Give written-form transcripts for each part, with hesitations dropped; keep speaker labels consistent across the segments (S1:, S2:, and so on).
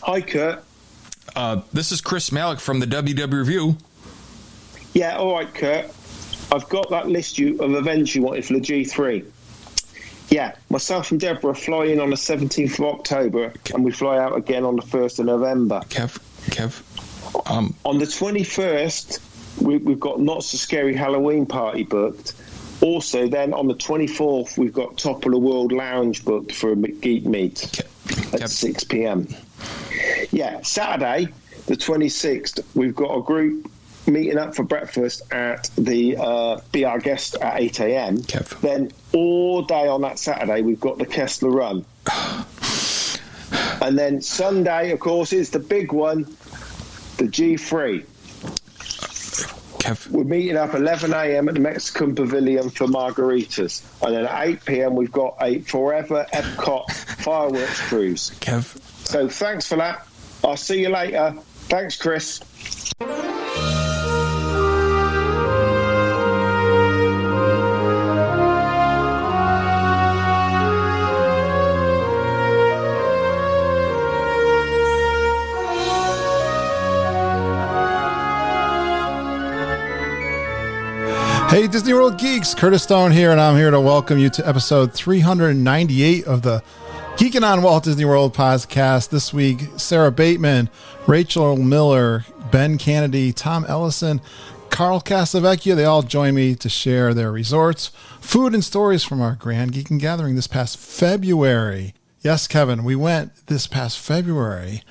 S1: Hi, Kurt.
S2: This is Chris Malick from the WW Review.
S1: Yeah, all right, Kurt. I've got that list of events you wanted for the G3. Yeah, myself and Deborah fly in on the 17th of October, and we fly out again on the 1st of November.
S2: Kev.
S1: On the 21st, we've got Not So Scary Halloween party booked. Also, then on the 24th, we've got Top of the World Lounge booked for a Geek Meet at 6 p.m. Yeah, Saturday, the 26th, we've got a group meeting up for breakfast at the Be Our Guest at 8 a.m.
S2: Kev.
S1: Then all day on that Saturday, we've got the Kessler Run. And then Sunday, of course, is the big one, the G3.
S2: Kev.
S1: We're meeting up 11 a.m. at the Mexican Pavilion for margaritas. And then at 8 p.m., we've got a Forever Epcot fireworks cruise.
S2: Kev.
S1: So thanks for that. I'll see you later. Thanks, Chris.
S3: Hey, Disney World Geeks, Curtis Stone here, and I'm here to welcome you to episode 398 of the Geekin' on Walt Disney World podcast. This week, Sarah Bateman, Rachel Miller, Ben Canady, Tom Ellison, Carl Cassavechia, they all join me to share their resorts, food, and stories from our Grand Geekin Gathering this past February. Yes, Kevin, we went this past February.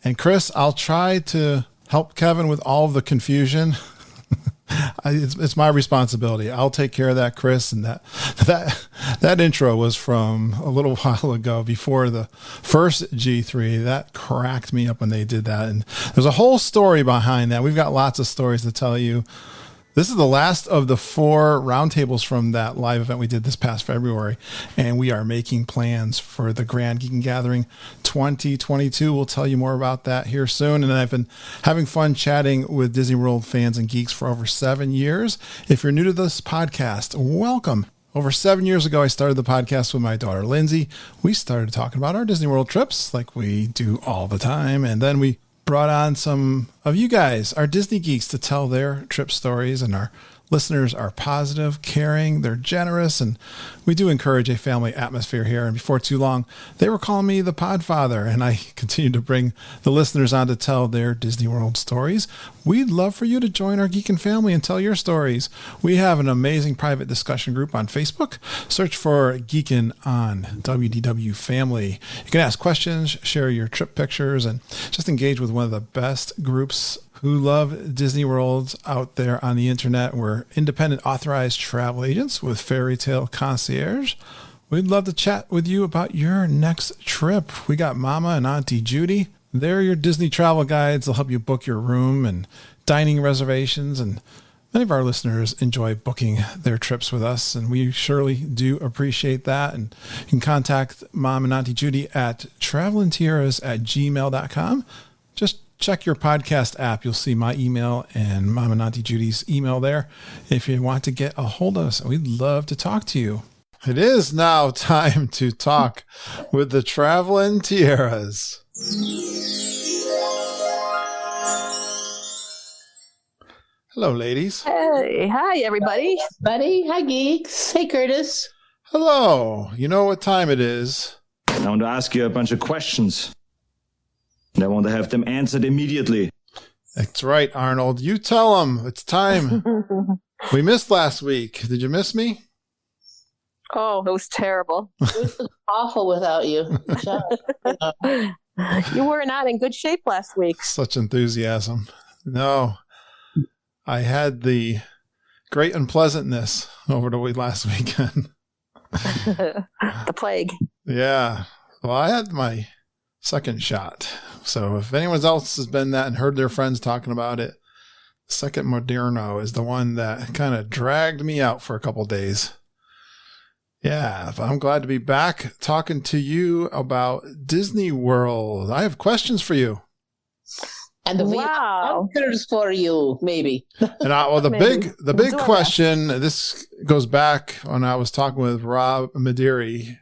S3: And Chris, I'll try to help Kevin with all of the confusion. It's my responsibility. I'll take care of that, Chris. And that intro was from a little while ago before the first G3. That cracked me up when they did that. And there's a whole story behind that. We've got lots of stories to tell you. This is the last of the 4 roundtables from that live event we did this past February, and we are making plans for the Grand Geekin Gathering 2022. We'll tell you more about that here soon, and I've been having fun chatting with Disney World fans and geeks for over 7 years. If you're new to this podcast, welcome. Over 7 years ago, I started the podcast with my daughter, Lindsay. We started talking about our Disney World trips like we do all the time, and then we brought on some of you guys, our Disney geeks, to tell their trip stories, and our listeners are positive, caring, they're generous, and we do encourage a family atmosphere here. And before too long, they were calling me the Podfather, and I continue to bring the listeners on to tell their Disney World stories. We'd love for you to join our Geekin' family and tell your stories. We have an amazing private discussion group on Facebook. Search for Geekin' on WDW Family. You can ask questions, share your trip pictures, and just engage with one of the best groups who love Disney World out there on the internet. We're independent authorized travel agents with Fairy Tale Concierge. We'd love to chat with you about your next trip. We got Mama and Auntie Judy. They're your Disney travel guides. They'll help you book your room and dining reservations. And many of our listeners enjoy booking their trips with us, and we surely do appreciate that. And you can contact Mom and Auntie Judy at travelandtiaras@gmail.com. Just check your podcast app. You'll see my email and Mom and Auntie Judy's email there if you want to get a hold of us. We'd love to talk to you. It is now time to talk with the Traveling Tiaras. Hello, ladies.
S4: Hey, hi, everybody.
S5: Buddy, hi, geeks. Hey, Curtis.
S3: Hello. You know what time it is.
S6: I want to ask you a bunch of questions. And I want to have them answered immediately.
S3: That's right, Arnold. You tell them. It's time. We missed last week. Did you miss me?
S4: Oh, it was terrible.
S5: It was awful without you.
S4: You were not in good shape last week.
S3: Such enthusiasm. No. I had the great unpleasantness over the last weekend.
S4: The plague.
S3: Yeah. Well, I had my second shot. So if anyone else has been that and heard their friends talking about it, the second Moderno is the one that kind of dragged me out for a couple days. Yeah, but I'm glad to be back talking to you about Disney World. I have questions for you.
S5: And the answers for you, maybe.
S3: And the big question, this goes back when I was talking with Rob Madiri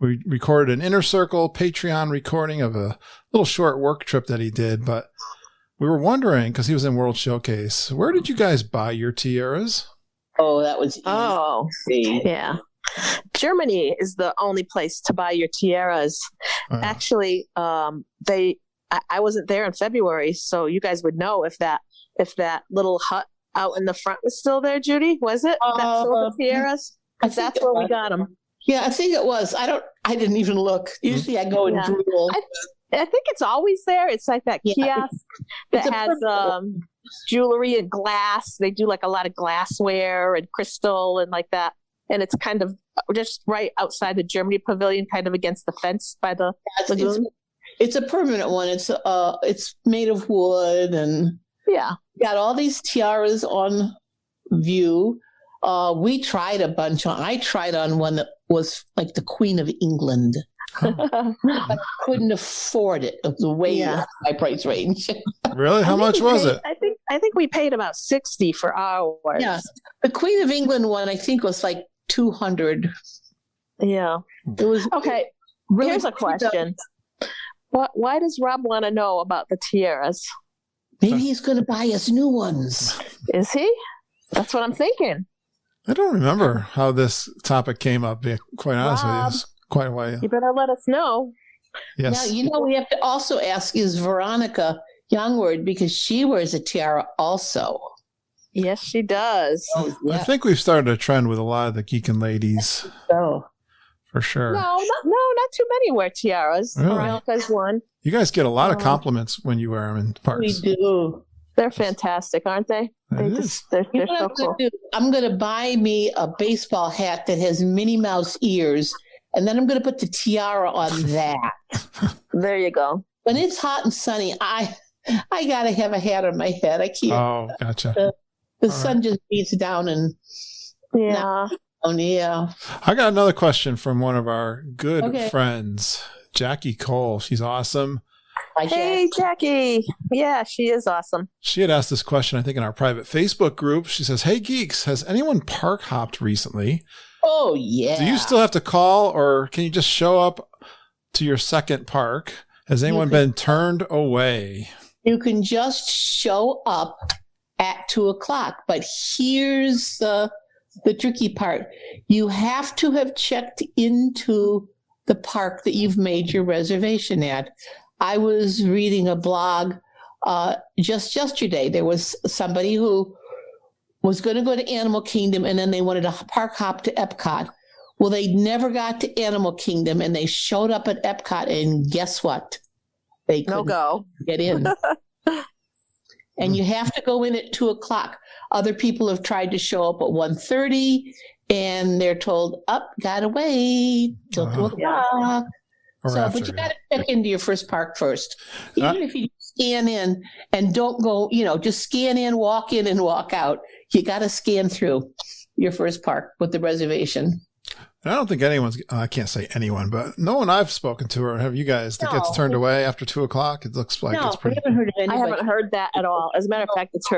S3: We recorded an Inner Circle Patreon recording of a little short work trip that he did, but we were wondering, because he was in World Showcase, where did you guys buy your tiaras?
S5: Oh, that was easy.
S4: Oh, yeah. Germany is the only place to buy your tiaras. Actually, I wasn't there in February, so you guys would know if that little hut out in the front was still there, Judy. Was it? That sold the tiaras? Because that's where we got them.
S5: Yeah, I think it was. I didn't even look. Usually I go and drool.
S4: I think it's always there. It's like that kiosk that has jewelry and glass. They do like a lot of glassware and crystal and like that. And it's kind of just right outside the Germany pavilion, kind of against the fence by the lagoon.
S5: It's a permanent one. It's made of wood, and got all these tiaras on view. We tried a bunch on. I tried on one that was like the Queen of England. I couldn't afford it the way my price range.
S3: Really? How much was it?
S4: I think we paid about $60 for ours.
S5: Yeah, the Queen of England one I think was like $200.
S4: Yeah,
S5: it was
S4: okay. Really. Here's a question: Why does Rob want to know about the tiaras?
S5: Maybe he's going to buy us new ones.
S4: Is he? That's what I'm thinking.
S3: I don't remember how this topic came up. To be quite honest with you, it's quite a while.
S4: You better let us know.
S3: Yes.
S5: Now, we have to also ask, is Veronica Youngward, because she wears a tiara also.
S4: Yes, she does.
S5: Oh, yeah.
S3: I think we've started a trend with a lot of the Geekin ladies.
S5: Oh,
S3: for sure.
S4: No, not too many wear tiaras.
S3: Really?
S4: Veronica's one.
S3: You guys get a lot of compliments when you wear them in parks.
S5: We do.
S4: They're fantastic, aren't they? They're so cool.
S5: I'm going to buy me a baseball hat that has Minnie Mouse ears, and then I'm going to put the tiara on that.
S4: There you go.
S5: When it's hot and sunny, I got to have a hat on my head. I can't.
S3: Oh, gotcha.
S5: The sun just beats down and
S4: yeah.
S3: I got another question from one of our good friends, Jackie Cole. She's awesome.
S4: Hey, Jackie. Yeah, she is awesome.
S3: She had asked this question, I think, in our private Facebook group. She says, "Hey, geeks, has anyone park hopped recently?
S5: Oh, yeah.
S3: Do you still have to call, or can you just show up to your second park? Has anyone been turned away?"
S5: You can just show up at 2:00, but here's the tricky part. You have to have checked into the park that you've made your reservation at. I was reading a blog just yesterday. There was somebody who was going to go to Animal Kingdom, and then they wanted to park hop to Epcot. Well, they never got to Animal Kingdom, and they showed up at Epcot, and guess what? They couldn't get in. And you have to go in at 2:00. Other people have tried to show up at 1:30, and they're told, gotta wait till 2:00. But you got to check into your first park first. Even if you scan in and don't go, just scan in, walk in, and walk out. You got to scan through your first park with the reservation.
S3: I don't think I can't say anyone, but no one I've spoken to, or have you guys, that gets turned away after 2:00. It looks like it's pretty.
S4: I haven't heard that at all. As a matter of fact, it's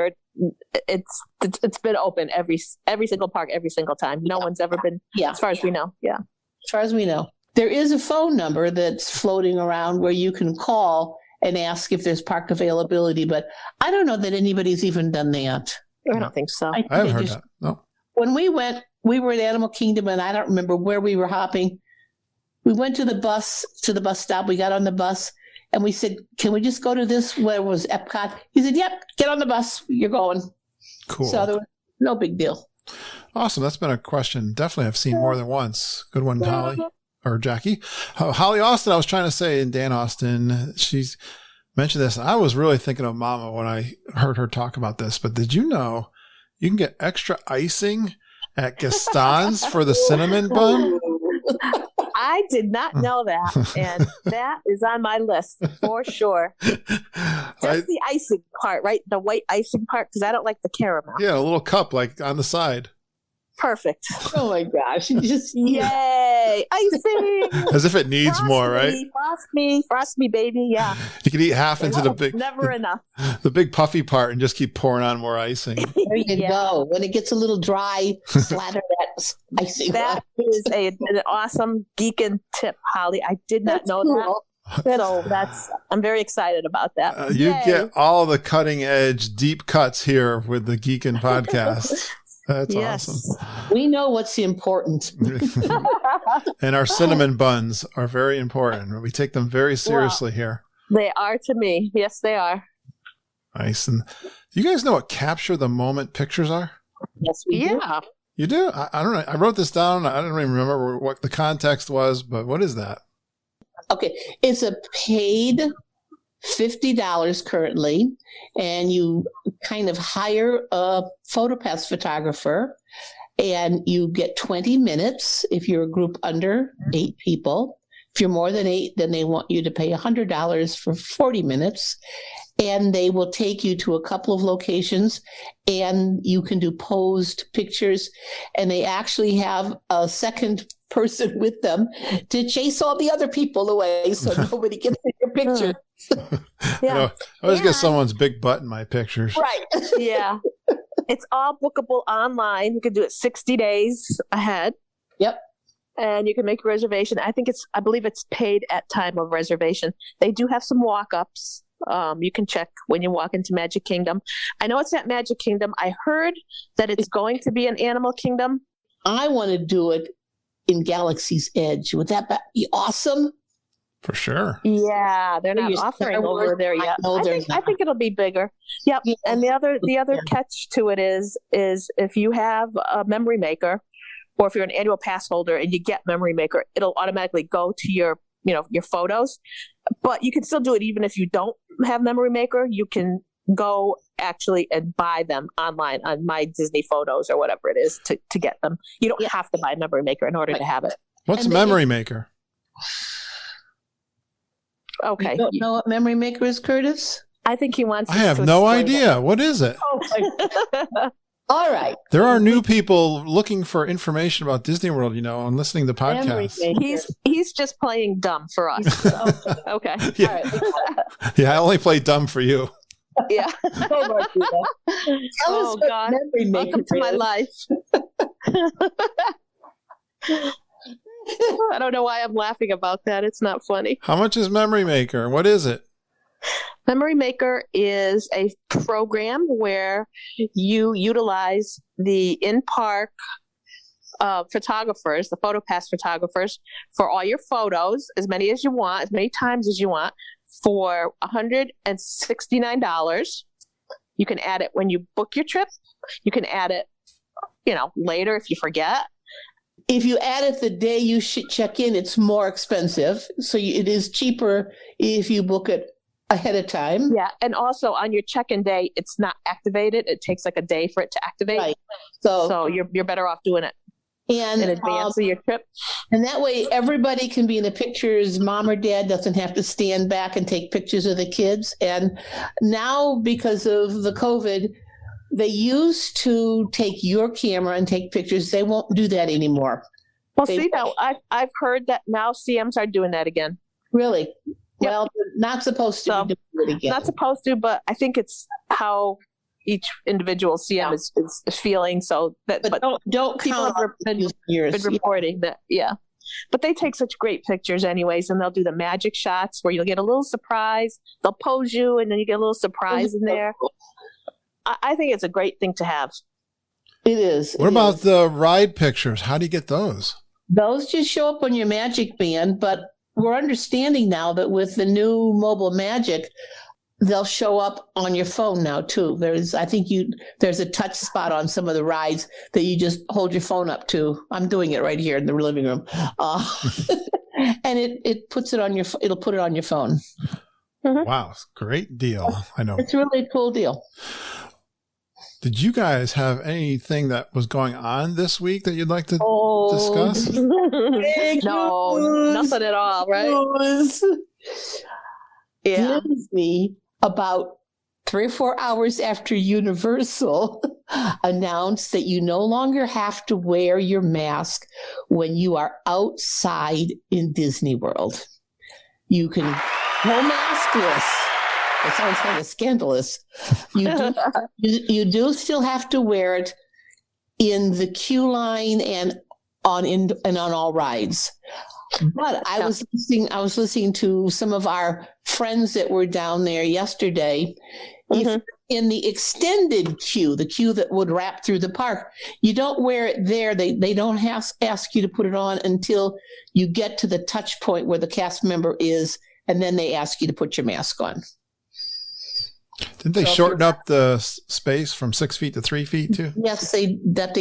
S4: been open every single park, every single time. No one's ever been, as far as we know. Yeah.
S5: As far as we know. There is a phone number that's floating around where you can call and ask if there's park availability, but I don't know that anybody's even done that.
S4: I don't think so.
S3: I haven't heard that. No.
S5: When we went, we were at Animal Kingdom, and I don't remember where we were hopping. We went to the bus stop. We got on the bus, and we said, "Can we just go to this where was Epcot?" He said, "Yep, get on the bus. You're going."
S3: Cool.
S5: So there was no big deal.
S3: Awesome. That's been a question definitely I've seen more than once. Good one, Holly. Or Jackie. Holly Austin, I was trying to say, and Dan Austin, she's mentioned this. I was really thinking of Mama when I heard her talk about this, but did you know you can get extra icing at Gaston's for the cinnamon bun?
S4: I did not know that, and that is on my list for sure. Just the icing part, right? The white icing part, because I don't like the caramel.
S3: Yeah, a little cup like on the side.
S4: Perfect.
S5: Oh my gosh. Just
S4: Yay. Icing.
S3: As if it needs
S4: Frost
S3: more, right?
S4: me, frost me, baby. Yeah.
S3: You can eat half into
S4: Never enough.
S3: the big puffy part and just keep pouring on more icing.
S5: there you go. When it gets a little dry, slather that icing.
S4: That is an awesome Geekin tip, Holly. I did not know
S5: cool.
S4: that. So I'm very excited about that.
S3: You get all the cutting edge, deep cuts here with the Geekin podcast. That's awesome.
S5: We know what's important.
S3: And our cinnamon buns are very important. We take them very seriously here.
S4: They are to me. Yes, they are.
S3: Nice. And do you guys know what capture the moment pictures are?
S5: Yes, we do.
S4: Yeah.
S3: You do? I don't know. I wrote this down. I don't even remember what the context was, but what is that?
S5: Okay. It's a paid $50 currently, and you kind of hire a PhotoPass photographer, and you get 20 minutes if you're a group under 8 people. If you're more than 8, then they want you to pay $100 for 40 minutes, and they will take you to a couple of locations, and you can do posed pictures, and they actually have a second person with them to chase all the other people away so nobody gets in your picture.
S3: Yeah. I always get someone's big butt in my pictures.
S5: Right.
S4: Yeah. It's all bookable online. You can do it 60 days ahead.
S5: Yep.
S4: And you can make a reservation. I believe it's paid at time of reservation. They do have some walk-ups. You can check when you walk into Magic Kingdom. I know it's at Magic Kingdom. I heard that it's going to be an Animal Kingdom. I
S5: want to do it in Galaxy's Edge. Would that be awesome?
S3: For sure.
S4: Yeah, they're not offering over there yet. I think it'll be bigger. Yep. Yeah. And the other catch to it is if you have a memory maker, or if you're an annual pass holder and you get memory maker, it'll automatically go to your photos. But you can still do it even if you don't have memory maker. You can go actually and buy them online on My Disney Photos or whatever it is to get them. You don't have to buy a memory maker in order to have it.
S3: What's memory maker?
S4: Okay.
S5: You don't know what memory maker is, Curtis?
S4: I think he wants.
S3: I have no idea. What is it?
S5: All right.
S3: There are new people looking for information about Disney World, and listening to podcasts.
S4: He's just playing dumb for us. So, okay.
S3: Yeah.
S4: All right.
S3: Yeah, I only play dumb for you.
S4: Yeah. Oh God. Welcome to my life. I don't know why I'm laughing about that. It's not funny.
S3: How much is Memory Maker? What is it?
S4: Memory Maker is a program where you utilize the in-park photographers, the PhotoPass photographers, for all your photos, as many as you want, as many times as you want, for $169. You can add it when you book your trip. You can add it, later if you forget.
S5: If you add it the day you should check in, it's more expensive. So it is cheaper if you book it ahead of time.
S4: Yeah. And also on your check-in day, it's not activated. It takes like a day for it to activate.
S5: Right.
S4: So you're better off doing it in advance of your trip.
S5: And that way everybody can be in the pictures. Mom or dad doesn't have to stand back and take pictures of the kids. And now because of the COVID, they used to take your camera and take pictures. They won't do that anymore.
S4: Well, now I've heard that now CMs are doing that again.
S5: Really?
S4: Yep.
S5: Well, not supposed to do it again.
S4: Not supposed to, but I think it's how each individual CM is feeling. So that,
S5: but don't
S4: people
S5: count
S4: have been reporting that. Yeah. But they take such great pictures anyways, and they'll do the magic shots where you'll get a little surprise. They'll pose you, and then you get a little surprise in there. I think it's a great thing to have.
S5: It is.
S3: What about the ride pictures? How do you get those?
S5: Those just show up on your Magic Band, but we're understanding now that with the new mobile Magic, they'll show up on your phone now too. There's a touch spot on some of the rides that you just hold your phone up to. I'm doing it right here in the living room, and it puts it on your. It'll put it on your phone.
S3: Mm-hmm. Wow, great deal! I know
S5: it's really a cool deal.
S3: Did you guys have anything that was going on this week that you'd like to discuss?
S4: No, nothing at all, right?
S5: Yeah. Disney about 3 or 4 hours after Universal announced that you no longer have to wear your mask when you are outside in Disney World. You can go maskless. It sounds kind of scandalous. You do still have to wear it in the queue line and on all rides. But I was listening to some of our friends that were down there yesterday. If in the extended queue, the queue that would wrap through the park, you don't wear it there. They don't ask you to put it on until you get to the touch point where the cast member is, and then they ask you to put your mask on.
S3: Didn't they shorten up the space from 6 feet to 3 feet too?
S5: Yes, they did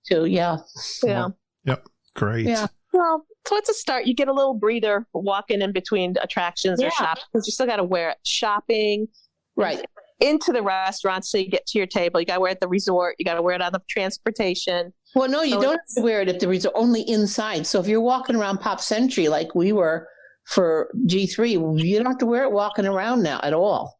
S5: too. Yeah.
S3: Yep. Great.
S5: Yeah.
S4: Well, so it's a start. You get a little breather walking in between attractions or shops, because you still got to wear it. Shopping,
S5: right,
S4: into the restaurant, so you get to your table. You got to wear it at the resort. You got to wear it on the transportation.
S5: Well, no, you don't have to wear it at the resort. Only inside. So if you're walking around Pop Century like we were for G3, you don't have to wear it walking around now at all.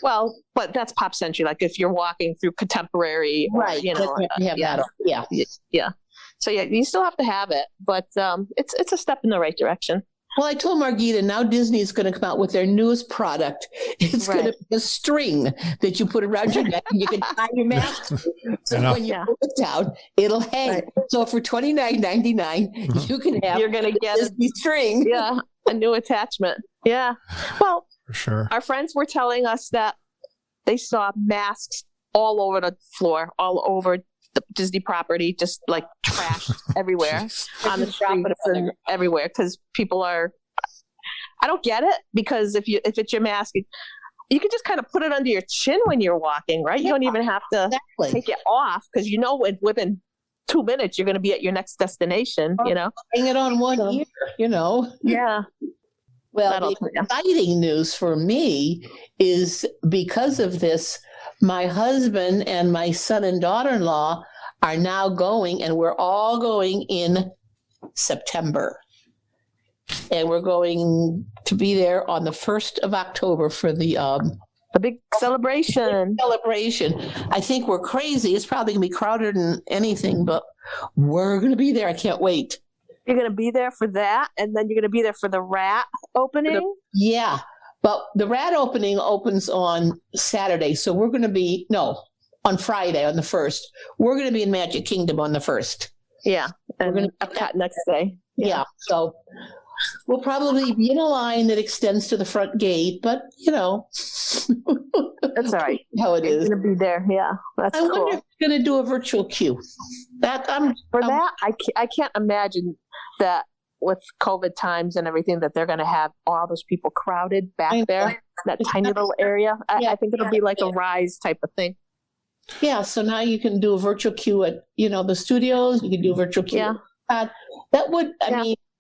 S4: Well, but that's Pop Century. Like if you're walking through Contemporary,
S5: right?
S4: You know,
S5: yeah.
S4: So yeah, you still have to have it, but it's a step in the right direction.
S5: Well, I told Margita now Disney's going to come out with their newest product. It's going to be a string that you put around your neck and you can tie your mask. So when you put it down, it'll hang. Right. So for $29.99, you can have
S4: you're going to get
S5: a Disney string.
S4: Yeah, a new attachment. Yeah. Well,
S3: for sure.
S4: Our friends were telling us that they saw masks all over the floor, all over the Disney property, just like trash everywhere on the streets and everywhere, because people are. I don't get it, because if it's your mask, you can just kind of put it under your chin when you're walking, right? You don't even have to take it off, because you know within 2 minutes you're going to be at your next destination. You know,
S5: hang it on one ear. You know,
S4: yeah.
S5: Well, the exciting news for me is because of this, my husband and my son and daughter-in-law are now going, and we're all going in September. And we're going to be there on the 1st of October for the
S4: big celebration.
S5: I think we're crazy. It's probably going to be crowded than anything, but we're going to be there. I can't wait.
S4: You're going to be there for that, and then you're going to be there for the Rat opening?
S5: Yeah, but the Rat opening opens on Saturday, so we're going to be, on Friday, on the 1st. We're going to be in Magic Kingdom on the 1st.
S4: Yeah, and we're going to cut next day.
S5: Yeah, so we'll probably be in a line that extends to the front gate, but,
S4: that's all right.
S5: How it is.
S4: You're going to be there, yeah. That's cool.
S5: I wonder if we're going to do a virtual queue.
S4: I can't imagine that with COVID times and everything, that they're going to have all those people crowded back there, that tiny little area. I think it'll be like a Rise type of thing.
S5: Yeah, so now you can do a virtual queue at, the studios. You can do a virtual queue.
S4: Yeah.
S5: That would,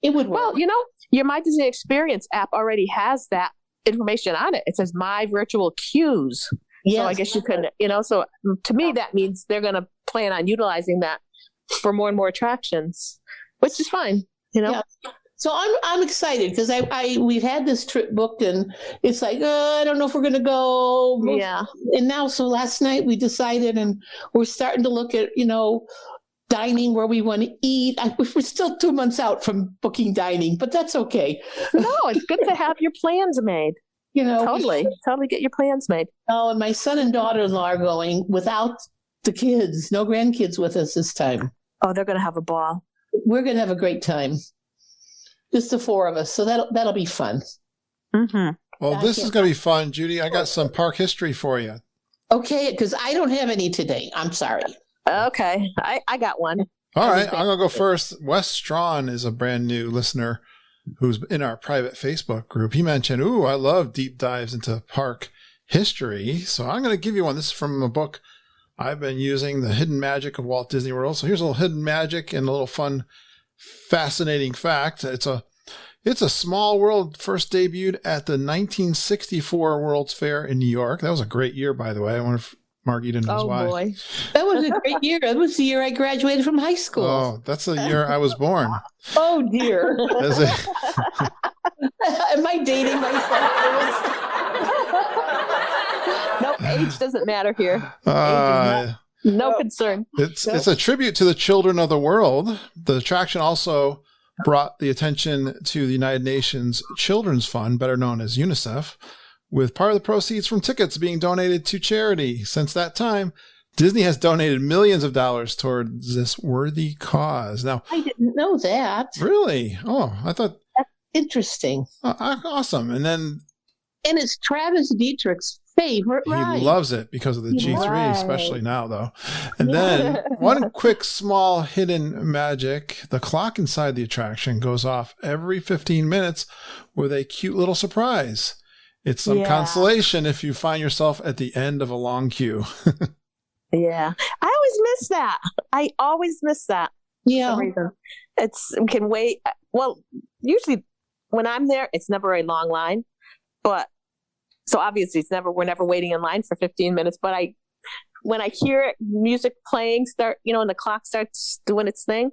S5: it would work.
S4: Well, your My Disney Experience app already has that information on it. It says My Virtual Queues. Yes. So I guess you could, so to me, that means they're going to plan on utilizing that for more and more attractions, which is fine,
S5: Yeah. So I'm excited because we've had this trip booked and it's like, I don't know if we're going to go.
S4: Yeah.
S5: And now, so last night we decided, and we're starting to look at, dining where we want to eat. We're still 2 months out from booking dining, but that's okay.
S4: No, it's good to have your plans made. Totally get your plans made.
S5: Oh, and my son and daughter-in-law are going without the kids, no grandkids with us this time.
S4: Oh, they're going to have a ball.
S5: We're going to have a great time. Just the 4 of us. So that'll be fun.
S4: Mm-hmm.
S3: Well, this is going to be fun, Judy. I got some park history for you.
S5: Okay, because I don't have any today. I'm sorry.
S4: Okay, I got one.
S3: All right, I'm going to go first. Wes Strawn is a brand new listener who's in our private Facebook group. He mentioned, I love deep dives into park history. So I'm going to give you one. This is from a book I've been using, The Hidden Magic of Walt Disney World. So here's a little hidden magic and a little fun, fascinating fact. It's a small world, first debuted at the 1964 World's Fair in New York. That was a great year, by the way. I wonder if Margita knows why. Oh, boy.
S5: That was a great year. That was the year I graduated from high school.
S3: Oh, that's the year I was born.
S5: Oh, dear. Am I dating myself?
S4: Nope. Age doesn't matter here. Age is no concern.
S3: It's a tribute to the children of the world. The attraction also brought the attention to the United Nations Children's Fund, better known as UNICEF, with part of the proceeds from tickets being donated to charity. Since that time, Disney has donated millions of dollars towards this worthy cause. Now,
S5: I didn't know that.
S3: Really? Oh, I thought...
S5: That's interesting.
S3: Awesome. And
S5: it's Travis Dietrich's favorite ride.
S3: He loves it because of the G3, especially now, though. And then one quick, small, hidden magic. The clock inside the attraction goes off every 15 minutes with a cute little surprise. It's some consolation if you find yourself at the end of a long queue.
S4: Yeah. I always miss that.
S5: Yeah.
S4: We can wait. Well, usually when I'm there, it's never a long line, but so obviously we're never waiting in line for 15 minutes, but when I hear music playing and the clock starts doing its thing,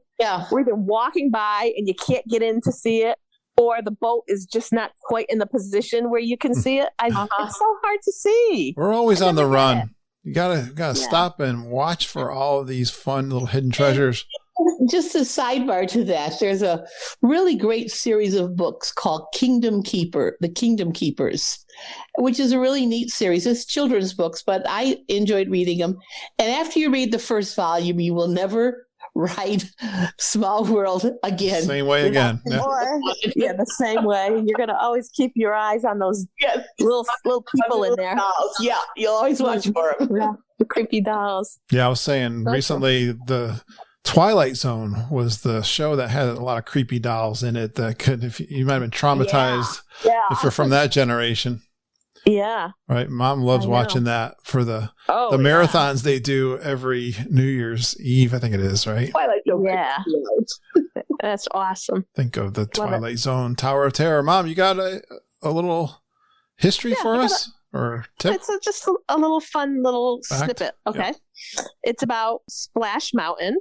S4: we're either walking by and you can't get in to see it, or the boat is just not quite in the position where you can see it. It's so hard to see.
S3: We're always on the run. You gotta stop and watch for all of these fun little hidden treasures.
S5: Just a sidebar to that, there's a really great series of books called The Kingdom Keepers, which is a really neat series. It's children's books, but I enjoyed reading them. And after you read the first volume, you will never ride Small World again.
S3: Same way again.
S4: The same way. You're going to always keep your eyes on those little people in there.
S5: Dolls. Yeah, you'll always watch for them.
S4: Yeah, the creepy dolls.
S3: Yeah, I was saying recently the Twilight Zone was the show that had a lot of creepy dolls in it that you might have been traumatized if you're from that generation.
S4: Yeah.
S3: Right. Mom loves watching that for the marathons they do every New Year's Eve, I think it is, right?
S5: Twilight Zone.
S4: Yeah. That's awesome.
S3: Think of the Twilight Zone Tower of Terror. Mom, you got a little history for us? Or tip?
S4: It's just a little fun little snippet. Okay. Yeah. It's about Splash Mountain.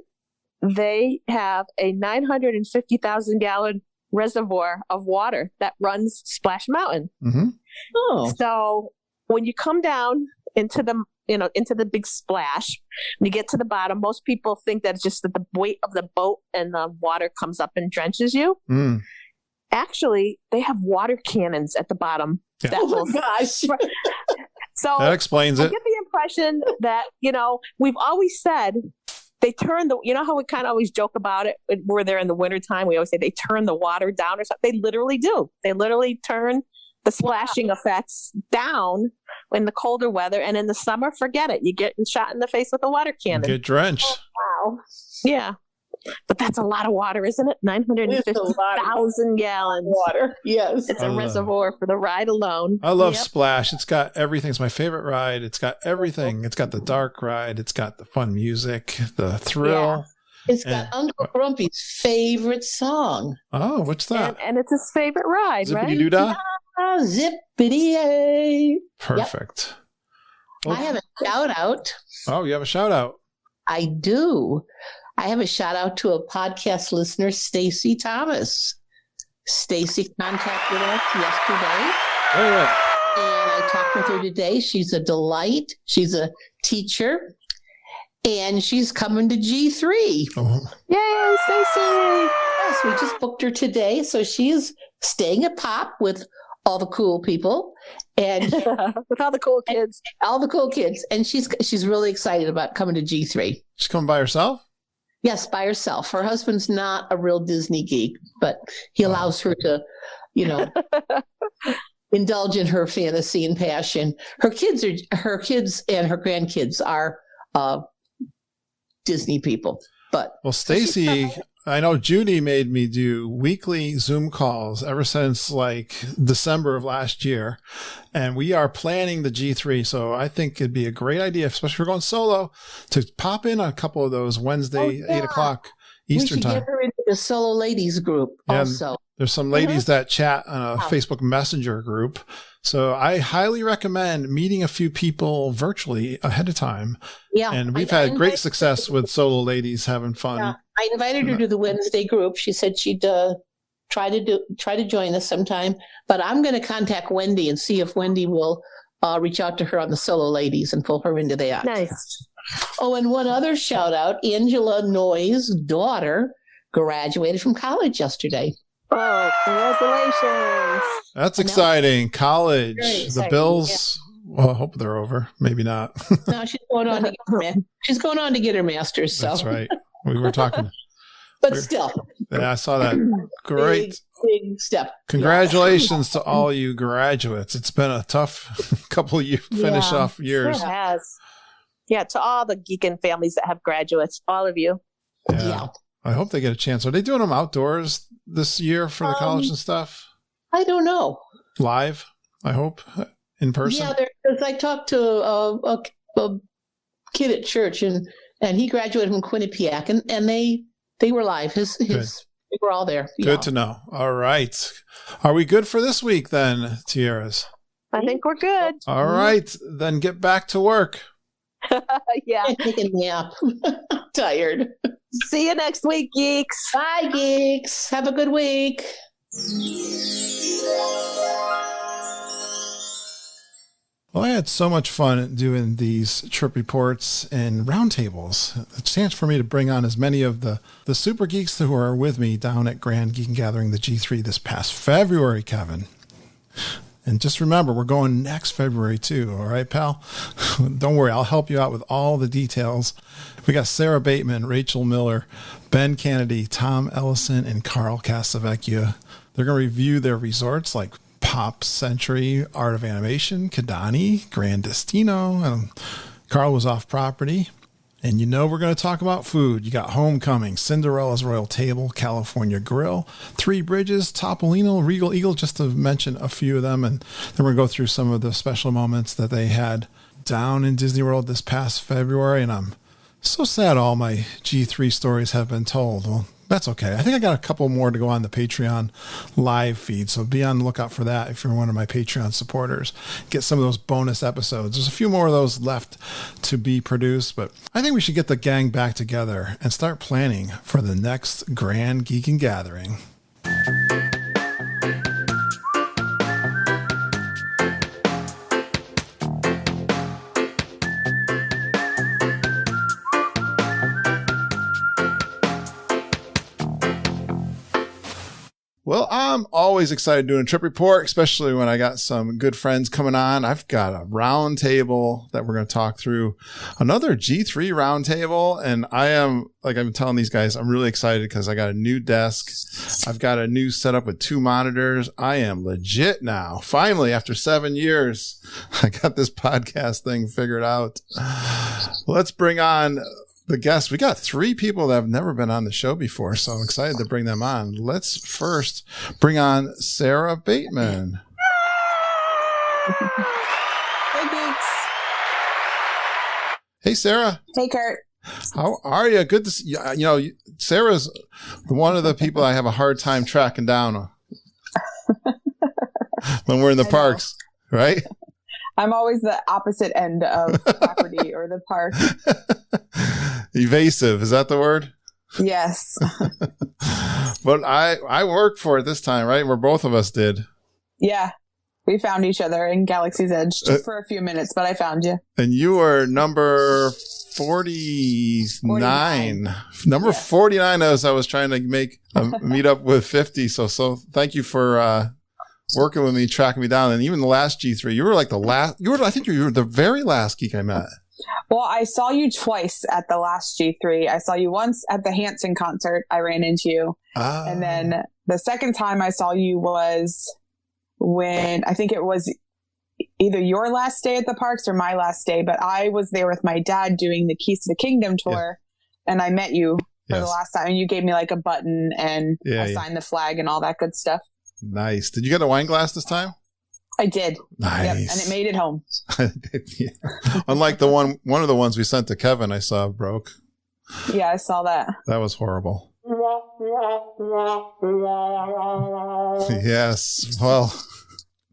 S4: They have a 950,000 gallon reservoir of water that runs Splash Mountain.
S3: Mm-hmm.
S5: Oh.
S4: So when you come down into the big splash, when you get to the bottom, most people think that it's just the weight of the boat and the water comes up and drenches you.
S3: Mm.
S4: Actually, they have water cannons at the bottom.
S3: Yeah.
S5: Oh my gosh.
S4: So
S3: that explains it.
S4: I get the impression that, we've always said they turn how we kind of always joke about it. We're there in the wintertime. We always say they turn the water down or something. They literally do. They literally turn the splashing effects down in the colder weather. And in the summer, forget it. You get shot in the face with a water cannon.
S3: Get drenched.
S4: Oh, wow. Yeah. But that's a lot of water, isn't it? 950,000 gallons.
S5: Water. Yes.
S4: It's a reservoir for the ride alone.
S3: I love Splash. It's got everything. It's my favorite ride. It's got everything. It's got the dark ride. It's got the fun music, the thrill.
S5: Yeah. It's got Uncle Grumpy's favorite song.
S3: Oh, what's that?
S4: And it's his favorite ride,
S3: Zippity-doo-dah?
S5: Zippity-yay.
S3: Perfect.
S5: Yep. Well, I have a shout out.
S3: Oh, you have a shout out.
S5: I do. I have a shout out to a podcast listener, Stacy Thomas. Stacy contacted us yesterday.
S3: Right.
S5: And I talked with her today. She's a delight. She's a teacher. And she's coming to G3.
S3: Oh.
S4: Yay, Stacy!
S5: Yes, we just booked her today. So she's staying at Pop with all the cool people. And
S4: with all the cool kids.
S5: All the cool kids. And she's really excited about coming to G3.
S3: She's coming by herself?
S5: Yes, by herself. Her husband's not a real Disney geek, but he allows her to, indulge in her fantasy and passion. Her kids and her grandkids are Disney people. But
S3: Stacy, I know Judy made me do weekly Zoom calls ever since December of last year. And we are planning the G3. So I think it'd be a great idea, especially if we're going solo, to pop in on a couple of those Wednesday, 8 o'clock Eastern time.
S5: We should get her into the Solo Ladies group also.
S3: There's some ladies that chat on a Facebook Messenger group. So I highly recommend meeting a few people virtually ahead of time. Yeah. And we've had great success with Solo Ladies having fun. Yeah.
S5: I invited her to the Wednesday group. She said she'd try to join us sometime. But I'm going to contact Wendy and see if Wendy will reach out to her on the Solo Ladies and pull her into that.
S4: Nice.
S5: Oh, and one other shout out, Angela Noy's daughter graduated from college yesterday.
S4: Oh, congratulations.
S3: That's exciting. College.
S5: Very
S3: The
S5: exciting,
S3: Bills. Well, I hope they're over. Maybe not.
S5: No, she's going on to get her master's. So.
S3: That's right. We were talking.
S5: But still.
S3: Yeah, I saw that. Great.
S5: Big step.
S3: Congratulations to all you graduates. It's been a tough couple of finish off years.
S4: Sure has. Yeah, to all the Geekin families that have graduates, all of you.
S5: Yeah.
S3: I hope they get a chance. Are they doing them outdoors this year for the college and stuff?
S5: I don't know.
S3: Live, I hope, in person?
S5: Yeah, because I talked to a kid at church, and he graduated from Quinnipiac, and they were live. They were all there.
S3: Good to know. All right. Are we good for this week then, Tiaras?
S4: I think we're good.
S3: All right. Then get back to work.
S4: Yeah.
S5: Take a nap. I'm tired.
S4: See you next week, geeks.
S5: Bye, geeks. Have a good week.
S3: Well, I had so much fun doing these trip reports and roundtables. A chance for me to bring on as many of the super geeks who are with me down at Grand Geekin Gathering, the G3, this past February, Kevin. And just remember, we're going next February too. All right, pal? Don't worry. I'll help you out with all the details. We got Sarah Bateman, Rachel Miller, Ben Canady, Tom Ellison, and Carl Cassavechia. They're going to review their resorts like Pop Century, Art of Animation, Canady, Grand Destino. Carl was off property. And we're going to talk about food. You got Homecoming, Cinderella's Royal Table, California Grill, Three Bridges, Topolino, Regal Eagle, just to mention a few of them. And then we're going to go through some of the special moments that they had down in Disney World this past February. And I'm so sad all my G3 stories have been told. Well, that's okay. I think I got a couple more to go on the Patreon live feed. So be on the lookout for that if you're one of my Patreon supporters. Get some of those bonus episodes. There's a few more of those left to be produced, but I think we should get the gang back together and start planning for the next Grand Geekin Gathering. Well, I'm always excited doing a trip report, especially when I got some good friends coming on. I've got a round table that we're going to talk through, another G3 round table. And I am, like I've been telling these guys, I'm really excited because I got a new desk. I've got a new setup with 2 monitors. I am legit now. Finally, after 7 years, I got this podcast thing figured out. Let's bring on the guests. We got 3 people that have never been on the show before, so I'm excited to bring them on. Let's first bring on Sarah Bateman.
S7: Hey, geeks.
S3: Hey, Sarah.
S7: Hey, Kurt.
S3: How are you? Good to see you. Sarah's one of the people I have a hard time tracking down when we're in the parks, right?
S7: I'm always the opposite end of property or the park.
S3: Evasive, is that the word?
S7: Yes.
S3: But I worked for it this time, right? Where both of us did.
S7: Yeah. We found each other in Galaxy's Edge just for a few minutes, but I found you.
S3: And you were number 49. Number 49 as I was trying to make a meet up with 50. So thank you for working with me, tracking me down. And even the last G3, you were like the last, I think you were the very last geek I met.
S7: Well, I saw you twice at the last G3. I saw you once at the Hanson concert. I ran into you. And then the second time I saw you was when I think it was either your last day at the parks or my last day, but I was there with my dad doing the Keys to the Kingdom tour. Yeah. And I met you for the last time. And you gave me like a button and I signed the flag and all that good stuff.
S3: Nice. Did you get a wine glass this time?
S7: I did.
S3: Nice.
S7: Yep, and it made it home.
S3: Yeah. Unlike the one of the ones we sent to Kevin, I saw broke.
S7: Yeah, I saw that.
S3: That was horrible. Yes. Well,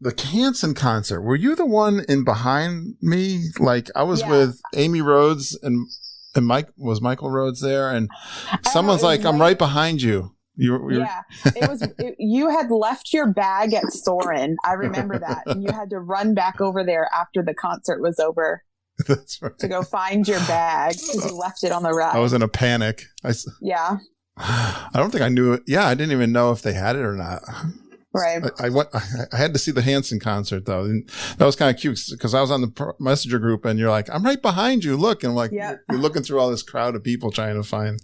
S3: the Hanson concert. Were you the one in behind me? Like I was with Amy Rhodes and Michael Rhodes there, and someone's like, "I'm right behind you."
S7: Yeah, you had left your bag at Soren. I remember that. And you had to run back over there after the concert was over.
S3: That's right.
S7: To go find your bag because you left it on the ride.
S3: I was in a panic.
S7: Yeah.
S3: I don't think I knew it. Yeah, I didn't even know if they had it or not.
S7: Right.
S3: I had to see the Hanson concert though. And that was kind of cute because I was on the messenger group and you're like, I'm right behind you. Look. And I'm like, You're looking through all this crowd of people trying to find.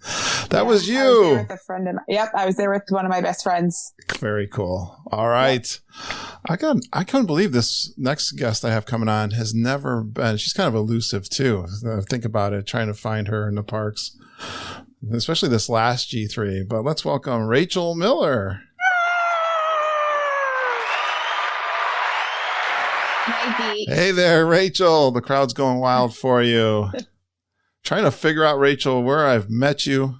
S3: That was you. I was there with
S7: a friend I was there with one of my best friends.
S3: Very cool. All right. Yep. I couldn't believe this next guest I have coming on has never been. She's kind of elusive too. Think about it, trying to find her in the parks, especially this last G3. But let's welcome Rachel Miller.
S8: Hi, Geek.
S3: Hey there, Rachel. The crowd's going wild for you. Trying to figure out, Rachel, where I've met you.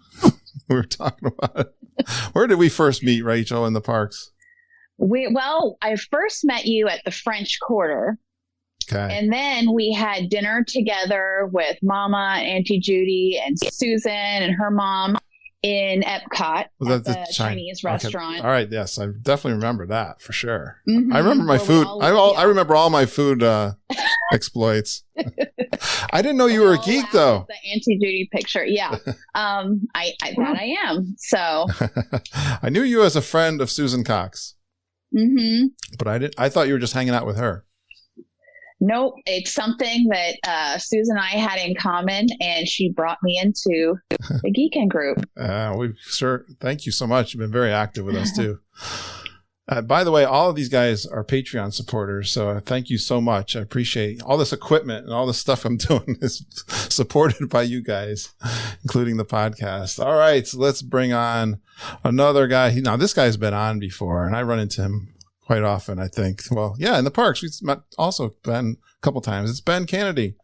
S3: We were talking about it. Where did we first meet, Rachel, in the parks?
S8: I first met you at the French Quarter.
S3: Okay.
S8: And then we had dinner together with Mama, Auntie Judy, and Susan and her mom in Epcot at the Chinese restaurant.
S3: Okay. All right. Yes, I definitely remember that for sure. Mm-hmm. I remember my food. I remember all my food exploits. I didn't know you were a geek, though.
S8: The Auntie Judy picture. Yeah. I am. So
S3: I knew you as a friend of Susan Cox.
S8: Mm-hmm.
S3: But I thought you were just hanging out with her.
S8: Nope. It's something that Susan and I had in common, and she brought me into the Geekin group.
S3: Thank you so much. You've been very active with us, too. By the way, all of these guys are Patreon supporters, so thank you so much. I appreciate all this equipment and all the stuff I'm doing is supported by you guys, including the podcast. All right, so let's bring on another guy. Now, this guy's been on before, and I run into him quite often, I think. Well, yeah, in the parks. We've met also Ben a couple times. It's Ben Canady.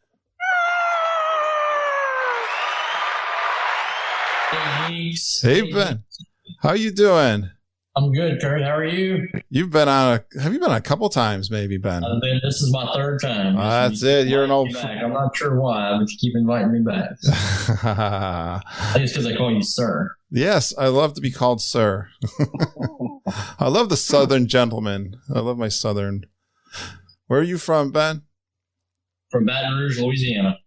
S3: Hey, Ben. How you doing?
S9: I'm good, Kurt. How are you?
S3: Have you been on a couple times, maybe, Ben?
S9: This is my third time.
S3: That's it. You're an old.
S9: I'm not sure why, but you keep inviting me back. So. I think it's because I call you sir.
S3: Yes, I love to be called sir. I love the Southern gentleman. I love my Southern. Where are you from, Ben?
S9: From Baton Rouge, Louisiana.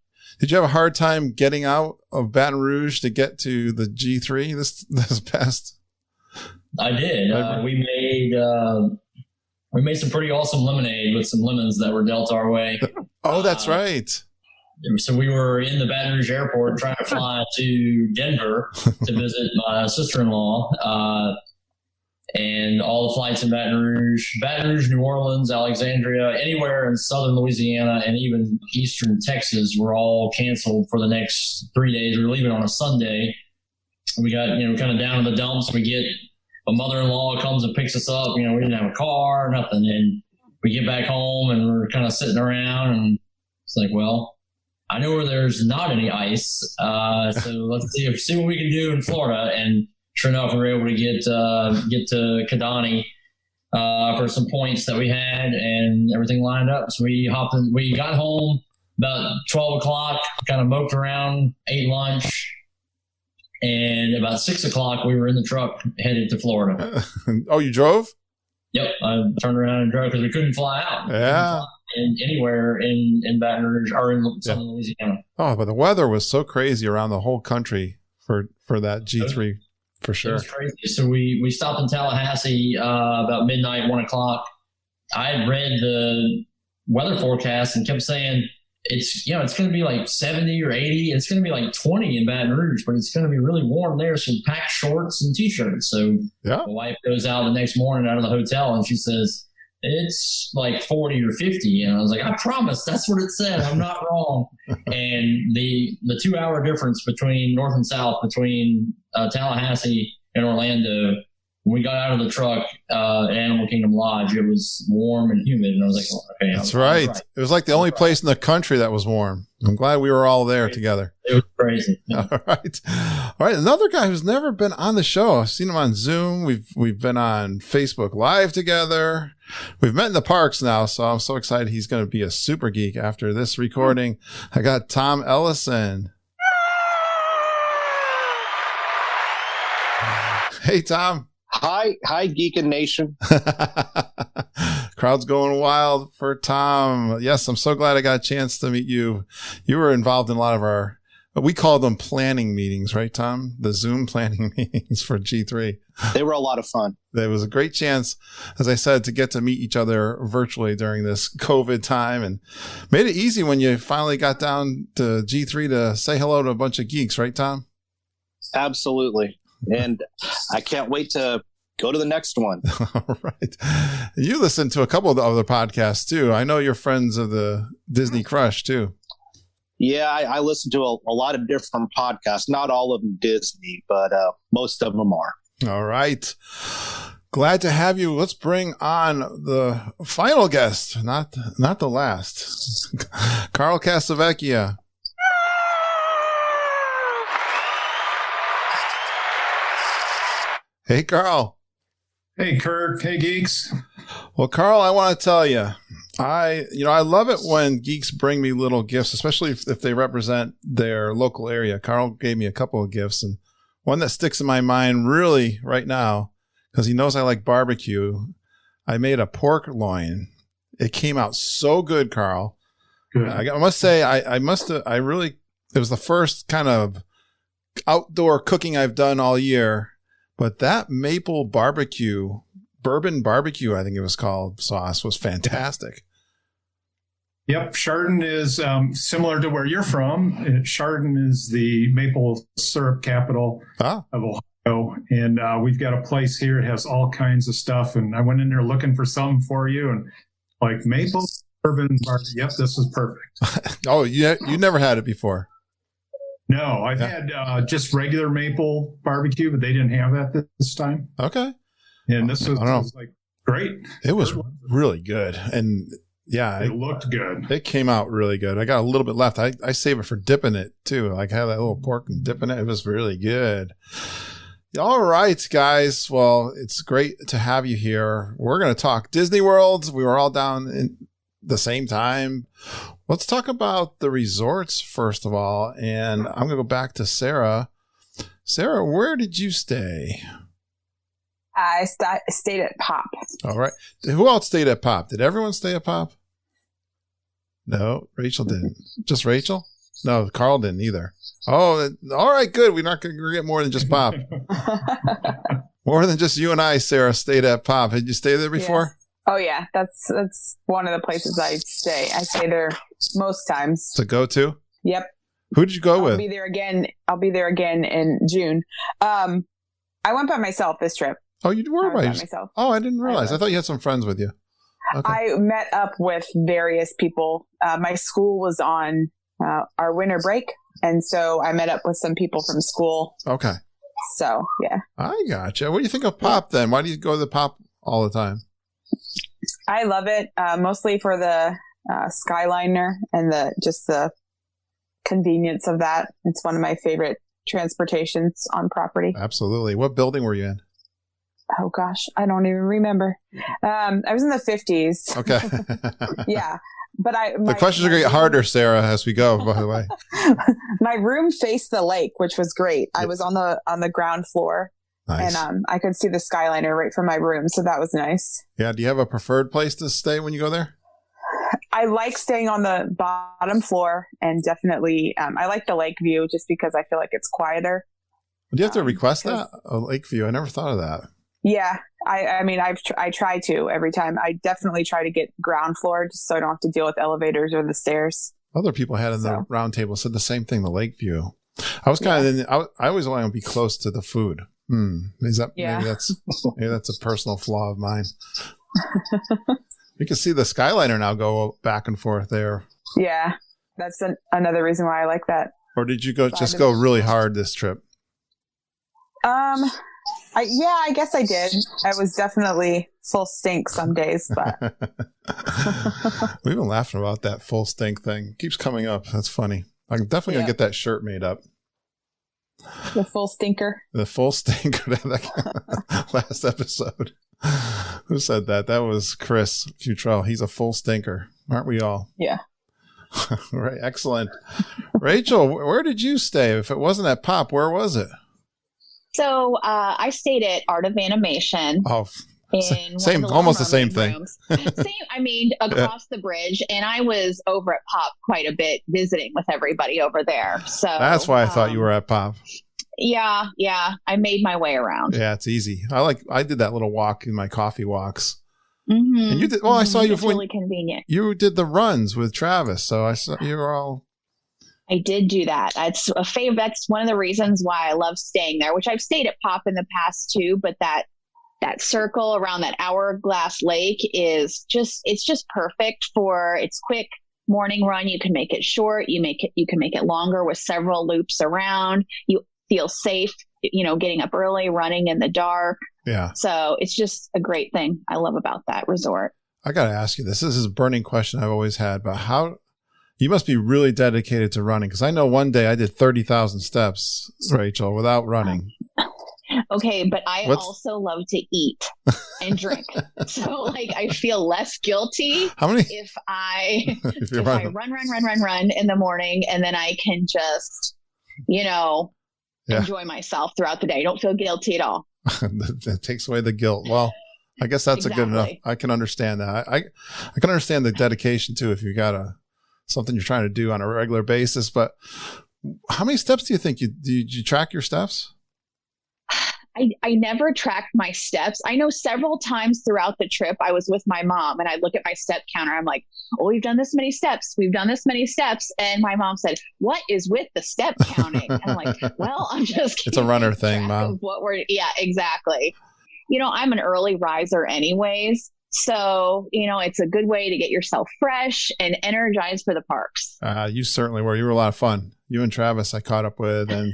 S3: Did you have a hard time getting out of Baton Rouge to get to the G3 this past?
S9: I did. We made some pretty awesome lemonade with some lemons that were dealt our way.
S3: Oh, that's right.
S9: So we were in the Baton Rouge airport trying to fly to Denver to visit my sister-in-law. And all the flights in Baton Rouge, New Orleans, Alexandria, anywhere in southern Louisiana and even eastern Texas were all canceled for the next 3 days. We were leaving on a Sunday. We got, kind of down in the dumps. We get a mother-in-law comes and picks us up. We didn't have a car, nothing. And we get back home and we're kind of sitting around and it's like, well, I know where there's not any ice. So let's see what we can do in Florida. And sure enough, we were able to get to Canady for some points that we had and everything lined up. So we hopped in, we got home about 12 o'clock, kind of moped around, ate lunch. And about 6 o'clock, we were in the truck headed to Florida.
S3: Oh, you drove?
S9: Yep. I turned around and drove because we couldn't fly out.
S3: Yeah.
S9: Anywhere in Baton Rouge or in southern Louisiana.
S3: Oh, but the weather was so crazy around the whole country for that G3, for sure. It was
S9: crazy. So we stopped in Tallahassee about midnight, 1 o'clock. I had read the weather forecast and kept saying, it's going to be like 70 or 80. It's going to be like 20 in Baton Rouge, but it's going to be really warm there. So pack shorts and t-shirts. So my wife goes out the next morning out of the hotel and she says, it's like 40 or 50. And I was like, I promise that's what it said. I'm not wrong. And the 2 hour difference between north and south between Tallahassee and Orlando, when we got out of the truck at Animal Kingdom Lodge, it was warm and humid. And I was like, oh, okay.
S3: That's right. It was like the only place in the country that was warm. I'm glad we were all there together.
S9: It was crazy.
S3: Yeah. All right. Another guy who's never been on the show. I've seen him on Zoom. We've been on Facebook Live together. We've met in the parks now. So I'm so excited he's going to be a super geek after this recording. I got Tom Ellison. Hey, Tom.
S10: Hi, Geekin Nation.
S3: Crowd's going wild for Tom. Yes, I'm so glad I got a chance to meet you. You were involved in a lot of our, we call them planning meetings, right, Tom? The Zoom planning meetings for G3.
S10: They were a lot of fun.
S3: There was a great chance, as I said, to get to meet each other virtually during this COVID time, and made it easy when you finally got down to G3 to say hello to a bunch of geeks, right, Tom?
S10: Absolutely. And I can't wait to go to the next one.
S3: All right. You listen to a couple of the other podcasts, too. I know you're friends of the Disney Crush, too.
S10: Yeah, I listen to a lot of different podcasts. Not all of them Disney, but most of them are.
S3: All right. Glad to have you. Let's bring on the final guest, not the last. Carl Cassavechia. Hey, Carl.
S11: Hey, Kurt. Hey, geeks.
S3: Well, Carl, I want to tell you, I love it when geeks bring me little gifts, especially if they represent their local area. Carl gave me a couple of gifts, and one that sticks in my mind really right now, because he knows I like barbecue. I made a pork loin. It came out so good, Carl.
S11: Good.
S3: I must say, it was the first kind of outdoor cooking I've done all year. But that maple barbecue, bourbon barbecue, I think it was called, sauce was fantastic.
S11: Yep. Chardon is similar to where you're from. Chardon is the maple syrup capital of Ohio. And we've got a place here. It has all kinds of stuff. And I went in there looking for something for you. And like maple, bourbon barbecue. Yep, this is perfect.
S3: Oh, you never had it before?
S11: No, I've had just regular maple barbecue, but they didn't have that this time.
S3: Okay.
S11: And this was like great.
S3: It was really good. And yeah,
S11: it looked good.
S3: It came out really good. I got a little bit left. I save it for dipping it too. Like I had that little pork and dipping it. It was really good. All right, guys. Well, it's great to have you here. We're going to talk Disney World. We were all down in the same time. Let's talk about the resorts first of all, and I'm going to go back to Sarah. Sarah, where did you stay?
S7: I stayed at Pop.
S3: All right. Who else stayed at Pop? Did everyone stay at Pop? No, Rachel didn't. Just Rachel? No, Carl didn't either. Oh, all right, good. We're not going to get more than just Pop. More than just you and I, Sarah, stayed at Pop. Had you stayed there before?
S7: Yes. Oh yeah, that's one of the places I stay. I stay there most times.
S3: To go to?
S7: Yep.
S3: Who did you go with?
S7: I'll be there again in June. I went by myself this trip.
S3: Oh, you were by myself. Oh, I didn't realize. I thought you had some friends with you. Okay.
S7: I met up with various people. My school was on our winter break, and so I met up with some people from school.
S3: Okay.
S7: So yeah.
S3: I gotcha. What do you think of Pop then? Why do you go to the Pop all the time?
S7: I love it, mostly for the Skyliner and the convenience of that. It's one of my favorite transportations on property.
S3: Absolutely. What building were you in?
S7: Oh gosh, I don't even remember. I was in the 50s.
S3: Okay.
S7: Yeah, but
S3: the questions are going to get harder, Sarah, as we go. By the way,
S7: my room faced the lake, which was great. I was on the ground floor.
S3: Nice.
S7: And I could see the Skyliner right from my room, so that was nice.
S3: Yeah. Do you have a preferred place to stay when you go there?
S7: I like staying on the bottom floor, and definitely I like the lake view just because I feel like it's quieter.
S3: Do you have to request that? A lake view? I never thought of that.
S7: Yeah. I try to every time. I definitely try to get ground floor just so I don't have to deal with elevators or the stairs.
S3: Other people had in the round table said the same thing, the lake view. I was kind of, I always want to be close to the food. Maybe that's a personal flaw of mine. You can see the Skyliner now go back and forth there.
S7: Yeah, that's another reason why I like that.
S3: Or did you go really hard this trip?
S7: I guess I did. I was definitely full stink some days, but
S3: we've been laughing about that full stink thing. It keeps coming up. That's funny. I'm definitely gonna get that shirt made up.
S7: The full stinker.
S3: The full stinker. Last episode. Who said that? That was Chris Futrell. He's a full stinker. Aren't we all?
S7: Yeah.
S3: Right. Excellent. Excellent. Rachel, where did you stay? If it wasn't at Pop, where was it?
S8: So I stayed at Art of Animation.
S3: Oh,
S8: in
S3: same, almost the same thing.
S8: Across the bridge, and I was over at Pop quite a bit, visiting with everybody over there. So
S3: that's why I thought you were at Pop.
S8: Yeah, I made my way around.
S3: Yeah, it's easy. I did that little walk in my coffee walks.
S8: Mm-hmm.
S3: And you did. Well, I saw you.
S8: It's really convenient.
S3: You did the runs with Travis, so I saw you were all.
S8: I did do that. That's a favor. That's one of the reasons why I love staying there. Which I've stayed at Pop in the past too, but that circle around that Hourglass Lake it's just perfect for it's quick morning run. You can make it short. You can make it longer with several loops around. You feel safe, getting up early, running in the dark.
S3: Yeah.
S8: So it's just a great thing I love about that resort.
S3: I got to ask you this. This is a burning question I've always had, but how you must be really dedicated to running. Cause I know one day I did 30,000 steps, Rachel, without running.
S8: Okay, but I also love to eat and drink. So I feel less guilty if I run in the morning, and then I can just, enjoy myself throughout the day. I don't feel guilty at all.
S3: That takes away the guilt. Well, I guess that's a good enough. I can understand that. I can understand the dedication too if you got something you're trying to do on a regular basis. But how many steps do you think did you track your steps?
S8: I never tracked my steps. I know several times throughout the trip, I was with my mom and I'd look at my step counter. I'm like, oh, we've done this many steps. We've done this many steps. And my mom said, what is with the step counting? I'm like, well, I'm just
S3: it's a runner thing, Mom.
S8: Yeah, exactly. I'm an early riser anyways. So, it's a good way to get yourself fresh and energized for the parks.
S3: You certainly were. You were a lot of fun. You and Travis I caught up with, and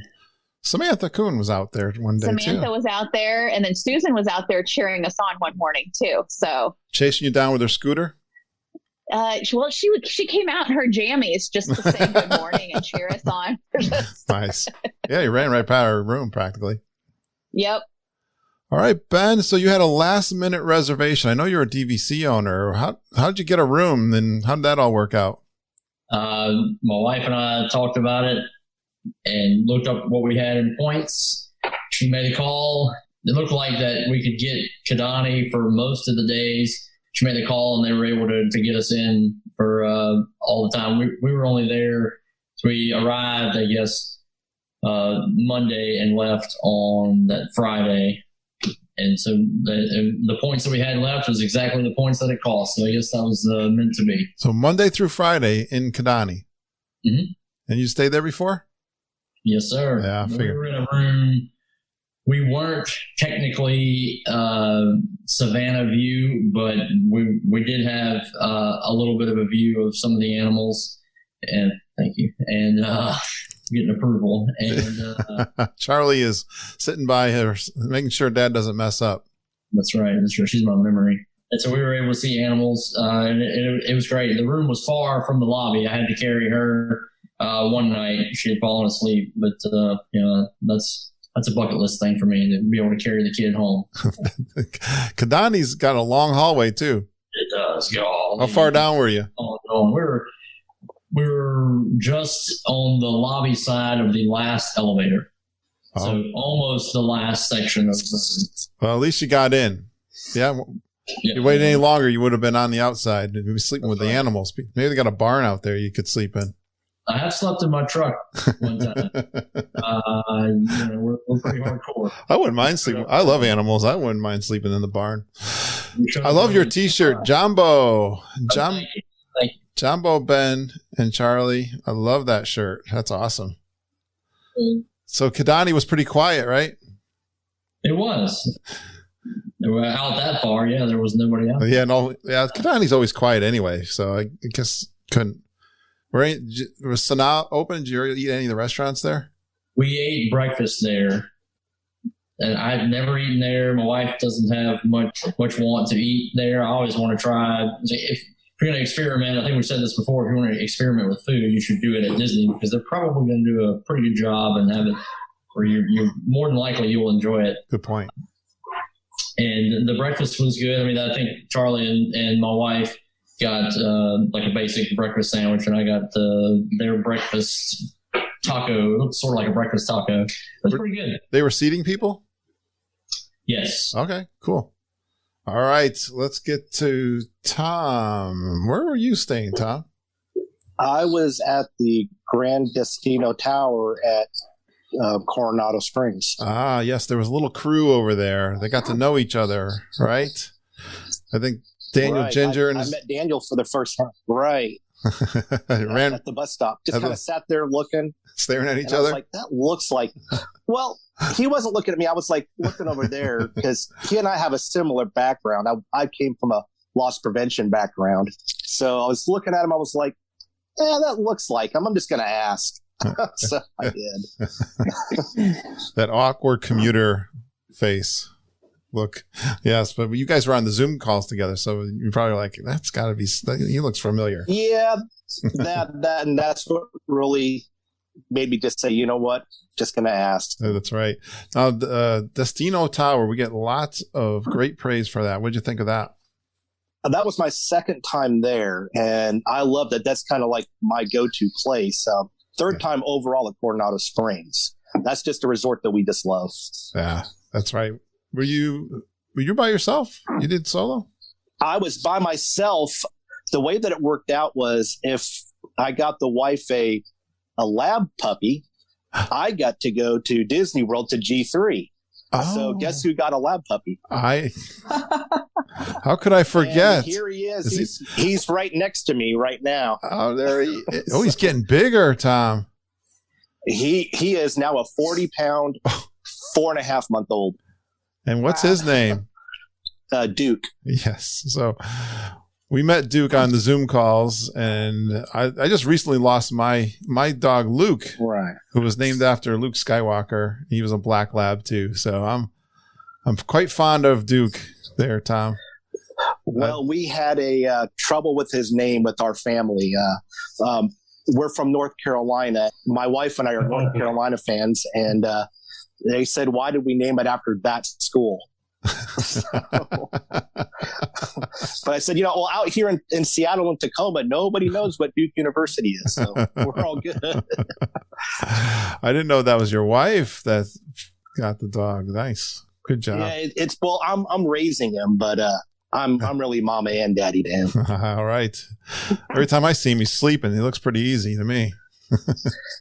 S3: Samantha Kuhn was out there one day.
S8: Samantha was out there, and then Susan was out there cheering us on one morning too. So
S3: chasing you down with her scooter.
S8: She came out in her jammies just to say good morning and cheer us on.
S3: Nice. Yeah, you ran right by her room practically.
S8: Yep.
S3: All right, Ben. So you had a last minute reservation. I know you're a DVC owner. How did you get a room? And how did that all work out?
S9: My wife and I talked about it and looked up what we had in points. She made a call. It looked like that we could get Canady for most of the days. She made a call, and they were able to get us in for all the time. We were only there. So we arrived, I guess, Monday and left on that Friday. And so the points that we had left was exactly the points that it cost. So I guess that was meant to be.
S3: So Monday through Friday in Canady.
S9: Mm-hmm.
S3: And you stayed there before?
S9: Yes, sir.
S3: Yeah, I figured.
S9: We were in a room. We weren't technically Savannah view, but we did have a little bit of a view of some of the animals. And thank you. And getting approval. And
S3: Charlie is sitting by her, making sure Dad doesn't mess up.
S9: That's right. That's right. She's my memory. And so we were able to see animals, and it was great. The room was far from the lobby. I had to carry her one night. She had fallen asleep, but that's a bucket list thing for me, to be able to carry the kid home.
S3: Canady's got a long hallway too.
S9: It does. Y'all.
S3: How far down were you?
S9: We were just on the lobby side of the last elevator. Oh. So almost the last section of the...
S3: Well, at least you got in. Yeah. If you waited any longer, you would have been on the outside. You'd be sleeping with the animals. Maybe they got a barn out there you could sleep in.
S9: I have slept in my truck one time. We're pretty hardcore.
S3: I wouldn't mind sleeping. I love animals. I wouldn't mind sleeping in the barn. I love your T-shirt, Jumbo.
S9: Thank you.
S3: Jumbo, Ben, and Charlie. I love that shirt. That's awesome. So Canady was pretty quiet, right?
S9: It was. They were out that far. Yeah, there was nobody out.
S3: Yeah, Canady's always quiet anyway, so I guess couldn't. Was Sanaa open? Did you eat any of the restaurants there?
S9: We ate breakfast there, and I've never eaten there. My wife doesn't have much want to eat there. I always want to try. If you're going to experiment, I think we've said this before, if you want to experiment with food, you should do it at Disney, because they're probably going to do a pretty good job and have it where you're more than likely you will enjoy it.
S3: Good point.
S9: And the breakfast was good. I mean, I think Charlie and my wife got like a basic breakfast sandwich, and I got their breakfast taco. It looked sort of like a breakfast taco. It was pretty good.
S3: They were seating people?
S9: Yes.
S3: Okay, cool. All right, let's get to Tom. Where were you staying, Tom?
S10: I was at the Grand Geekin Tower at Coronado Springs.
S3: Ah, yes, there was a little crew over there. They got to know each other, right? I think Daniel Ginger and
S10: I met Daniel for the first time. Right.
S3: Ran
S10: at the bus stop. Just kind of sat there looking.
S3: Staring at each
S10: other.
S3: other?
S10: I was like, that looks like... Well, he wasn't looking at me. I was like looking over there because he and I have a similar background. I came from a loss prevention background. So I was looking at him. I was like, that looks like him. I'm just going to ask. So I did.
S3: That awkward commuter face. Look, yes, but you guys were on the Zoom calls together, so you're probably like, that's got to be, he looks familiar.
S10: Yeah, and that's what really made me just say, you know what, just going to ask.
S3: That's right. Now, the Destino Tower, we get lots of great praise for that. What'd you think of that?
S10: That was my second time there, and I love that. That's kind of like my go-to place. Third time overall at Coronado Springs. That's just a resort that we just love.
S3: Yeah, that's right. Were you by yourself? You did solo?
S10: I was by myself. The way that it worked out was if I got the wife a lab puppy, I got to go to Disney World to G3. Oh. So guess who got a lab puppy?
S3: How could I forget?
S10: And here he is. He's right next to me right now.
S3: Oh, there he is. Oh, he's getting bigger, Tom.
S10: He is now a 40-pound, 4.5-month-old.
S3: And what's his name?
S10: Duke.
S3: Yes. So we met Duke on the Zoom calls, and I just recently lost my dog Luke,
S10: right,
S3: who was named after Luke Skywalker. He was a black lab too. So I'm quite fond of Duke there, Tom.
S10: Well, we had a trouble with his name with our family. We're from North Carolina. My wife and I are North Carolina fans, and they said, why did we name it after that school? But I said, out here in Seattle and Tacoma, nobody knows what Duke University is, so we're all good.
S3: I didn't know that was your wife that got the dog. Nice. Good job.
S10: Yeah, I'm raising him, but I'm really mama and daddy to him.
S3: All right. Every time I see him, he's sleeping. He looks pretty easy to me.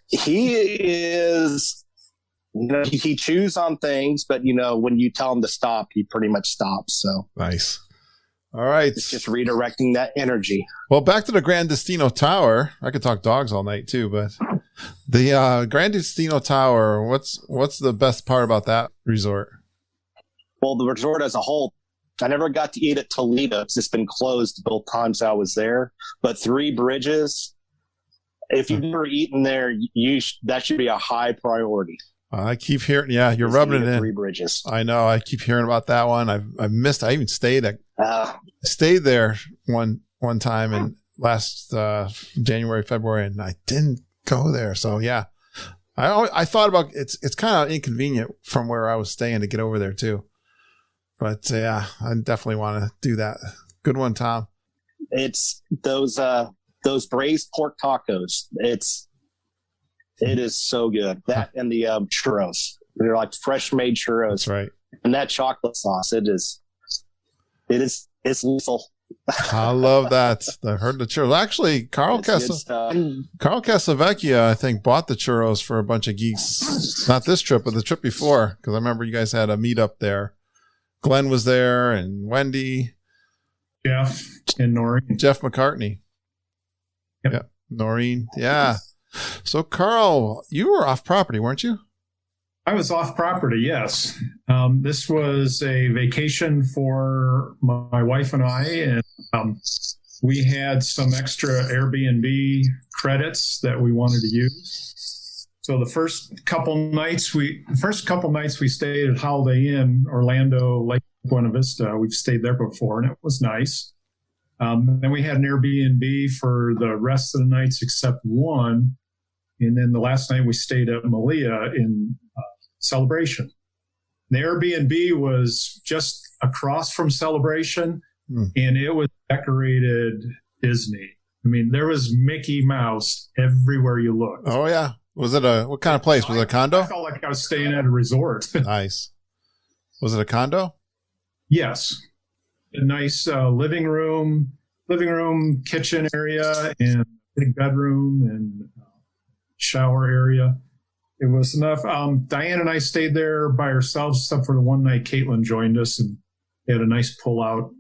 S10: He is... he chews on things, but when you tell him to stop, he pretty much stops. So
S3: nice. All right,
S10: it's just redirecting that energy.
S3: Well, back to the Grand Destino Tower. I could talk dogs all night too, but the Grand Destino Tower. What's the best part about that resort?
S10: Well, the resort as a whole. I never got to eat at Toledo. It's just been closed both times I was there. But Three Bridges. If you've never eaten there, that should be a high priority.
S3: I keep hearing, you're rubbing it in.
S10: Three Bridges.
S3: I know. I keep hearing about that one. I've missed. I even stayed there one time in last January, February, and I didn't go there. So yeah, I thought about it's kind of inconvenient from where I was staying to get over there too. But yeah, I definitely want to do that. Good one, Tom.
S10: It's those braised pork tacos. It is so good. That and the churros. They're like fresh made churros.
S3: That's right.
S10: And that chocolate sauce. It's lethal.
S3: I love that. I heard the churros. Actually, Carl Cassavechia, I think, bought the churros for a bunch of geeks. Not this trip, but the trip before, because I remember you guys had a meetup there. Glenn was there, and Wendy,
S11: Jeff, and Noreen.
S3: Jeff McCartney. Yep. Noreen. Yeah. So, Carl, you were off property, weren't you?
S11: I was off property, yes. This was a vacation for my wife and I, and we had some extra Airbnb credits that we wanted to use. So the first couple nights we stayed at Holiday Inn, Orlando, Lake Buena Vista. We've stayed there before, and it was nice. Then we had an Airbnb for the rest of the nights except one. And then the last night we stayed at Malia in Celebration. The Airbnb was just across from Celebration, and it was decorated Disney. I mean, there was Mickey Mouse everywhere you looked.
S3: Oh, yeah. Was it what kind of place? Was it a condo?
S11: I felt like I was staying at a resort.
S3: Nice. Was it a condo?
S11: Yes. A nice living room, kitchen area, and big bedroom and shower area. It was enough. Diane and I stayed there by ourselves, except for the one night Caitlin joined us, and they had a nice pull-out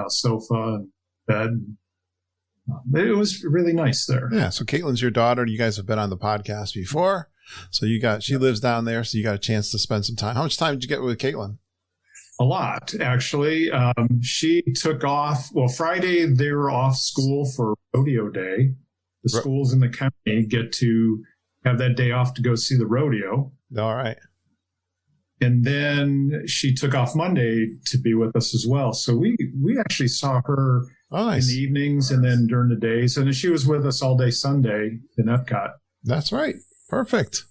S11: sofa and bed. It was really nice there.
S3: Yeah. So Caitlin's your daughter. You guys have been on the podcast before. So she lives down there. So you got a chance to spend some time. How much time did you get with Caitlin?
S11: A lot, actually. She took off. Well, Friday they were off school for rodeo day. The schools in the county get to have that day off to go see the rodeo.
S3: All right.
S11: And then she took off Monday to be with us as well. So we actually saw her in the evenings and then during the days. And then she was with us all day Sunday in Epcot.
S3: That's right. Perfect.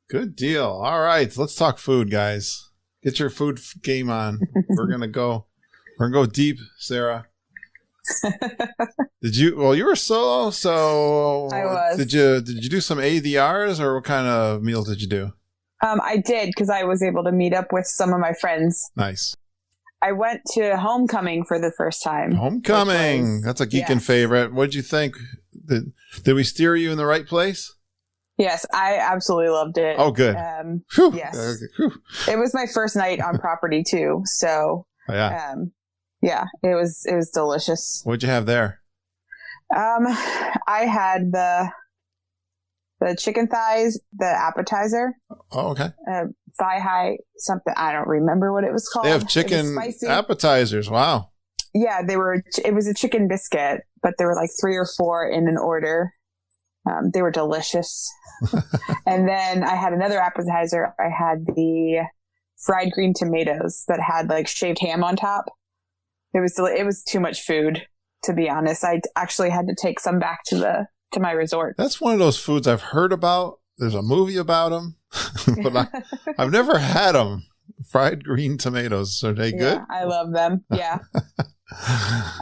S3: Good deal. All right. Let's talk food, guys. Get your food game on. We're gonna go deep, Sarah. You were solo, so
S7: I was.
S3: Did you do some ADRs, or what kind of meals did you do?
S7: I did, because I was able to meet up with some of my friends.
S3: Nice.
S7: I went to Homecoming for the first time.
S3: Homecoming. That's a Geekin favorite. What did you think? Did we steer you in the right place?
S7: Yes, I absolutely loved it.
S3: Oh, good.
S7: Yes. It was my first night on property too. So it was delicious.
S3: What'd you have there?
S7: I had the chicken thighs, the appetizer.
S3: Oh, okay.
S7: Thigh high something. I don't remember what it was called.
S3: They have chicken appetizers. Wow.
S7: Yeah, it was a chicken biscuit, but there were like 3 or 4 in an order. They were delicious. And then I had another appetizer. I had the fried green tomatoes that had like shaved ham on top. It was too much food, to be honest. I actually had to take some back to my resort.
S3: That's one of those foods I've heard about. There's a movie about them, but I've never had them. Fried green tomatoes. Are they good?
S7: I love them. Yeah.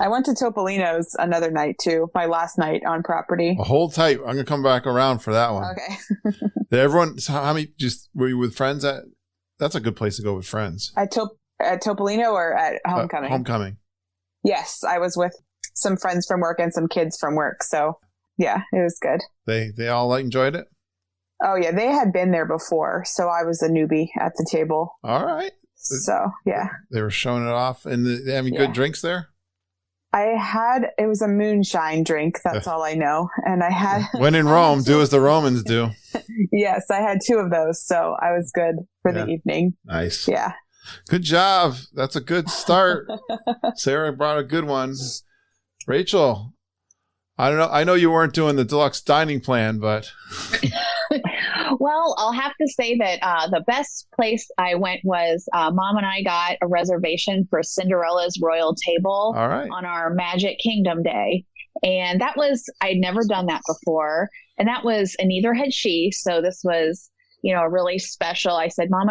S7: I went to Topolino's another night too, my last night on property.
S3: Hold tight. I'm going to come back around for that one.
S7: Okay.
S3: Did everyone, how many, were you with friends that's a good place to go with friends.
S7: At Topolino or at Homecoming?
S3: Homecoming.
S7: Yes. I was with some friends from work and some kids from work. So yeah, it was good.
S3: They all enjoyed it?
S7: Oh yeah. They had been there before. So I was a newbie at the table.
S3: All right.
S7: So, yeah.
S3: They were showing it off. And they having good drinks there?
S7: It was a moonshine drink. That's all I know. And I had...
S3: When in Rome, do as the Romans do.
S7: Yes, I had 2 of those. So I was good for the evening.
S3: Nice.
S7: Yeah.
S3: Good job. That's a good start. Sarah brought a good one. Rachel, I don't know. I know you weren't doing the deluxe dining plan, but...
S8: Well, I'll have to say that the best place I went was Mom and I got a reservation for Cinderella's Royal Table on our Magic Kingdom day. And I'd never done that before. And that was, and neither had she. So this was, a really special. I said, Mom,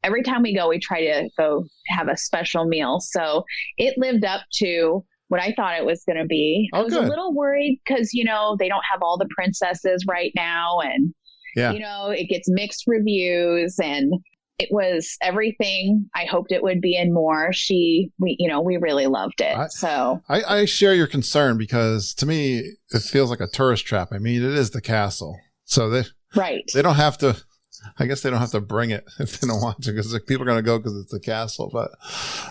S8: every time we go, we try to go have a special meal. So it lived up to what I thought it was going to be. I was a little worried because, they don't have all the princesses right now. And it gets mixed reviews, and it was everything I hoped it would be and more. We really loved it.
S3: I share your concern because to me, it feels like a tourist trap. I mean, it is the castle. So they don't have to, I guess they don't have to bring it if they don't want to, because people are going to go because it's the castle. But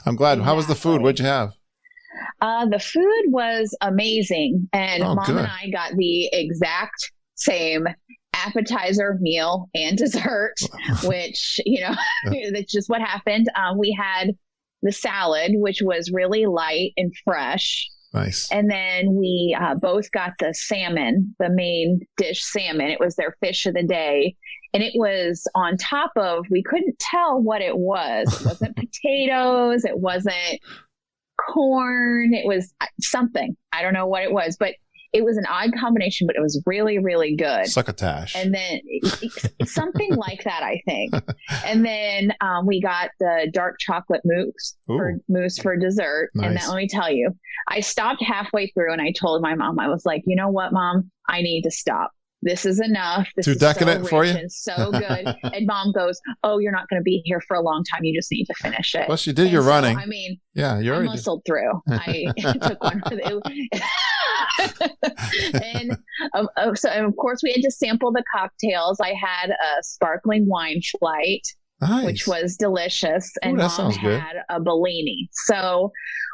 S3: I'm glad. Exactly. How was the food? What'd you have?
S8: The food was amazing. And Mom and I got the exact same appetizer, meal, and dessert, which, that's just what happened. We had the salad, which was really light and fresh.
S3: Nice.
S8: And then we both got the salmon, the main dish salmon. It was their fish of the day. And it was on top of, we couldn't tell what it was. It wasn't potatoes. It wasn't corn. It was something. I don't know what it was, but it was an odd combination, but it was really, really good.
S3: Succotash.
S8: And then something like that, I think. And then we got the dark chocolate mousse for dessert. Nice. And then let me tell you, I stopped halfway through and I told my mom, I was like, you know what, Mom, I need to stop. this is enough. This
S3: Too
S8: is
S3: decadent
S8: so
S3: for you?
S8: and so good. And Mom goes, oh, you're not going to be here for a long time. You just need to finish it.
S3: Plus, you did your running.
S8: I mean,
S3: yeah, you
S8: I
S3: already
S8: muscled through. I took one for the. And of course, we had to sample the cocktails. I had a sparkling wine flight. Nice. Which was delicious. And Mom had a Bellini. So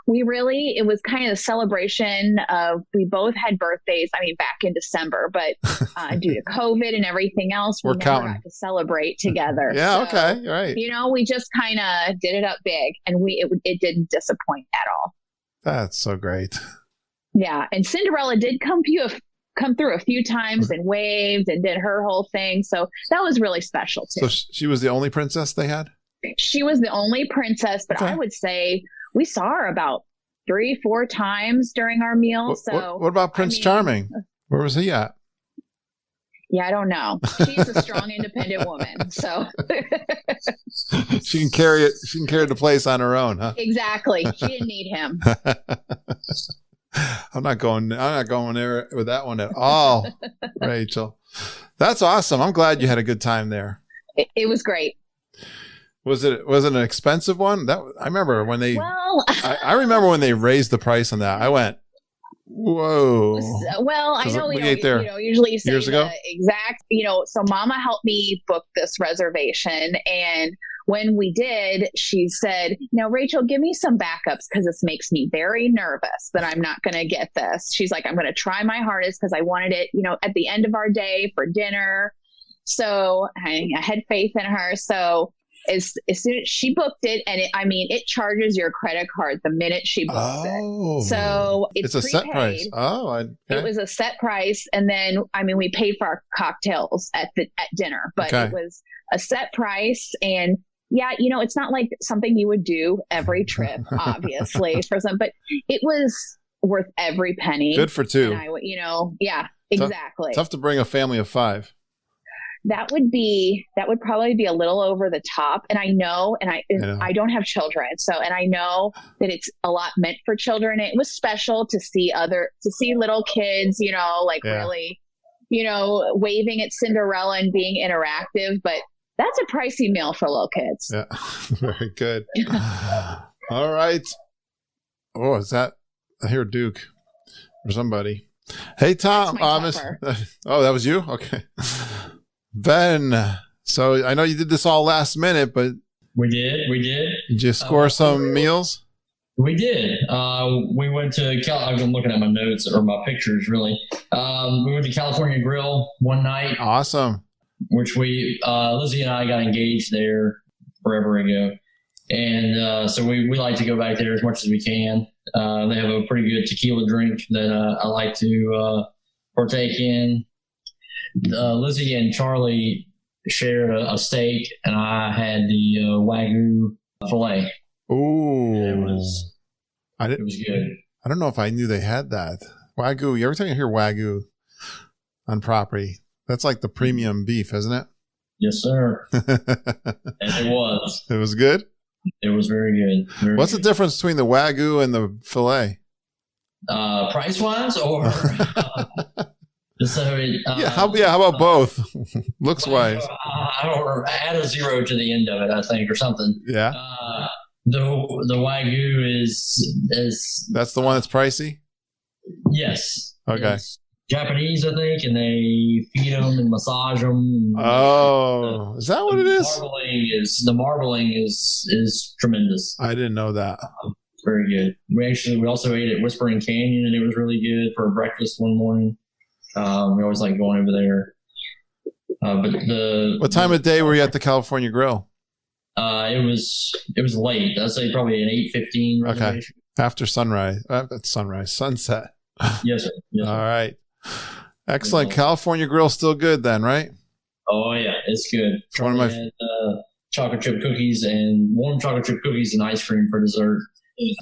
S8: it was kind of a celebration of, we both had birthdays, back in December, but due to COVID and everything else, we never got to celebrate together.
S3: Yeah, so, okay, right.
S8: We just kind of did it up big, and it didn't disappoint at all.
S3: That's so great.
S8: Yeah, and Cinderella did come through a few times and waved and did her whole thing. So that was really special too.
S3: So she was the only princess they had?
S8: She was the only princess, but I would say we saw her about 3-4 times during our meal.
S3: What about Prince Charming? Where was he at?
S8: Yeah, I don't know. She's a strong, independent woman. So
S3: she can carry it. She can carry the place on her own, huh?
S8: Exactly. She didn't need him.
S3: I'm not going there with that one at all, Rachel. That's awesome. I'm glad you had a good time there.
S8: It was great.
S3: Was it an expensive one? I remember when they. Well, I remember when they raised the price on that. I went, whoa.
S8: Well, I know we ate there usually you say
S3: years ago.
S8: Exact. So Mama helped me book this reservation, and when we did, she said, now, Rachel, give me some backups because this makes me very nervous that I'm not going to get this. She's like, I'm going to try my hardest because I wanted it, at the end of our day for dinner. So I had faith in her. So as soon as she booked it, and it charges your credit card the minute she books it. So it's
S3: a set price.
S8: It was a set price. And then, we paid for our cocktails at dinner, but it was a set price. And yeah, it's not like something you would do every trip, obviously, but it was worth every penny.
S3: Good for two.
S8: And yeah, exactly.
S3: Tough to bring a family of 5.
S8: That would probably be a little over the top. And I know, I don't have children. And I know that it's a lot meant for children. It was special to see little kids, really, waving at Cinderella and being interactive, but that's a pricey meal for little kids.
S3: Yeah. Very good. All right. Oh, is that? I hear Duke or somebody. Hey, Tom. That was you? Okay. Ben. So I know you did this all last minute, but.
S9: We did.
S3: Did you score some meals?
S9: We did. We went to I'm looking at my notes or my pictures, really. We went to California Grill one night.
S3: Awesome.
S9: Which Lizzie and I got engaged there forever ago. And so we like to go back there as much as we can. They have a pretty good tequila drink that I like to partake in. Lizzie and Charlie shared a steak, and I had the Wagyu filet.
S3: Ooh.
S9: It was good.
S3: I don't know if I knew they had that. Wagyu. Every time you hear Wagyu on property, that's like the premium beef, isn't it?
S9: Yes, sir. And it was.
S3: It was good?
S9: It was very good.
S3: What's the difference between the Wagyu and the filet?
S9: Price-wise or...
S3: how about both? Looks-wise.
S9: I don't remember. Add a 0 to the end of it, I think, or something.
S3: Yeah.
S9: The Wagyu is...
S3: That's the one that's pricey?
S9: Yes.
S3: Okay.
S9: It's Japanese, I think, and they feed them and massage them.
S3: Is that what it is?
S9: The marbling is tremendous.
S3: I didn't know that.
S9: Very good. We also ate at Whispering Canyon, and it was really good for breakfast one morning. We always like going over there. What
S3: time of day were you at the California Grill?
S9: It was late. I'd say probably an 8:15 reservation.
S3: Okay. After sunrise. Sunset.
S9: Yes, sir. Yes, sir.
S3: All right. Excellent. California Grill still good then, right?
S9: Oh yeah, it's good. One of my chocolate chip cookies and warm chocolate chip cookies and ice cream for dessert.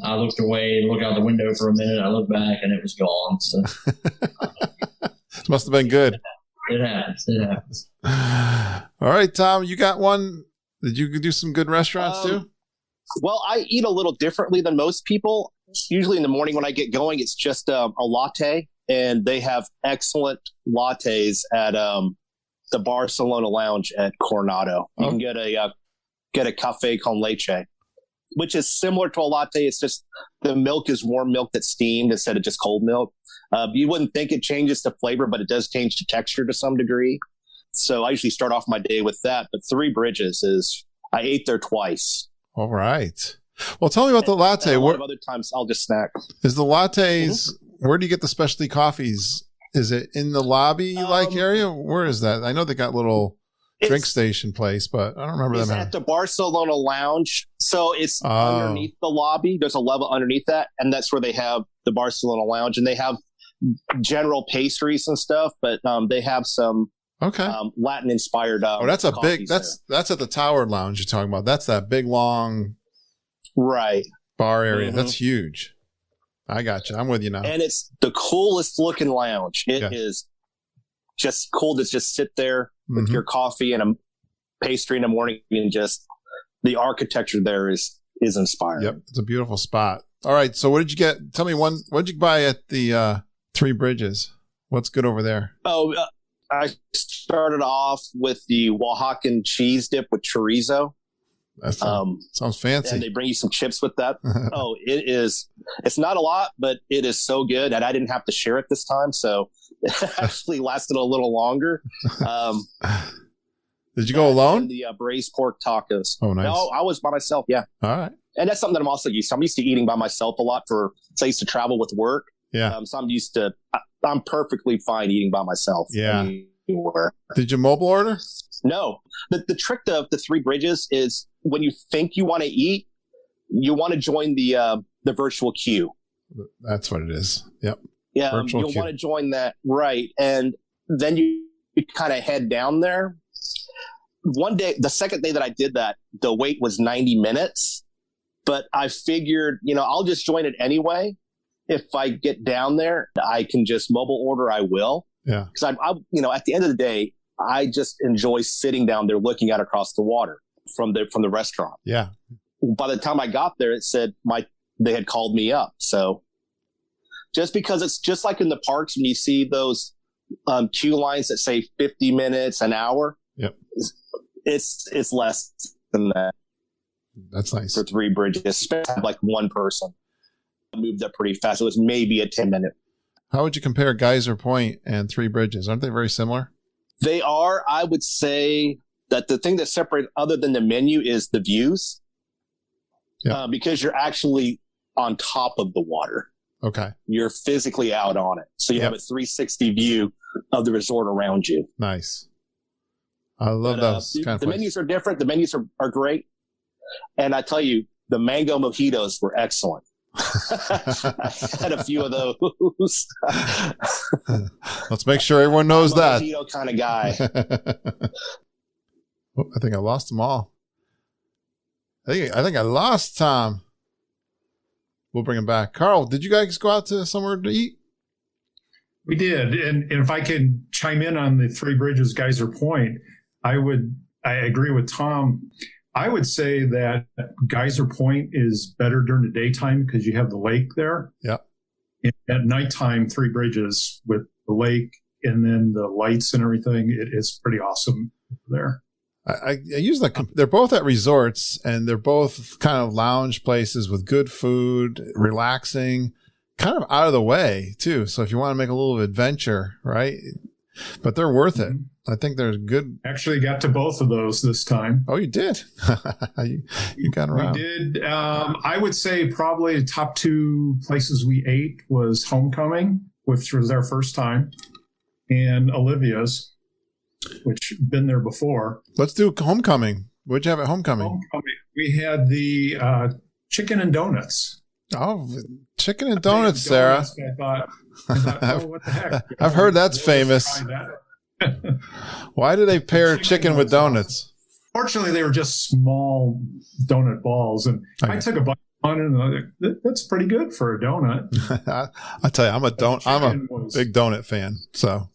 S9: I looked out the window for a minute. I looked back and it was gone. So
S3: it must have been good.
S9: It happens.
S3: All right, Tom, you got one? Did you do some good restaurants too?
S10: Well, I eat a little differently than most people. Usually in the morning when I get going, it's just a latte. and they have excellent lattes at the Barcelona Lounge at Coronado. You can get a cafe con leche, which is similar to a latte. It's just the milk is warm milk that's steamed instead of just cold milk. You wouldn't think it changes the flavor, but it does change the texture to some degree. So I usually start off my day with that. But Three Bridges I ate there twice.
S3: All right. Well, tell me about the latte.
S10: And a lot of other times I'll just snack.
S3: Is the lattes, where do you get the specialty coffees? Is it in the lobby area? Where is that? I know they got little drink station place, but I don't remember them.
S10: At the Barcelona Lounge. So it's underneath the lobby. There's a level underneath that, and that's where they have the Barcelona Lounge, and they have general pastries and stuff, but they have some Latin inspired.
S3: That's a big. That's at the Tower Lounge you're talking about. That's that big long bar area. That's huge. I got you. I'm with you now.
S10: And it's the coolest looking lounge. It is just cool to just sit there with your coffee and a pastry in the morning, and just the architecture there is inspiring.
S3: Yep, it's a beautiful spot. All right, so what did you get? Tell me what did you buy at the Three Bridges? What's good over there?
S10: I started off with the Oaxacan cheese dip with chorizo.
S3: That sounds fancy.
S10: And they bring you some chips with that. It's not a lot, but it is so good. And I didn't have to share it this time. So it actually lasted a little longer.
S3: Did you go alone?
S10: And the braised pork tacos.
S3: Oh, nice.
S10: No, I was by myself. Yeah.
S3: All right.
S10: And that's something that I'm also used to. I'm used to eating by myself a lot so I used to travel with work.
S3: Yeah.
S10: So I'm perfectly fine eating by myself.
S3: Yeah.
S10: Anywhere.
S3: Did you mobile order?
S10: No. The trick of the Three Bridges is when you think you want to eat, you want to join the virtual queue.
S3: That's what it is. Yep.
S10: Yeah. You'll want to join that. Right. And then you kind of head down there. One day, the second day that I did that, the wait was 90 minutes, but I figured, I'll just join it anyway. If I get down there, I can just mobile order. I will.
S3: Yeah.
S10: Because at the end of the day, I just enjoy sitting down there looking out across the water from the restaurant.
S3: Yeah.
S10: By the time I got there, it said they had called me up. So just because it's just like in the parks when you see those queue lines that say 50 minutes, an hour.
S3: Yep.
S10: It's less than that.
S3: That's nice.
S10: For Three Bridges, like one person. I moved up pretty fast. It was maybe a 10-minute.
S3: How would you compare Geyser Point and Three Bridges? Aren't they very similar?
S10: They are. I would say that the thing that separates other than the menu is the views.
S3: Yeah.
S10: Because you're actually on top of the water.
S3: Okay.
S10: You're physically out on it. So you have a 360 view of the resort around you.
S3: Nice. I love those kind of
S10: the menus are different. The menus are great. And I tell you, the mango mojitos were excellent. I had a few of those.
S3: Let's make sure everyone knows that.
S10: Mojito kind of guy.
S3: I think I lost them all. I think I lost Tom. We'll bring him back. Carl, did you guys go out to somewhere to eat?
S11: We did. And if I could chime in on the Three Bridges Geyser Point, I agree with Tom. I would say that Geyser Point is better during the daytime because you have the lake there.
S3: Yeah.
S11: At nighttime, Three Bridges with the lake and then the lights and everything, it's pretty awesome there.
S3: I use they're both at resorts, and they're both kind of lounge places with good food, relaxing, kind of out of the way too. So if you want to make a little adventure, right? But they're worth it. I think they're good.
S11: Actually got to both of those this time.
S3: Oh, you did? you got around.
S11: We did. I would say probably the top two places we ate was Homecoming, which was our first time, and Olivia's, which been there before.
S3: Let's do Homecoming. What'd you have at Homecoming?
S11: We had the chicken and donuts.
S3: Oh, chicken and donuts, Sarah.
S11: I thought, oh, what the heck?
S3: I've heard that's famous. Why do they pair chicken with donuts?
S11: Fortunately, they were just small donut balls, and I took a bite on it, and that's pretty good for a donut.
S3: I tell you, I'm a big donut fan. So,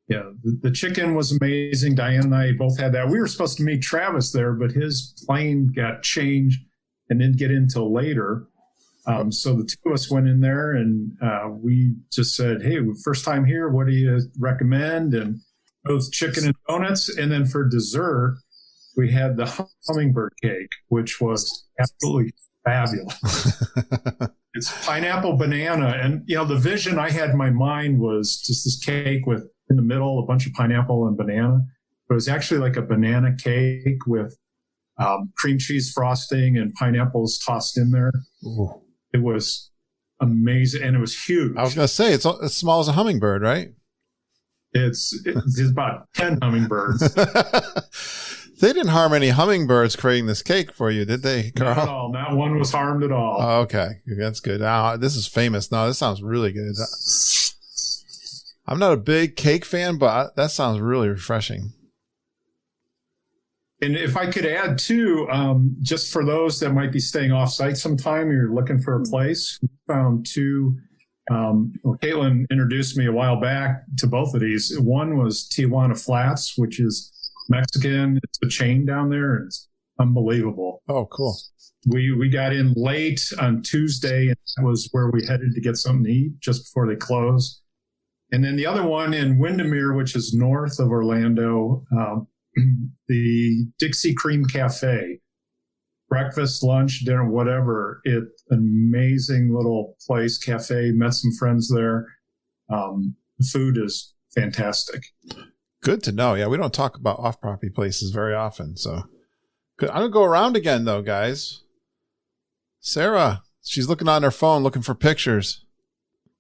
S11: yeah, the chicken was amazing. Diane and I both had that. We were supposed to meet Travis there, but his plane got changed and didn't get in till later. So the two of us went in there and we just said, hey, first time here, what do you recommend? And both chicken and donuts. And then for dessert, we had the hummingbird cake, which was absolutely fabulous. It's pineapple banana. And, the vision I had in my mind was just this cake with, in the middle, a bunch of pineapple and banana. But it was actually like a banana cake with cream cheese frosting and pineapples tossed in there.
S3: Ooh.
S11: It was amazing. And it was huge.
S3: I was going to say, it's as small as a hummingbird, right?
S11: It's about 10 hummingbirds.
S3: They didn't harm any hummingbirds creating this cake for you, did they, Carl?
S11: Not at all. Not one was harmed at all.
S3: Oh, okay. That's good. This is famous. No, this sounds really good. I'm not a big cake fan, but that sounds really refreshing.
S11: And if I could add too, just for those that might be staying off site sometime, you're looking for a place, we found two. Caitlin introduced me a while back to both of these. One was Tijuana Flats, which is Mexican. It's a chain down there. And it's unbelievable.
S3: Oh, cool.
S11: We got in late on Tuesday, and that was where we headed to get something to eat just before they closed. And then the other one in Windermere, which is north of Orlando, the Dixie Cream Cafe. Breakfast, lunch, dinner, whatever. It's an amazing little place, cafe. Met some friends there. The food is fantastic.
S3: Good to know. Yeah, we don't talk about off-property places very often. So good. I'm going to go around again, though, guys. Sarah, she's looking on her phone, looking for pictures.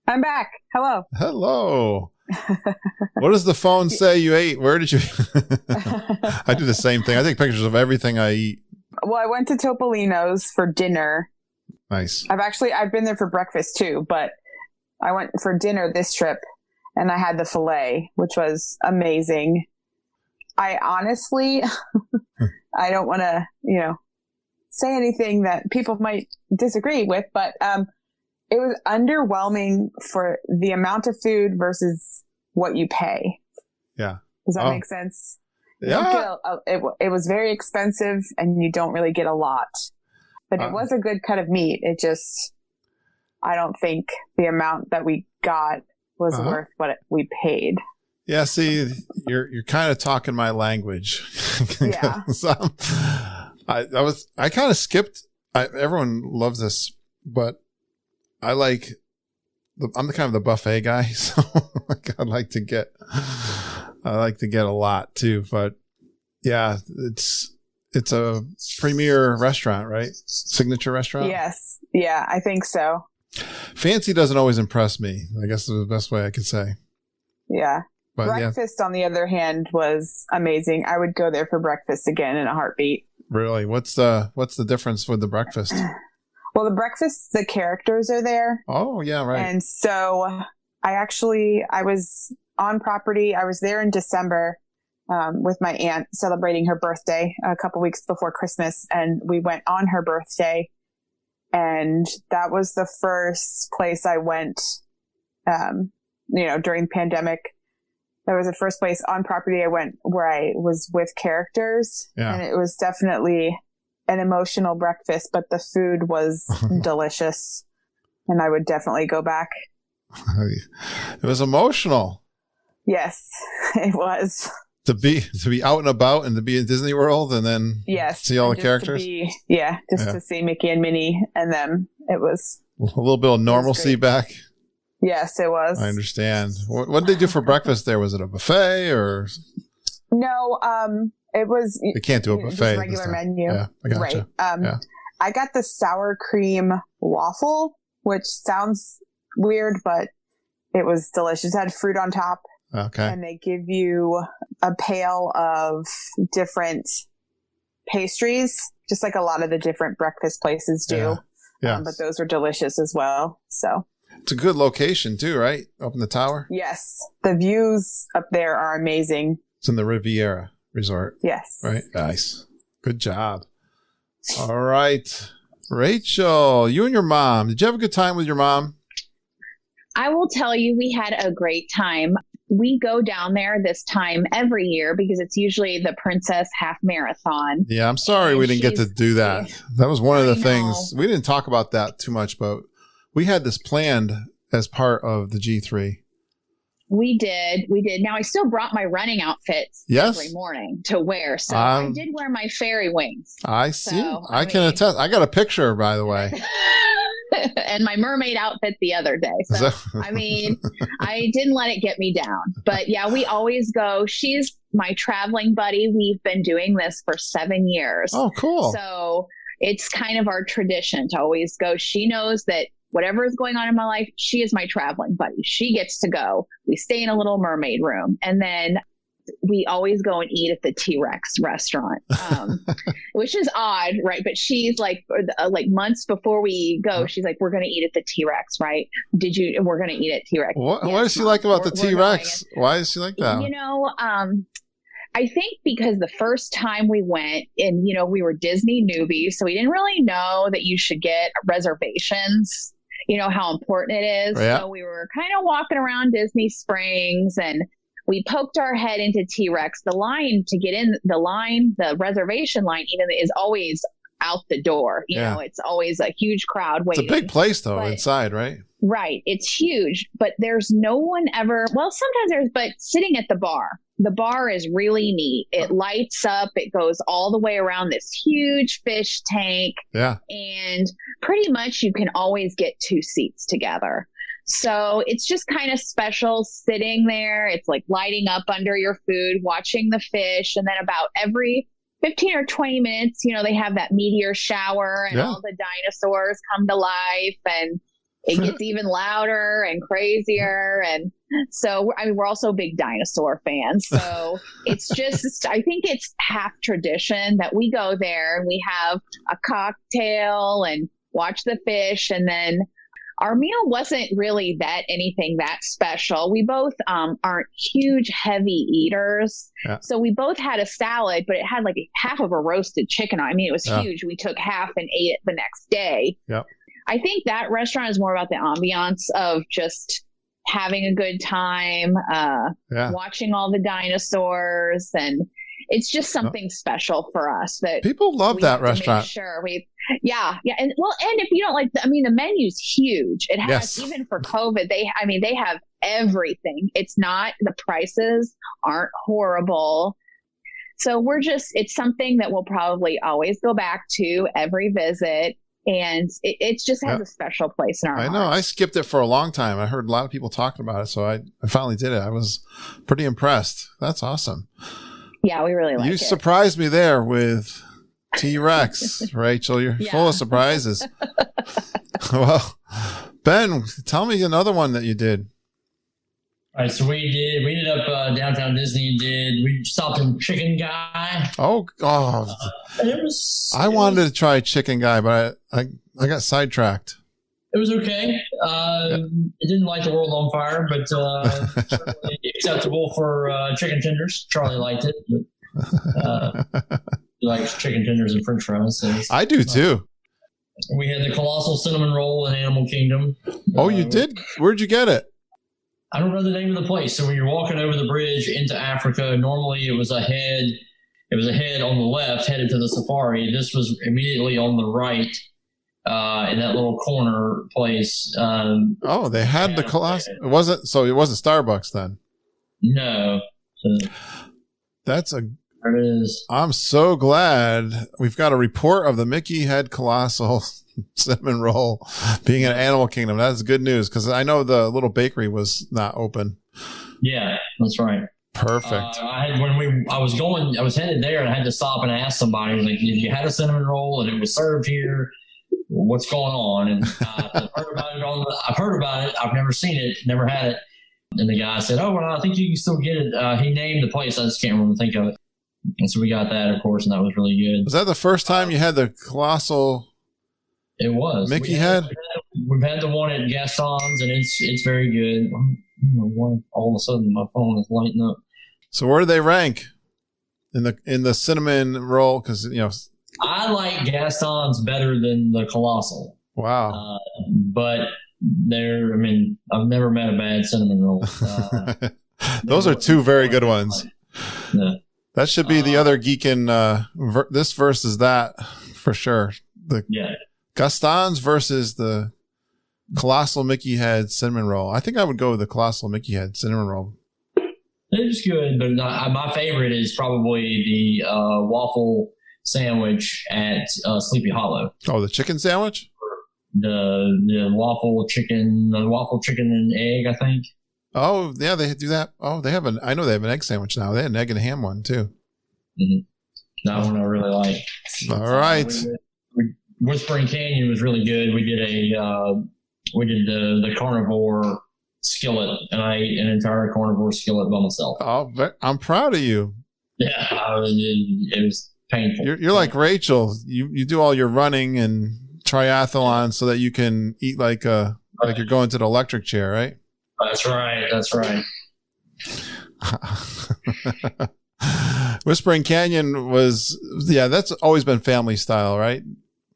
S7: I'm back. Hello.
S3: Hello. What does the phone say you ate? Where did you? I do the same thing. I take pictures of everything I eat.
S7: Well, I went to Topolino's for dinner.
S3: Nice.
S7: I've been there for breakfast too, but I went for dinner this trip and I had the filet, which was amazing. I honestly, I don't want to, say anything that people might disagree with, but it was underwhelming for the amount of food versus what you pay.
S3: Yeah.
S7: Does that make sense?
S3: Yeah.
S7: It was very expensive and you don't really get a lot, but it was a good cut of meat. It just, I don't think the amount that we got was worth what we paid.
S3: Yeah. See, you're kind of talking my language.
S7: Yeah.
S3: I kind of skipped. Everyone loves this, but I'm the kind of the buffet guy. So I like to get a lot too, but yeah, it's a premier restaurant, right? Signature restaurant.
S7: Yes. Yeah, I think so.
S3: Fancy doesn't always impress me. I guess is the best way I could say.
S7: Yeah.
S3: But
S7: breakfast, on the other hand, was amazing. I would go there for breakfast again in a heartbeat.
S3: Really? What's the difference with the breakfast?
S7: Well, the breakfast, the characters are there.
S3: Oh, yeah, right.
S7: And so I was on property. I was there in December with my aunt celebrating her birthday a couple weeks before Christmas. And we went on her birthday. And that was the first place I went, during the pandemic. That was the first place on property I went where I was with characters. Yeah. And it was definitely an emotional breakfast, but the food was delicious. And I would definitely go back.
S3: It was emotional.
S7: Yes, it was.
S3: To be out and about and to be in Disney World and then see all the characters.
S7: To see Mickey and Minnie and them. It was
S3: a little bit of normalcy back.
S7: Yes, it was.
S3: I understand. What did they do for breakfast there? Was it a buffet or?
S7: No, it was.
S3: They can't do a buffet.
S7: Just regular menu.
S3: Yeah, I gotcha.
S7: Right. I got the sour cream waffle, which sounds weird, but it was delicious. It had fruit on top.
S3: Okay.
S7: And they give you a pail of different pastries, just like a lot of the different breakfast places do.
S3: Yeah.
S7: But those were delicious as well. So
S3: it's a good location too, right? Up in the tower.
S7: Yes. The views up there are amazing.
S3: It's in the Riviera Resort.
S7: Yes.
S3: Right. Nice. Good job. All right. Rachel, you and your mom, did you have a good time with your mom?
S8: I will tell you, we had a great time. we go down there this time every year because it's usually the Princess Half Marathon.
S3: Yeah, I'm sorry we didn't get to do that. That was one of the things. We didn't talk about that too much, but we had this planned as part of the G3.
S8: We did. Now, I still brought my running outfits every morning to wear. So I did wear my fairy wings.
S3: I see. So, I can attest. I got a picture, by the way.
S8: And my mermaid outfit the other day. So, I mean, I didn't let it get me down. But yeah, we always go. She's my traveling buddy. We've been doing this for 7 years.
S3: Oh, cool.
S8: So it's kind of our tradition to always go. She knows that whatever is going on in my life, she is my traveling buddy. She gets to go. We stay in a little mermaid room. And then we always go and eat at the T-Rex restaurant, which is odd, right? But she's like months before we go, she's like, we're going to eat at the T-Rex, right? We're going to eat at T-Rex.
S3: What does she like about the T-Rex? Why is she like that?
S8: You know, I think because the first time we went and, you know, we were Disney newbies, so we didn't really know that you should get reservations, you know, how important it is.
S3: Yeah.
S8: So we were kind of walking around Disney Springs and we poked our head into T-Rex. The line to get in, the reservation line even is always out the door. You know, it's always a huge crowd waiting.
S3: It's a big place though, inside, right?
S8: Right. It's huge, but there's no one ever, well, sometimes there's, but sitting at the bar is really neat. It lights up. It goes all the way around this huge fish tank.
S3: Yeah.
S8: And pretty much you can always get 2 seats together. So it's just kind of special sitting there. It's like lighting up under your food, watching the fish. And then about every 15 or 20 minutes, you know, they have that meteor shower and all the dinosaurs come to life and it gets even louder and crazier. And so, I mean, we're also big dinosaur fans. So it's just, I think it's half tradition that we go there and we have a cocktail and watch the fish. And then our meal wasn't really anything that special. We both aren't huge, heavy eaters. Yeah. So we both had a salad, but it had like half of a roasted chicken. I mean, it was huge. We took half and ate it the next day.
S3: Yep.
S8: I think that restaurant is more about the ambiance of just having a good time, watching all the dinosaurs, and it's just something special for us. That
S3: people love that restaurant.
S8: Sure, and if you don't like, the menu's huge. It has even for COVID. They have everything. It's not, the prices aren't horrible. So it's something that we'll probably always go back to every visit. And it just has a special place in our hearts.
S3: I know. I skipped it for a long time. I heard a lot of people talking about it. So I finally did it. I was pretty impressed. That's awesome.
S8: Yeah, we really like it.
S3: You surprised me there with T-Rex, Rachel. You're full of surprises. Well, Ben, tell me another one that you did.
S9: All right, so we ended up downtown Disney. We stopped in Chicken Guy.
S3: I wanted to try Chicken Guy, but I got sidetracked.
S9: It was okay. It didn't light the world on fire, but certainly acceptable for chicken tenders. Charlie liked it. But, he likes chicken tenders and French fries. So
S3: I do too.
S9: We had the colossal cinnamon roll in Animal Kingdom.
S3: Oh, you did? Where'd you get it?
S9: I don't know the name of the place. So when you're walking over the bridge into Africa, normally it was a head on the left headed to the safari. This was immediately on the right in that little corner place.
S3: They had the colossal. It wasn't Starbucks then.
S9: No. There it is.
S3: I'm so glad we've got a report of the Mickey Head Colossal cinnamon roll being in Animal Kingdom. That's good news because I know the little bakery was not open.
S9: Yeah, that's right.
S3: Perfect.
S9: I was headed there and I had to stop and ask somebody. I was like, if you had a cinnamon roll and it was served here, what's going on? And I've heard about it. I've never seen it, never had it. And the guy said, oh, well, I think you can still get it. He named the place. I just can't remember think of it. And so we got that, of course, and that was really good.
S3: Was that the first time you had the colossal?
S9: It was.
S3: Mickey Head?
S9: We've had the one at Gaston's, and it's very good. I don't know why all of a sudden my phone is lighting up.
S3: So where do they rank in the cinnamon roll? Because
S9: I like Gaston's better than the colossal.
S3: Wow.
S9: But I've never met a bad cinnamon roll.
S3: Those are two very good ones.
S9: Yeah.
S3: That should be the other Geekin. This versus that for sure. The Gaston's versus the Colossal Mickey Head Cinnamon Roll. I think I would go with the Colossal Mickey Head Cinnamon Roll.
S9: It's good, but my favorite is probably the waffle sandwich at Sleepy Hollow.
S3: Oh, the chicken sandwich?
S9: The waffle chicken and egg, I think.
S3: Oh, yeah, they do that. Oh, I know they have an egg sandwich now. They had an egg and ham one too.
S9: Mm-hmm. That one I really like.
S3: All right.
S9: Whispering Canyon was really good. We did the carnivore skillet, and I ate an entire carnivore skillet by myself.
S3: Oh, I'm proud of you.
S9: Yeah, it was painful.
S3: You're like Rachel. You do all your running and triathlon so that you can eat like you're going to the electric chair, right?
S9: That's right.
S3: Whispering Canyon that's always been family style, right?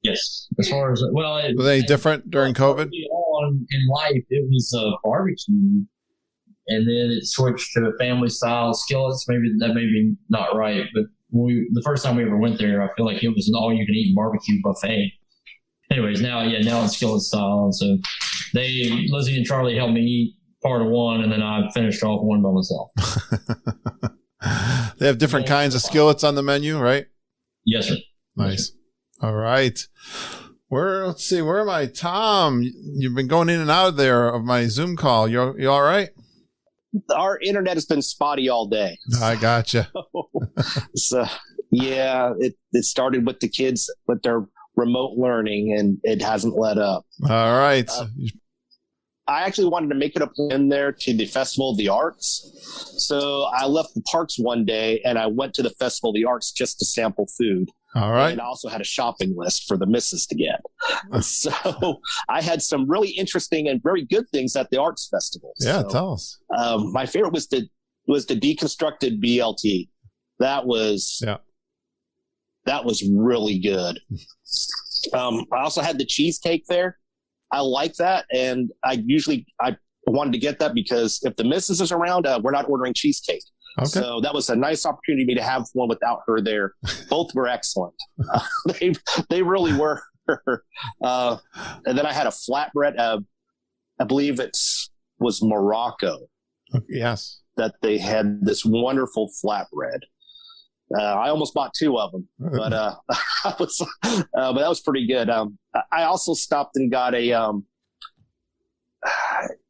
S9: Yes. As far as
S3: were they different during COVID?
S9: On in life, it was a barbecue, and then it switched to family style skillets. Maybe that may be not right, but the first time we ever went there, I feel like it was an all you can eat barbecue buffet. Anyways, now it's skillet style, and so Lizzie and Charlie helped me eat part of one, and then I finished off one by myself.
S3: They have different kinds of skillets on the menu, right?
S9: Yes, sir.
S3: Nice. All right. Let's see. Where am I? Tom, you've been going in and out of there of my Zoom call. You all right?
S10: Our internet has been spotty all day.
S3: I gotcha.
S10: So, yeah, it started with the kids with their remote learning, and it hasn't let up.
S3: All right.
S10: I actually wanted to make it up in there to the Festival of the Arts. So I left the parks one day and I went to the Festival of the Arts just to sample food.
S3: All right.
S10: And I also had a shopping list for the missus to get. So I had some really interesting and very good things at the arts festival.
S3: Yeah, tell us.
S10: My favorite was the deconstructed BLT. That was really good. I also had the cheesecake there. I like that, and I wanted to get that because if the missus is around, we're not ordering cheesecake.
S3: Okay.
S10: So that was a nice opportunity for me to have one without her there. Both were excellent. They really were. And then I had a flatbread. I believe it was Morocco.
S3: Yes.
S10: That they had this wonderful flatbread. I almost bought two of them, but but that was pretty good. I also stopped and got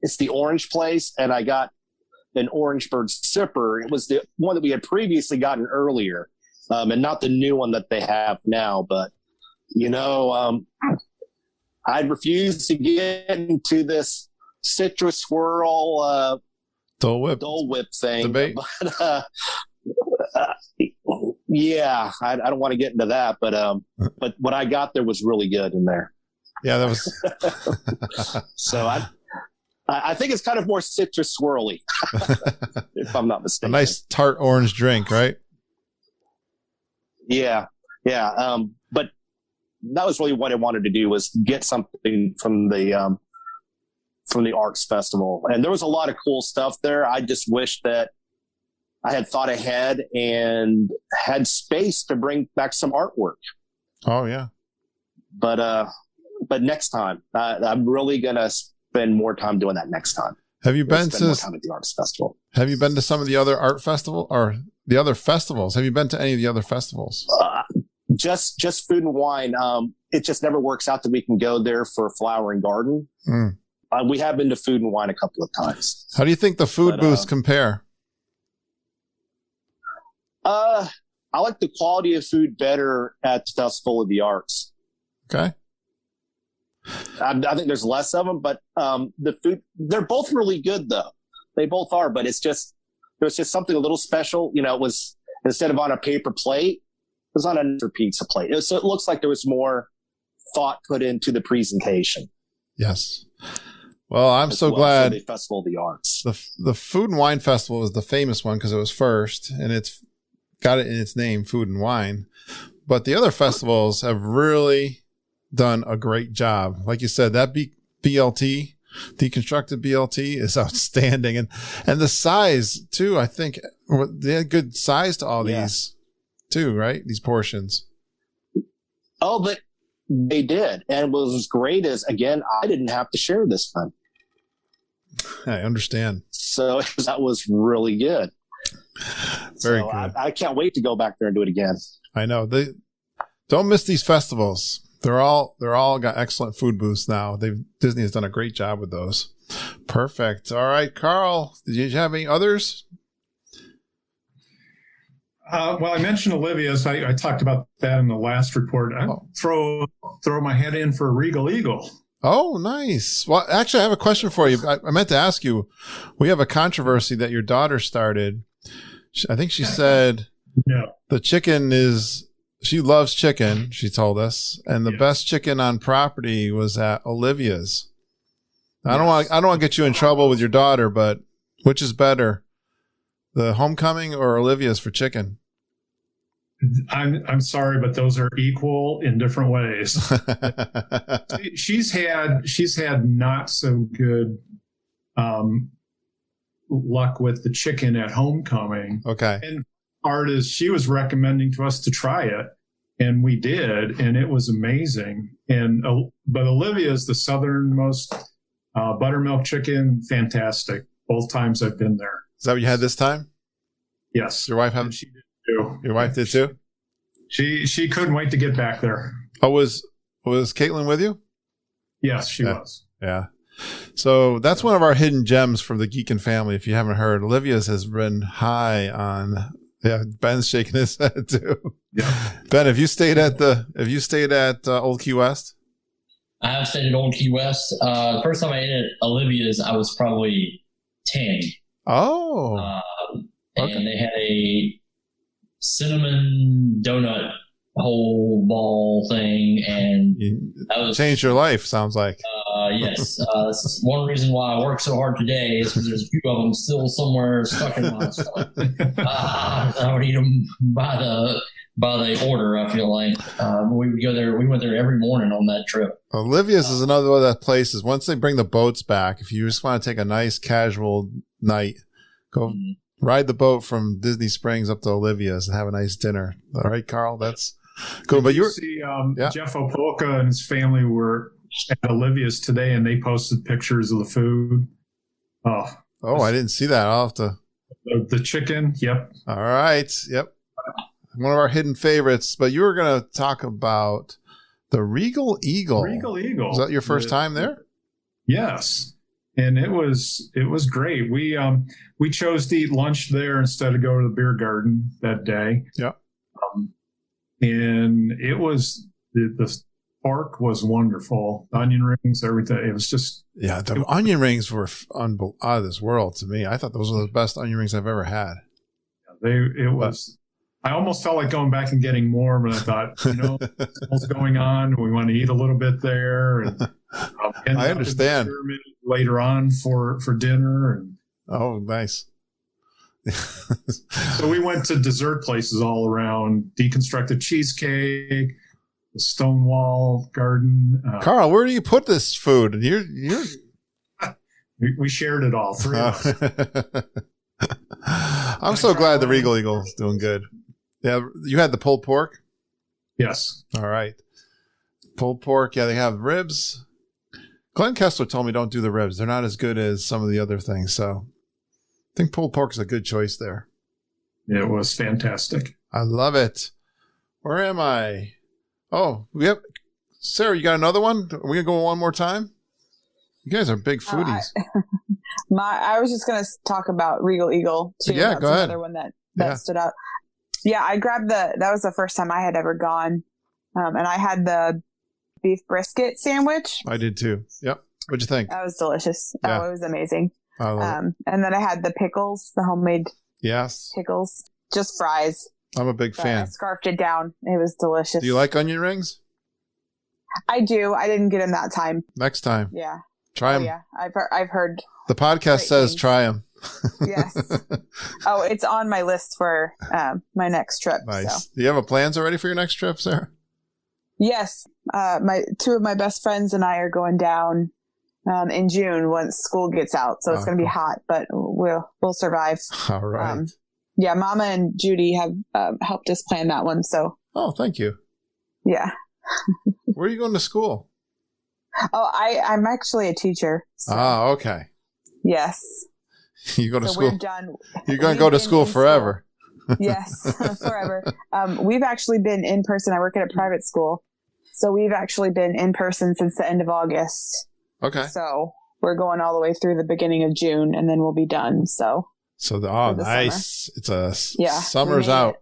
S10: it's the orange place, and I got an Orangeburg sipper. It was the one that we had previously gotten earlier, and not the new one that they have now. But I refused to get into this citrus swirl
S3: Dole Whip
S10: thing.
S3: Debate.
S10: But, yeah, I don't want to get into that, but what I got there was really good in there.
S3: Yeah, that was.
S10: So I think it's kind of more citrus swirly, if I'm not mistaken.
S3: A nice tart orange drink, right?
S10: Yeah. But that was really what I wanted to do, was get something from the arts festival, and there was a lot of cool stuff there. I just wish that I had thought ahead and had space to bring back some artwork.
S3: Oh yeah.
S10: But next time, I'm really going to spend more time doing that next time.
S3: Have you been
S10: more time at the arts festival?
S3: Have you been to some of the other art festival or the other festivals? Have you been to any of the other festivals?
S10: Just Food and Wine. It just never works out that we can go there for Flower and Garden. We have been to Food and Wine a couple of times.
S3: How do you think the food booths compare?
S10: I like the quality of food better at the Festival of the Arts.
S3: Okay.
S10: I think there's less of them, but the food, they're both really good though. They both are, but there's just something a little special. It was, instead of on a paper plate, it was on a pizza plate. So it looks like there was more thought put into the presentation.
S3: Yes. Well, I'm so glad
S10: the Festival of the Arts.
S3: The Food and Wine Festival was the famous one because it was first, and it's got it in its name, Food and Wine. But the other festivals have really done a great job. Like you said, that BLT deconstructed BLT is outstanding. And the size too, I think they had good size to all these too, right? These portions.
S10: Oh, but they did. And what was great is, again, I didn't have to share this one.
S3: I understand.
S10: So that was really good.
S3: Very good.
S10: I can't wait to go back there and do it again.
S3: I know. Don't miss these festivals. They're all got excellent food booths now. Disney has done a great job with those. Perfect. All right, Carl, did you have any others?
S11: Well, I mentioned Olivia's. I talked about that in the last report. I throw my head in for Regal Eagle.
S3: Oh, nice. Well, actually, I have a question for you. I meant to ask you. We have a controversy that your daughter started. I think she said the chicken is. She loves chicken. She told us, and the best chicken on property was at Olivia's. I don't want to get you in trouble with your daughter, but which is better, the Homecoming or Olivia's for chicken?
S11: I'm sorry, but those are equal in different ways. She's had not so good luck with the chicken at Homecoming.
S3: Okay.
S11: And part is she was recommending to us to try it, and we did, and it was amazing. And but Olivia's the southernmost buttermilk chicken, fantastic. Both times I've been there.
S3: Is that what you had this time?
S11: Yes.
S3: Your wife had?
S11: And she did too.
S3: Your wife did too?
S11: She couldn't wait to get back there.
S3: Oh, was Caitlin with you?
S11: Yes, she was.
S3: Yeah. So that's one of our hidden gems from the Geekin family. If you haven't heard, Olivia's has been high on. Yeah, Ben's shaking his head too.
S11: Yeah.
S3: Ben, have you stayed at Old Key West?
S9: I have stayed at Old Key West. The first time I ate at Olivia's, I was probably 10.
S3: Oh.
S9: And they had a cinnamon donut whole ball thing, and that was
S3: changed your life. Sounds like.
S9: Yes, that's one reason why I work so hard today is because there's a few of them still somewhere stuck in my stomach. I would eat them by the order. I feel like we would go there. We went there every morning on that trip.
S3: Olivia's is another one of that places. Once they bring the boats back, if you just want to take a nice casual night, go ride the boat from Disney Springs up to Olivia's and have a nice dinner. All right, Carl, that's cool. But you
S11: see, Jeff Opolka and his family were at Olivia's today, and they posted pictures of the food. Oh,
S3: I didn't see that. I'll have to.
S11: The chicken. Yep.
S3: All right. Yep. One of our hidden favorites. But you were going to talk about the Regal Eagle.
S11: Regal Eagle.
S3: Was that your first time there?
S11: Yes. And it was great. We chose to eat lunch there instead of go to the beer garden that day.
S3: Yeah.
S11: And it was the pork was wonderful. The onion rings, everything. It was just
S3: the onion rings were out of this world to me. I thought those were the best onion rings I've ever had.
S11: I almost felt like going back and getting more, but I thought, what's going on? We want to eat a little bit there, and
S3: I understand.
S11: Later on for dinner. And
S3: oh, nice.
S11: So we went to dessert places all around, deconstructed cheesecake, the Stonewall Garden.
S3: Carl, where do you put this food? You're
S11: we shared it all, three of us.
S3: I'm so glad the Regal Eagle is doing good. Yeah, you had the pulled pork?
S11: Yes.
S3: All right. Pulled pork, yeah, they have ribs. Glenn Kessler told me don't do the ribs. They're not as good as some of the other things, so I think pulled pork is a good choice there.
S11: It was fantastic.
S3: I love it. Where am I? Oh, we have Sarah. You got another one? Are we gonna go one more time? You guys are big foodies.
S7: I was just gonna talk about Regal Eagle too.
S3: Yeah,
S7: That's
S3: go ahead.
S7: Another one that stood out. Yeah, I grabbed that was the first time I had ever gone, and I had the beef brisket sandwich.
S3: I did too. Yep. What'd you think?
S7: That was delicious.
S3: Yeah.
S7: Oh, it was amazing.
S3: I love it.
S7: And then I had the pickles, the homemade pickles, just fries.
S3: I'm a big fan.
S7: I scarfed it down. It was delicious.
S3: Do you like onion rings?
S7: I do. I didn't get them that time.
S3: Next time.
S7: Yeah.
S3: Try them.
S7: Yeah. I've heard.
S3: The podcast says things. Try them.
S7: Yes. Oh, it's on my list for my next trip.
S3: Nice.
S7: So.
S3: Do you have plans already for your next trip, Sarah?
S7: Yes. Two of my best friends and I are going down in June once school gets out. So it's going to be hot, but we'll survive.
S3: All right.
S7: Yeah, Mama and Judy have helped us plan that one. So.
S3: Oh, thank you.
S7: Yeah.
S3: Where are you going to school?
S7: Oh, I'm actually a teacher. So.
S3: Oh, okay.
S7: Yes.
S3: You go to school.
S7: We're done.
S3: You're going to go to school forever.
S7: Yes, forever. We've actually been in person. I work at a private school. So we've actually been in person since the end of August.
S3: Okay.
S7: So we're going all the way through the beginning of June, and then we'll be done. So
S3: nice.
S7: Summer.
S3: It's summer's out.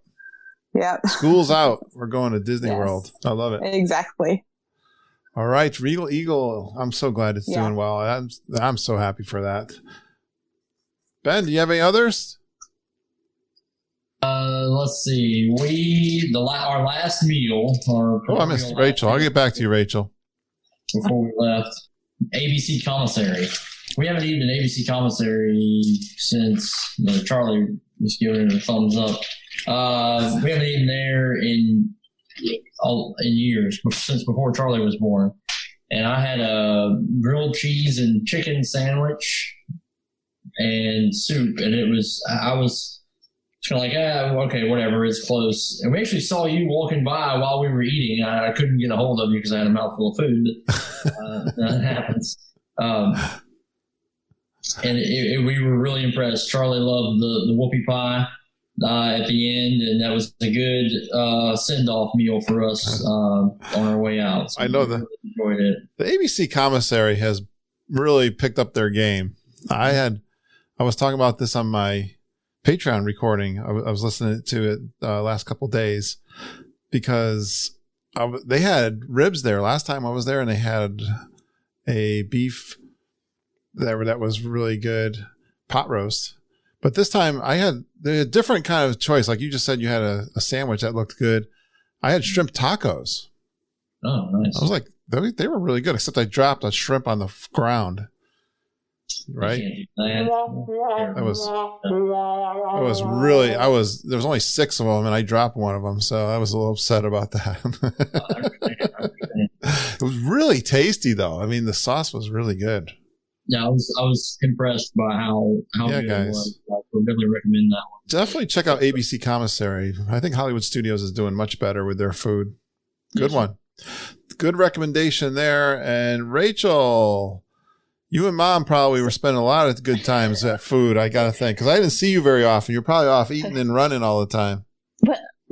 S7: Yeah.
S3: School's out. We're going to Disney World. I love it.
S7: Exactly.
S3: All right. Regal Eagle. I'm so glad it's doing well. I'm so happy for that. Ben, do you have any others?
S9: Let's see. Our last meal.
S3: I missed Rachel. I'll get back to you, Rachel.
S9: Before we left, ABC commissary. We haven't eaten an ABC commissary since Charlie was giving it a thumbs up. We haven't eaten there in years, since before Charlie was born. And I had a grilled cheese and chicken sandwich and soup, and I was kind of like, okay, whatever, it's close. And we actually saw you walking by while we were eating. I couldn't get a hold of you because I had a mouthful of food, but that happens. And we were really impressed. Charlie loved the whoopie pie at the end, and that was a good send-off meal for us on our way out. So
S3: I know that
S9: really enjoyed it.
S3: The ABC commissary has really picked up their game. I was talking about this on my Patreon recording. I was listening to it last couple of days because they had ribs there last time I was there, and they had a beef that was really good pot roast. But this time they had a different kind of choice. Like you just said, you had a sandwich that looked good. I had shrimp tacos.
S9: Oh, nice.
S3: I was like, they were really good, except I dropped a shrimp on the ground. Right? There was only 6 of them, and I dropped one of them, so I was a little upset about that. It was really tasty, though. I mean, the sauce was really good.
S9: Yeah, I was impressed by how good it was. I would definitely recommend that one.
S3: Definitely check out ABC Commissary. I think Hollywood Studios is doing much better with their food. Good one. Good recommendation there. And Rachel, you and Mom probably were spending a lot of good times at food, I got to think, because I didn't see you very often. You're probably off eating and running all the time.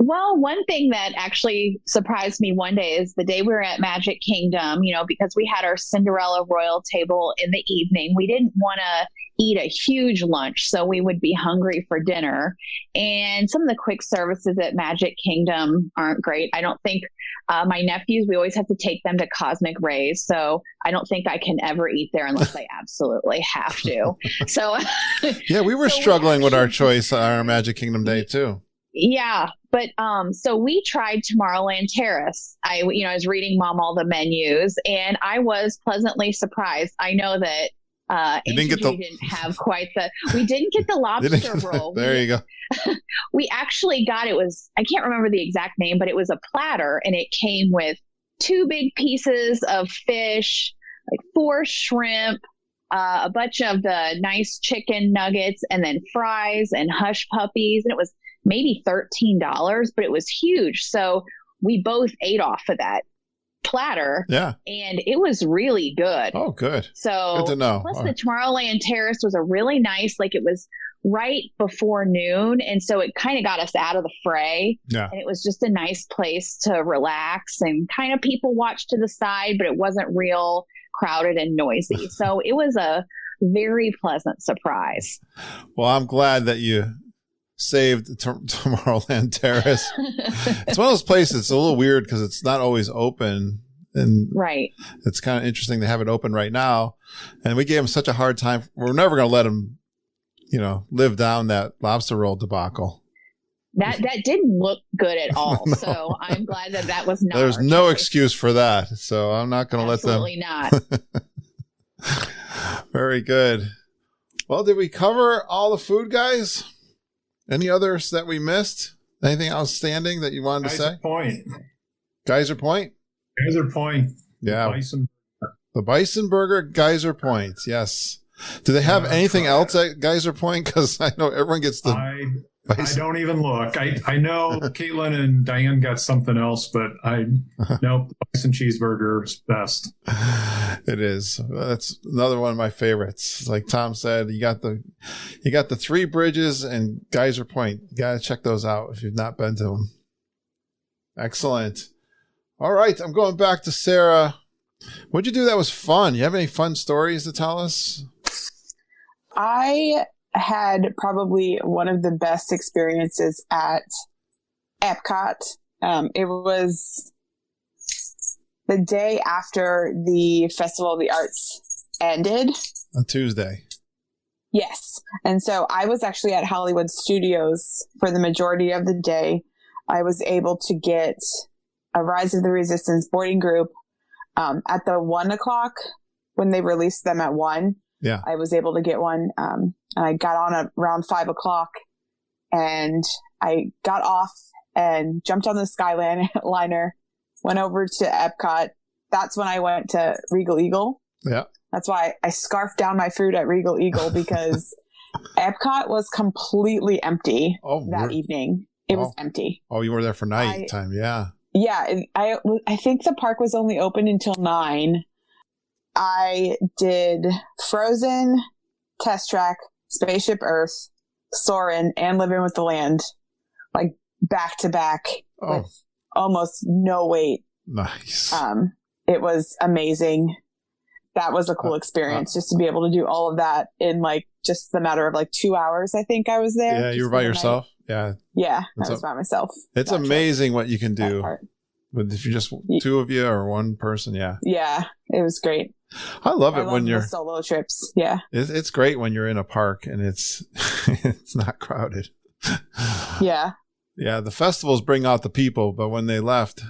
S8: Well, one thing that actually surprised me one day is the day we were at Magic Kingdom, because we had our Cinderella Royal table in the evening. We didn't want to eat a huge lunch, so we would be hungry for dinner. And some of the quick services at Magic Kingdom aren't great. I don't think my nephews, we always have to take them to Cosmic Rays. So I don't think I can ever eat there unless I absolutely have to. So
S3: yeah, we were struggling with our choice on our Magic Kingdom day too.
S8: Yeah. But so we tried Tomorrowland Terrace. I was reading Mom all the menus, and I was pleasantly surprised. I know that we didn't have quite we didn't get the lobster roll.
S3: There you go.
S8: We actually got, I can't remember the exact name, but it was a platter, and it came with 2 big pieces of fish, like 4 shrimp, a bunch of the nice chicken nuggets, and then fries and hush puppies. And it was maybe $13, but it was huge. So we both ate off of that platter.
S3: Yeah.
S8: And it was really good.
S3: Oh, good.
S8: So
S3: good to know.
S8: Plus the Tomorrowland Terrace was a really nice, it was right before noon. And so it kind of got us out of the fray.
S3: Yeah.
S8: And it was just a nice place to relax and kind of people watch to the side, but it wasn't real crowded and noisy. So it was a very pleasant surprise.
S3: Well, I'm glad that you saved Tomorrowland Terrace. It's one of those places. It's a little weird because it's not always open, and
S8: right.
S3: It's kind of interesting to have it open right now. And we gave him such a hard time. We're never going to let him, live down that lobster roll debacle.
S8: That didn't look good at all.
S3: No.
S8: So I'm glad that was not.
S3: There's no excuse for that. So I'm not going to let them.
S8: Absolutely not.
S3: Very good. Well, did we cover all the food, guys? Any others that we missed? Anything outstanding that you wanted to say?
S11: Point.
S3: Geyser Point?
S11: Geyser Point.
S3: Yeah.
S11: Bison.
S3: The Bison Burger, Geyser Point. Yes. Do they have anything else at Geyser Point? Because I know everyone gets the.
S11: I don't even look. I know Caitlin and Diane got something else, but nope. The bison cheeseburger is best.
S3: It is. That's another one of my favorites. Like Tom said, you got the Three Bridges and Geyser Point. You got to check those out if you've not been to them. Excellent. All right, I'm going back to Sarah. What'd you do that was fun? You have any fun stories to tell us?
S7: I had probably one of the best experiences at Epcot. It was the day after the Festival of the Arts ended.
S3: On Tuesday.
S7: Yes. And so I was actually at Hollywood Studios for the majority of the day. I was able to get a Rise of the Resistance boarding group at the 1 o'clock when they released them at 1.
S3: Yeah.
S7: I was able to get one. And I got on at around 5 o'clock and I got off and jumped on the Skyliner, went over to Epcot. That's when I went to Regal Eagle.
S3: Yeah.
S7: That's why I scarfed down my food at Regal Eagle because Epcot was completely empty that evening. It was empty.
S3: Oh, you were there for night time. Yeah.
S7: Yeah. I think the park was only open until 9. I did Frozen, Test Track, Spaceship Earth, Soarin', and Living with the Land, like back to back with almost no wait.
S3: Nice.
S7: It was amazing. That was a cool experience just to be able to do all of that in like just the matter of like 2 hours. I think I was there.
S3: Yeah, you were by yourself. Yeah.
S7: Yeah, I was by myself.
S3: It's amazing what you can do. But if you're just two of you or one person, yeah.
S7: Yeah, it was great.
S3: I love it when you're
S7: solo trips. Yeah,
S3: it's great when you're in a park and it's it's not crowded.
S7: Yeah,
S3: yeah. The festivals bring out the people, but when they left,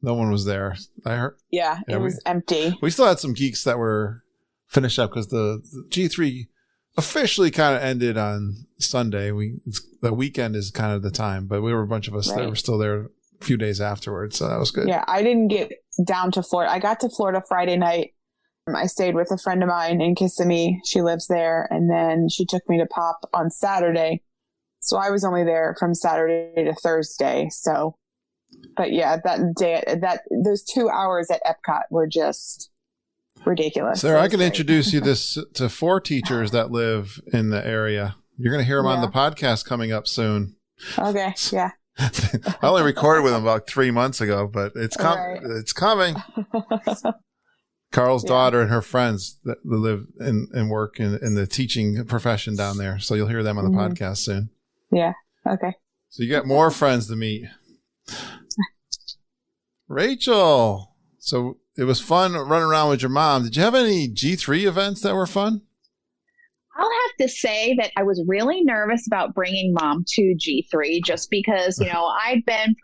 S3: no one was there. I heard.
S7: Yeah, it was empty.
S3: We still had some geeks that were finished up because the G3 officially kind of ended on Sunday. The weekend is kind of the time, but we were a bunch of us that were still there a few days afterwards, so that was good.
S7: Yeah, I didn't get down to Florida. I got to Florida Friday night. I stayed with a friend of mine in Kissimmee. She lives there, and then she took me to Pop on Saturday. So I was only there from Saturday to Thursday. So, but yeah, those 2 hours at Epcot were just ridiculous.
S3: Sarah, I can introduce you to 4 teachers that live in the area. You're going to hear them on the podcast coming up soon.
S7: Okay, yeah.
S3: I only recorded with them about 3 months ago, but it's It's coming. Carl's daughter and her friends that live and work in the teaching profession down there. So you'll hear them on the podcast soon.
S7: Yeah. Okay.
S3: So you got more friends to meet. Rachel. So it was fun running around with your mom. Did you have any G3 events that were fun?
S8: I'll have to say that I was really nervous about bringing mom to G3 just because, I'd been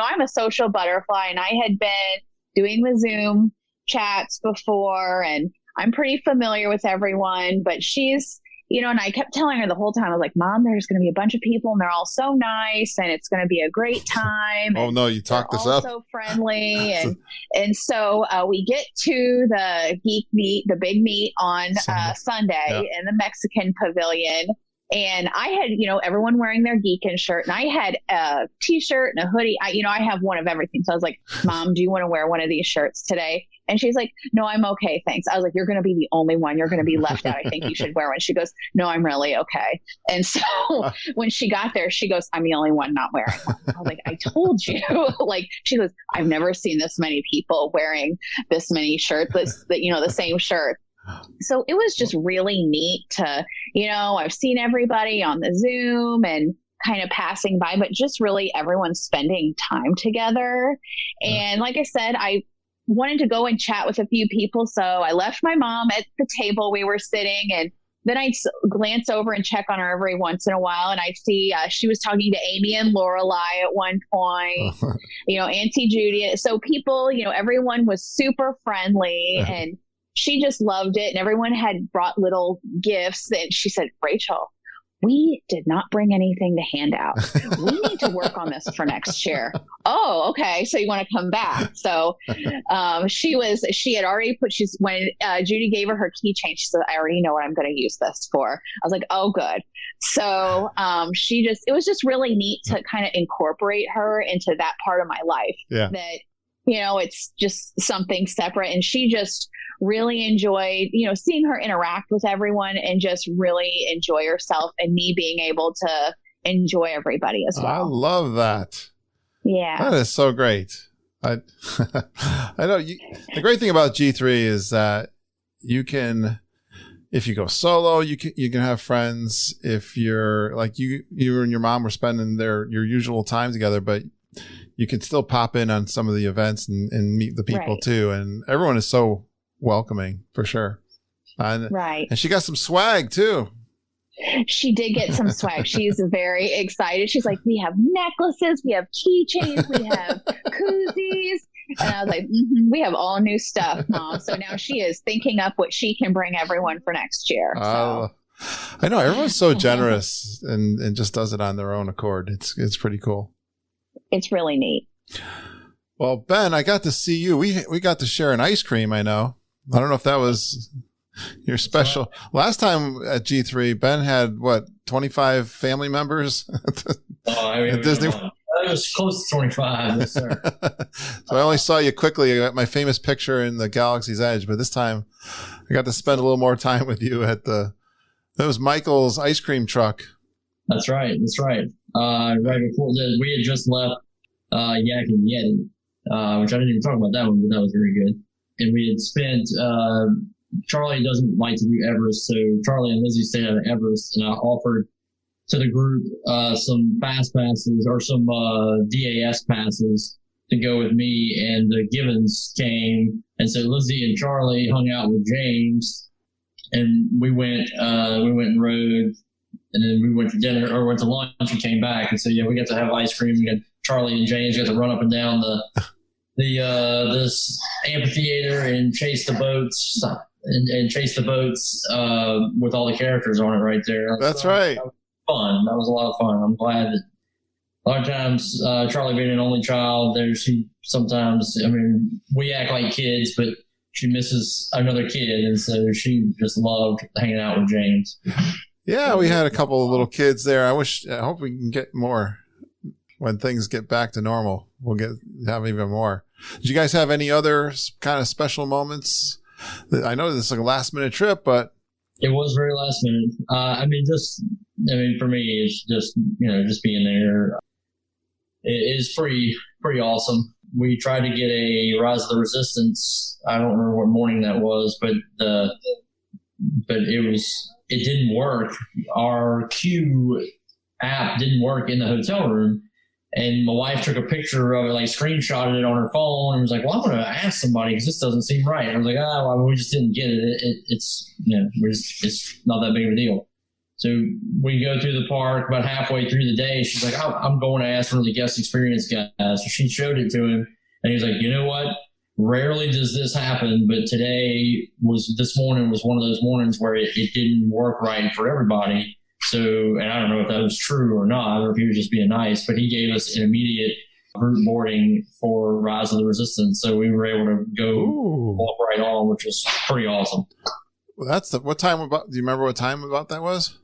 S8: I'm a social butterfly and I had been doing the Zoom chats before and I'm pretty familiar with everyone, but she's, and I kept telling her the whole time, I was like, Mom, there's going to be a bunch of people and they're all so nice and it's going to be a great time.
S3: Oh, no, you talked this up.
S8: So friendly. And so we get to the geek meet, the big meet on Sunday in the Mexican pavilion. And I had, everyone wearing their Geekin shirt and I had a t-shirt and a hoodie. I have one of everything. So I was like, Mom, do you want to wear one of these shirts today? And she's like, no, I'm okay. Thanks. I was like, you're going to be the only one. You're going to be left out. I think you should wear one. She goes, no, I'm really okay. And so when she got there, she goes, I'm the only one not wearing one. I was like, I told you. She goes, I've never seen this many people wearing this many shirts, the same shirt. So it was just really neat to, I've seen everybody on the Zoom and kind of passing by, but just really everyone spending time together. And like I said, I wanted to go and chat with a few people. So I left my mom at the table we were sitting and then I'd glance over and check on her every once in a while. And I'd see she was talking to Amy and Lorelei at one point, Auntie Judy. So people, everyone was super friendly and she just loved it. And everyone had brought little gifts. And she said, Rachel, we did not bring anything to hand out. We need to work on this for next year. Oh, okay. So you want to come back. So she had already when Judy gave her keychain, she said, I already know what I'm going to use this for. I was like, oh, good. So it was just really neat to kind of incorporate her into that part of my life.
S3: Yeah.
S8: That, it's just something separate. And she just really enjoyed, seeing her interact with everyone and just really enjoy herself, and me being able to enjoy everybody as well.
S3: I love that.
S8: Yeah.
S3: That is so great. I know the great thing about G3 is that you can, if you go solo, you can have friends. If you're like you and your mom were spending your usual time together, but you can still pop in on some of the events and meet the people too. And everyone is so welcoming for sure.
S8: Right.
S3: And she got some swag too.
S8: She did get some swag. She's very excited. She's like, we have necklaces, we have keychains, we have koozies. And I was like, we have all new stuff, Mom. So now she is thinking up what she can bring everyone for next year. So.
S3: I know everyone's so generous and just does it on their own accord. It's pretty cool.
S8: It's really neat.
S3: Well, Ben, I got to see you. We got to share an ice cream. I know. I don't know if that was your special. Last time at G3, Ben had 25 family members at Disney.
S9: It was close to 25. Yes, sir.
S3: So I only saw you quickly. I got my famous picture in the Galaxy's Edge, but this time I got to spend a little more time with you at that was Michael's ice cream truck.
S9: That's right. Right before we had just left Yak and Yeti, which I didn't even talk about that one, but that was very good. And we had spent, Charlie doesn't like to do Everest, so Charlie and Lizzie stayed at Everest, and I offered to the group some fast passes or some DAS passes to go with me, and the Givens came, and so Lizzie and Charlie hung out with James, and we went and rode. And then we went to dinner or went to lunch and came back. And so, we got to have ice cream. And Charlie and James got to run up and down this amphitheater and chase the boats and chase the boats with all the characters on it right there.
S3: That's right.
S9: That was fun. That was a lot of fun. I'm glad that a lot of times Charlie being an only child, we act like kids, but she misses another kid. And so she just loved hanging out with James.
S3: Yeah, we had a couple of little kids there. I hope we can get more when things get back to normal. We'll have even more. Did you guys have any other kind of special moments? I know this is like a last minute trip, but
S9: it was very last minute. For me, it's just just being there. It is pretty awesome. We tried to get a Rise of the Resistance. I don't remember what morning that was, but it didn't work. Our queue app didn't work in the hotel room. And my wife took a picture of it, screenshotted it on her phone, and was like, well, I'm going to ask somebody because this doesn't seem right. And I was like, we just didn't get it. It's not that big of a deal. So we go through the park about halfway through the day. She's like, I'm going to ask one of the guest experience guys. So she showed it to him, and he was like, you know what? Rarely does this happen, but this morning was one of those mornings where it didn't work right for everybody. So, and I don't know if that was true or not, or if he was just being nice, but he gave us an immediate group boarding for Rise of the Resistance. So we were able to go walk right on, which was pretty awesome.
S3: Well, what time about? Do you remember what time about that was?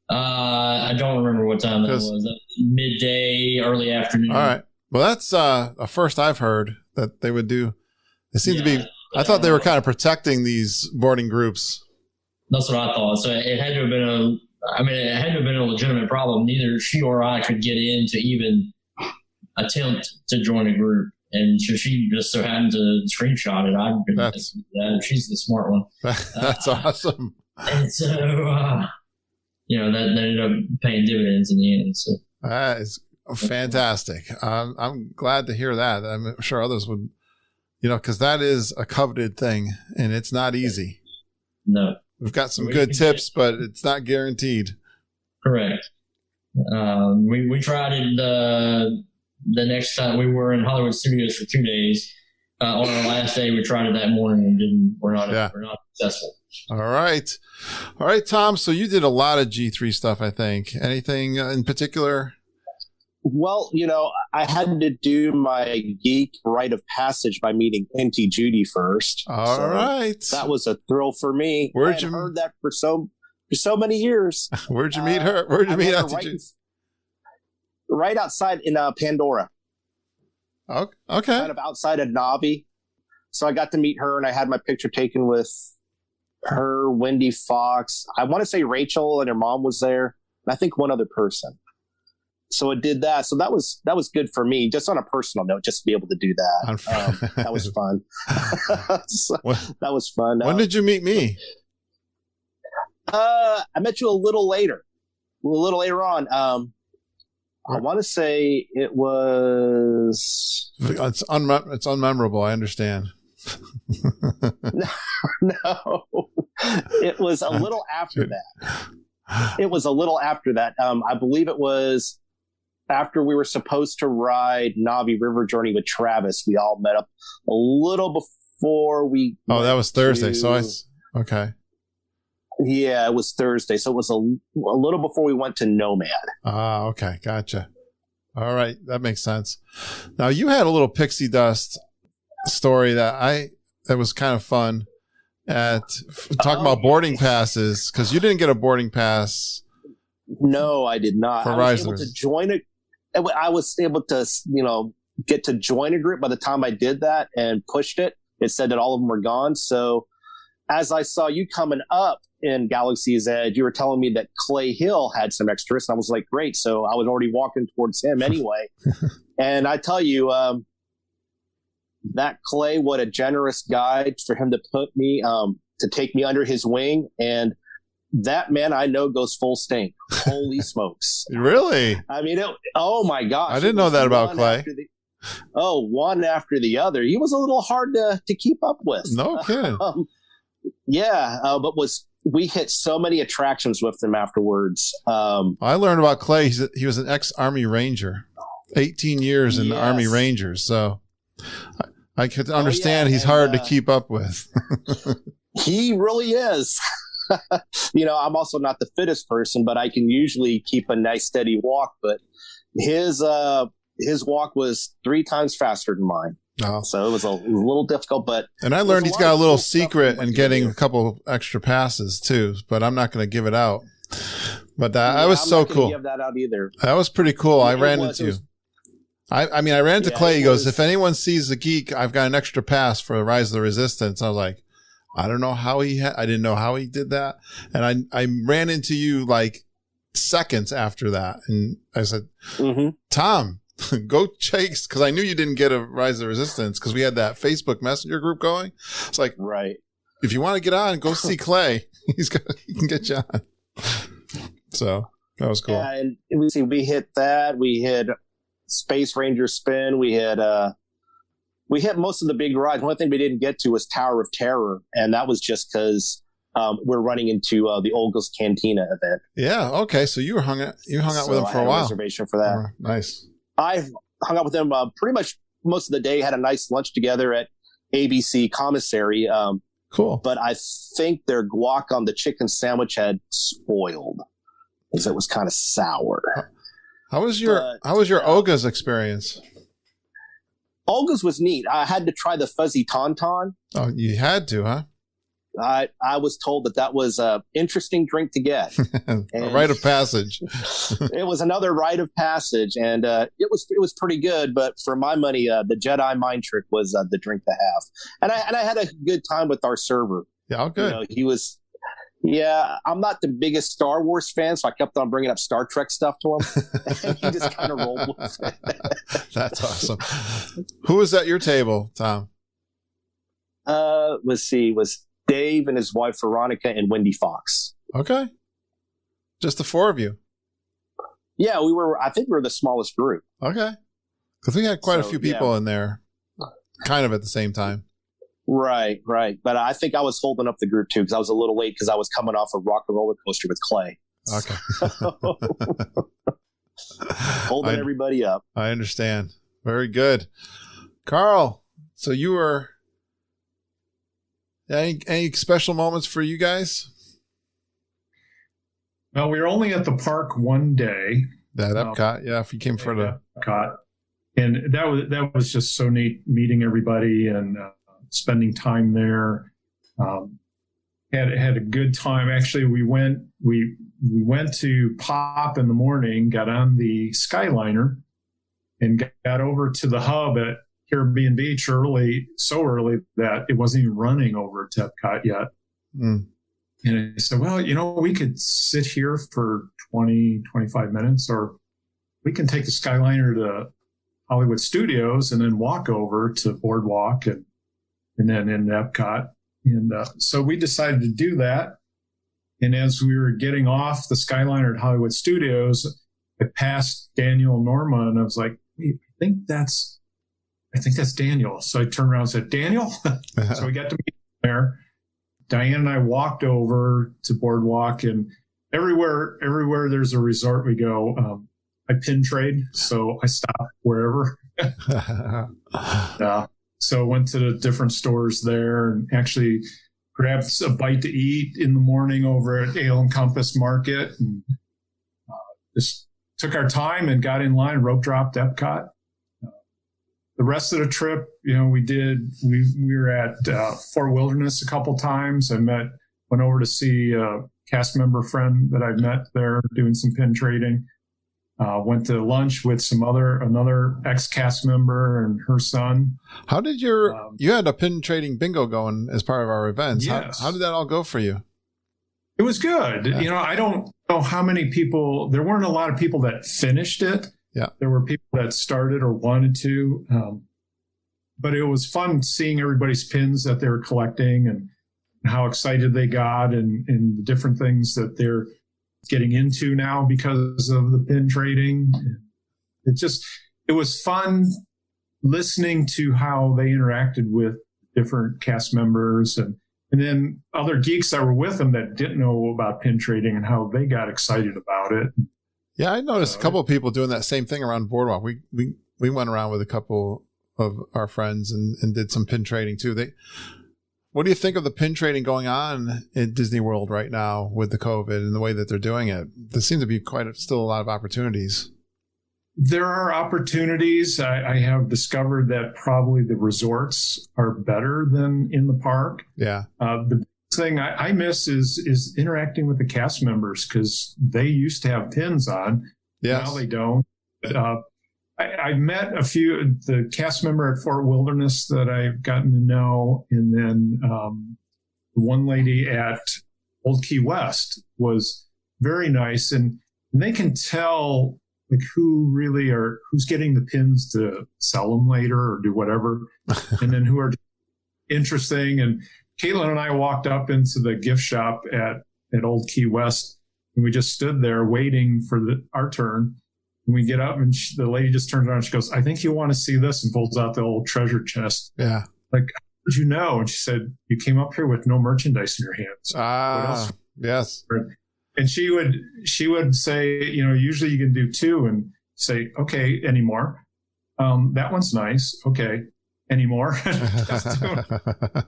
S9: I don't remember what time that was. Midday, early afternoon.
S3: All right. Well, that's a first I've heard that they would do. It seemed to be. I thought they were kind of protecting these boarding groups.
S9: That's what I thought. So it had to have been a legitimate problem. Neither she or I could get in to even attempt to join a group. And so she just so happened to screenshot it. She's the smart one.
S3: That's awesome.
S9: And so, that ended up paying dividends in the end. So
S3: that is fantastic. I'm glad to hear that. I'm sure others would, because that is a coveted thing and it's not easy.
S9: No.
S3: We've got some good tips, but it's not guaranteed.
S9: Correct. We tried it the next time. We were in Hollywood Studios for 2 days. On our last day, we tried it that morning and we're not successful.
S3: All right, Tom. So you did a lot of G3 stuff, I think. Anything in particular?
S10: Well, I had to do my geek rite of passage by meeting Auntie Judy first.
S3: All right,
S10: that was a thrill for me.
S3: Where'd you
S10: heard that for so many years?
S3: Where'd you meet her? Where'd you meet Auntie Judy?
S10: Right outside in Pandora.
S3: Okay.
S10: Kind of outside of Navi. So I got to meet her, and I had my picture taken with her, Wendy Fox. I want to say Rachel and her mom was there, and I think one other person. So I did that. So that was good for me, just on a personal note, just to be able to do that. That was fun. That was fun.
S3: When did you meet me?
S10: I met you a little later on. I want to say it was.
S3: It's unmemorable. I understand.
S10: No, it was a little after that. I believe it was after we were supposed to ride Navi River Journey with Travis. We all met up a little before we.
S3: Oh, that was Thursday. Okay.
S10: Yeah, it was Thursday. So it was a little before we went to Nomad.
S3: Ah, okay. Gotcha. All right. That makes sense. Now, you had a little pixie dust story that was kind of fun talking about boarding passes, because you didn't get a boarding pass.
S10: No, I did not.
S3: For
S10: I was able to join it. I was able to, get to join a group by the time I did that and pushed it. It said that all of them were gone. So as I saw you coming up in Galaxy's Edge, you were telling me that Clay Hill had some extras, and I was like, great. So I was already walking towards him anyway. And I tell you, that Clay, what a generous guy for him to put me, to take me under his wing. And that man I know goes full stink. Holy smokes.
S3: Really?
S10: I mean, oh my gosh.
S3: I didn't know that about Clay.
S10: One after the other. He was a little hard to keep up with.
S3: No kidding.
S10: But we hit so many attractions with him afterwards.
S3: I learned about Clay. He was an ex-Army Ranger, 18 years in the Army Rangers. So I could understand he's hard to keep up with.
S10: He really is. I'm also not the fittest person, but I can usually keep a nice steady walk. But his walk was 3 times faster than mine. Oh. So it was a little difficult,
S3: and I learned he's got a little secret in getting a couple extra passes too, but I'm not going to give it out. But that was so cool.
S10: Give that out either.
S3: That was pretty cool. I ran into you. I ran into Clay. He goes, if anyone sees the geek, I've got an extra pass for Rise of the Resistance. I was like, I don't know how I didn't know how he did that. And I ran into you like seconds after that. And I said, Tom, go chase, because I knew you didn't get a Rise of the Resistance because we had that Facebook Messenger group going. It's like,
S10: right.
S3: If you want to get on, go see Clay. He can get you on. So that was cool.
S10: Yeah, and we hit that. We hit Space Ranger Spin. We hit most of the big rides. One thing we didn't get to was Tower of Terror, and that was just because we're running into the Olga's Cantina event.
S3: Yeah. Okay. So you hung out with him for a while.
S10: Reservation for that.
S3: Oh, nice.
S10: I've hung out with him pretty much most of the day. Had a nice lunch together at ABC Commissary.
S3: Cool.
S10: But I think their guac on the chicken sandwich had spoiled because it was kind of sour.
S3: How was your Olga's experience?
S10: Olga's was neat. I had to try the fuzzy tauntaun.
S3: Oh, you had to, huh?
S10: I was told that was an interesting drink to get.
S3: A rite of passage.
S10: It was another rite of passage, and it was pretty good. But for my money, the Jedi mind trick was the drink to have. And I had a good time with our server.
S3: Yeah, good.
S10: He was. Yeah, I'm not the biggest Star Wars fan, so I kept on bringing up Star Trek stuff to him. And he just kind of rolled with it.
S3: That's awesome. Who was at your table, Tom?
S10: Let's see. Was Dave and his wife Veronica and Wendy Fox.
S3: Okay. Just the 4 of you.
S10: Yeah, I think we were the smallest group.
S3: Okay. Because we had quite a few people in there kind of at the same time.
S10: Right. But I think I was holding up the group too because I was a little late because I was coming off a rock and roller coaster with Clay.
S3: Okay.
S10: Holding everybody up.
S3: I understand. Very good. Carl, so you were Any special moments for you guys?
S11: Well, we were only at the park one day.
S3: That Epcot, if you came for the
S11: Epcot, and that was just so neat meeting everybody and spending time there. Had a good time. Actually, we went to Pop in the morning, got on the Skyliner, and got over to the hub at Caribbean Beach so early that it wasn't even running over to Epcot yet. Mm. And I said, well, we could sit here for 20, 25 minutes, or we can take the Skyliner to Hollywood Studios and then walk over to Boardwalk and then in Epcot. And so we decided to do that. And as we were getting off the Skyliner at Hollywood Studios, I passed Daniel and Norma, and I was like, hey, I think that's Daniel. So I turned around and said, Daniel? So we got to meet there. Diane and I walked over to Boardwalk, and everywhere there's a resort we go, I pin trade. So I stop wherever. So I went to the different stores there and actually grabbed a bite to eat in the morning over at Ale and Compass Market, and just took our time and got in line, rope dropped Epcot. The rest of the trip, we were at Fort Wilderness a couple times. Went over to see a cast member friend that I've met there doing some pin trading. Went to lunch with another ex-cast member and her son.
S3: How did you had a pin trading bingo going as part of our events?
S11: Yes.
S3: How did that all go for you?
S11: It was good. Yeah. I don't know how many people, there weren't a lot of people that finished it.
S3: Yeah.
S11: There were people that started or wanted to. But it was fun seeing everybody's pins that they were collecting and how excited they got and the different things that they're getting into now because of the pin trading. It was fun listening to how they interacted with different cast members and then other geeks that were with them that didn't know about pin trading and how they got excited about it.
S3: Yeah, I noticed a couple of people doing that same thing around Boardwalk. We went around with a couple of our friends and did some pin trading too. What do you think of the pin trading going on in Disney World right now with the COVID and the way that they're doing it? There seems to be still a lot of opportunities.
S11: There are opportunities. I have discovered that probably the resorts are better than in the park.
S3: Yeah.
S11: The thing I miss is interacting with the cast members because they used to have pins on.
S3: Yes.
S11: Now they don't. But, I've met a few, the cast member at Fort Wilderness that I've gotten to know, and then one lady at Old Key West was very nice, and they can tell like who's getting the pins to sell them later or do whatever, and then who are interesting. And Caitlin and I walked up into the gift shop at Old Key West, and we just stood there waiting for our turn. And we get up, and the lady just turns around and she goes, I think you want to see this, and pulls out the old treasure chest.
S3: Yeah.
S11: Like, how did you know? And she said, you came up here with no merchandise in your hands.
S3: What else? Yes.
S11: And she would say, usually you can do two, and say, okay, any more? That one's nice. Okay. Any more?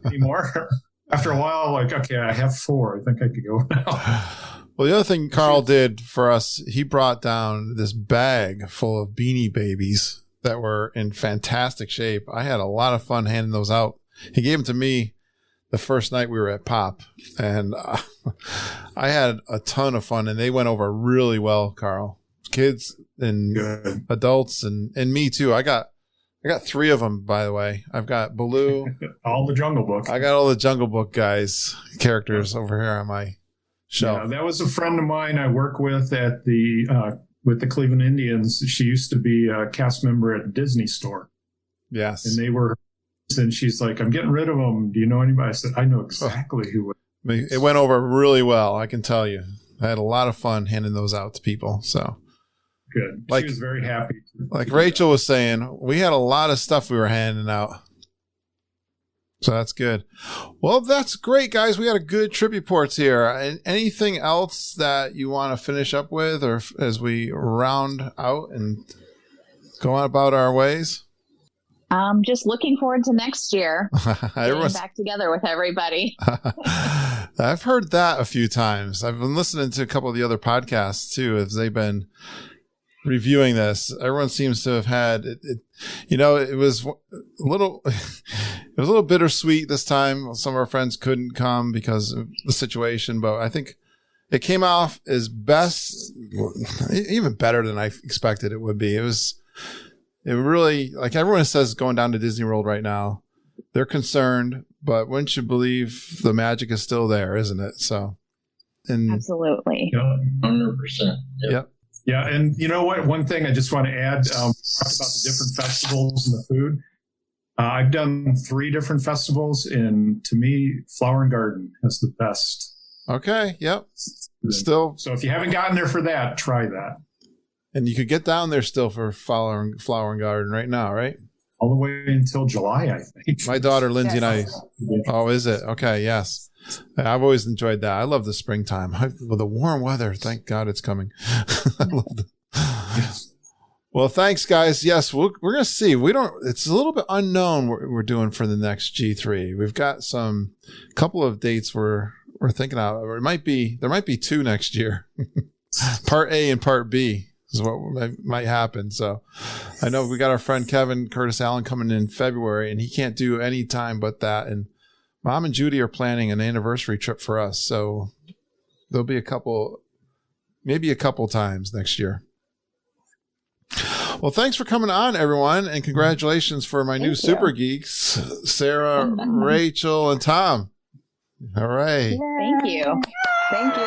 S11: Any more? After a while, like, okay, I have 4. I think I could go now.
S3: Well, the other thing Carl did for us, he brought down this bag full of Beanie Babies that were in fantastic shape. I had a lot of fun handing those out. He gave them to me the first night we were at Pop, and I had a ton of fun, and they went over really well, Carl. Kids and
S11: Good.
S3: Adults and me too. I got 3 of them, by the way. I've got Baloo.
S11: All the Jungle Book.
S3: I got all the Jungle Book characters over here on my shelf.
S11: Yeah, that was a friend of mine I work with at with the Cleveland Indians. She used to be a cast member at a Disney store.
S3: Yes.
S11: And she's like, I'm getting rid of them. Do you know anybody? I said, I know exactly who.
S3: It went over really well, I can tell you. I had a lot of fun handing those out to people. So
S11: good. She was very happy.
S3: Like Rachel was saying, we had a lot of stuff we were handing out. So that's good. Well, that's great, guys. We got a good trip reports here. And anything else that you want to finish up with, or as we round out and go on about our ways?
S8: Just looking forward to next year. Getting back together with everybody.
S3: I've heard that a few times. I've been listening to a couple of the other podcasts too, as they've been reviewing this. Everyone seems to have had it. It was a little bittersweet this time. Some of our friends couldn't come because of the situation, but I think it came off as best, even better than I expected it would be. It really, like everyone says, going down to Disney World right now, they're concerned, but wouldn't you believe the magic is still there, isn't it? So,
S8: absolutely.
S9: 100%.
S3: Yep.
S11: Yeah. And you know what? One thing I just want to add, talk about the different festivals and the food. I've done 3 different festivals, and to me, Flower and Garden has the best.
S3: Okay. Yep.
S11: So if you haven't gotten there for that, try that.
S3: And you could get down there still for Flower and Garden right now, right?
S11: All the way until July, I think.
S3: My daughter, Lindsay, and I. Oh, is it? Okay, yes. I've always enjoyed that. I love the springtime. With the warm weather, thank God it's coming. I love it. Yes. Well, thanks, guys. Yes, we're going to see. It's a little bit unknown what we're doing for the next G3. We've got some couple of dates we're thinking of. Or there might be 2 next year. Part A and Part B is what might happen. So I know we got our friend Kevin Curtis Allen coming in February, and he can't do any time but that. And Mom and Judy are planning an anniversary trip for us. So there'll be maybe a couple times next year. Well, thanks for coming on, everyone. And congratulations for my new Super Geeks, Sarah, Rachel, and Tom. All right.
S8: Thank you.
S7: Thank you.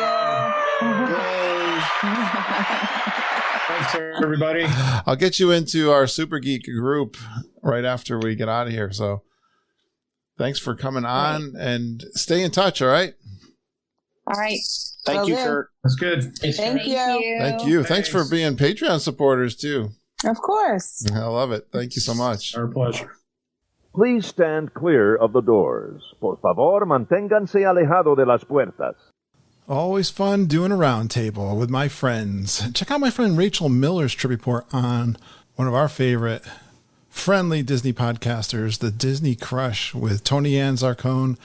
S11: Thanks, everybody.
S3: I'll get you into our Super Geek group right after we get out of here. So thanks for coming on and stay in touch. All right.
S8: All right.
S10: Thank you, Kurt.
S11: That's good.
S7: Thank you.
S3: Thank you. Thanks for being Patreon supporters too.
S7: Of course.
S3: I love it. Thank you so much.
S11: Our pleasure.
S12: Please stand clear of the doors. Por favor, manténganse alejado de las puertas.
S3: Always fun doing a roundtable with my friends. Check out my friend Rachel Miller's trip report on one of our favorite friendly Disney podcasters, The Disney Crush, with Tony Ann Zarcone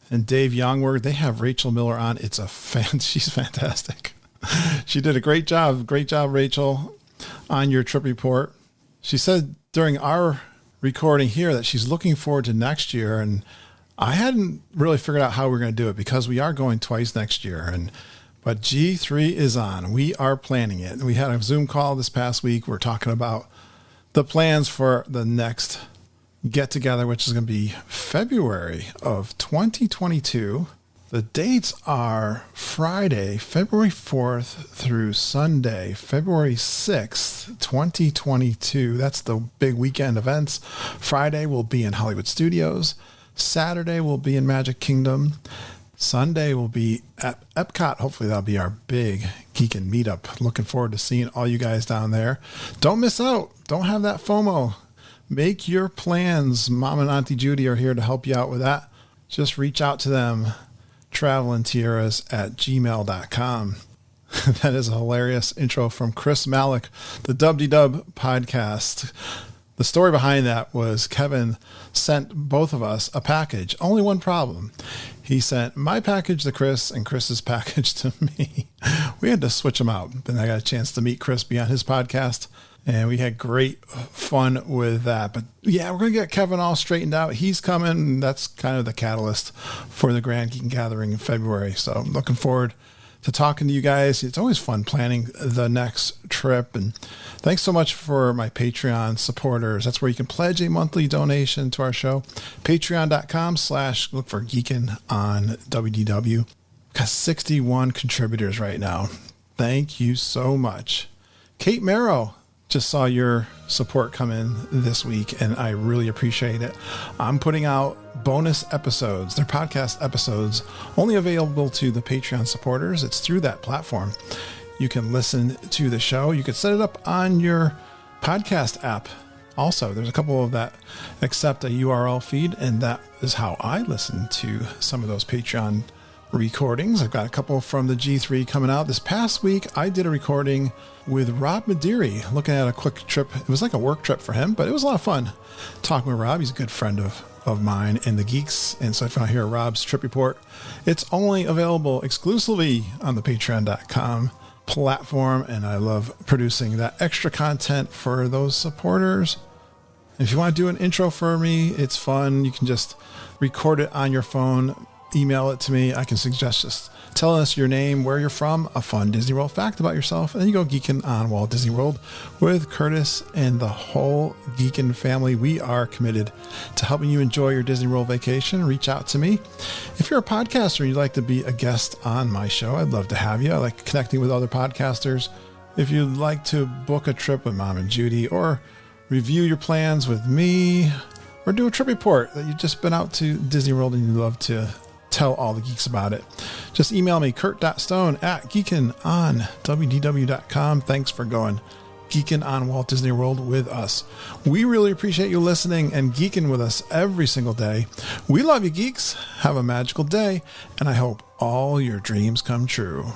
S3: and Dave Youngward. They have Rachel Miller on. She's fantastic. She did a great job. Great job, Rachel, on your trip report. She said during our recording here that she's looking forward to next year, and I hadn't really figured out how we're going to do it because we are going twice next year. But G3 is on. We are planning it. We had a Zoom call this past week. We're talking about the plans for the next get together, which is going to be February of 2022. The dates are Friday, February 4th through Sunday, February 6th, 2022. That's the big weekend events. Friday will be in Hollywood Studios. Saturday will be in Magic Kingdom. Sunday will be at Epcot. Hopefully that'll be our big Geekin meetup. Looking forward to seeing all you guys down there. Don't miss out. Don't have that FOMO. Make your plans. Mom and Auntie Judy are here to help you out with that. Just reach out to them. travelandtiaras@gmail.com. That is a hilarious intro from Chris Malick, the WDW podcast. The story behind that was Kevin sent both of us a package. Only one problem. He sent my package to Chris and Chris's package to me. We had to switch them out. Then I got a chance to meet Chris on his podcast, and we had great fun with that. But yeah, we're going to get Kevin all straightened out. He's coming. That's kind of the catalyst for the Grand Geekin Gathering in February. So I'm looking forward to talking to you guys. It's always fun planning the next trip. And thanks so much for my Patreon supporters. That's where you can pledge a monthly donation to our show. Patreon.com/look for Geekin on WDW. Got 61 contributors right now. Thank you so much. Kate Merrow, just saw your support come in this week, and I really appreciate it. I'm putting out bonus episodes. They're podcast episodes only available to the Patreon supporters. It's through that platform. You can listen to the show. You can set it up on your podcast app. Also, there's a couple of that accept a URL feed, and that is how I listen to some of those Patreon recordings. I've got a couple from the G3 coming out. This past week, I did a recording with Rob Mediri, looking at a quick trip. It was like a work trip for him, but it was a lot of fun talking with Rob. He's a good friend of mine and the Geeks. And so if you want to hear Rob's trip report, it's only available exclusively on the patreon.com platform. And I love producing that extra content for those supporters. If you want to do an intro for me, it's fun. You can just record it on your phone, email it to me. I can suggest just telling us your name, where you're from, a fun Disney World fact about yourself, and then you go geeking on Walt Disney World with Curtis and the whole Geekin family. We are committed to helping you enjoy your Disney World vacation. Reach out to me. If you're a podcaster and you'd like to be a guest on my show, I'd love to have you. I like connecting with other podcasters. If you'd like to book a trip with Mom and Judy, or review your plans with me, or do a trip report that you've just been out to Disney World and you'd love to tell all the geeks about it, just email me, kurt.stone@geekinonwdw.com. Thanks for going geeking on Walt Disney World with us. We really appreciate you listening and geeking with us every single day. We love you, geeks. Have a magical day, and I hope all your dreams come true.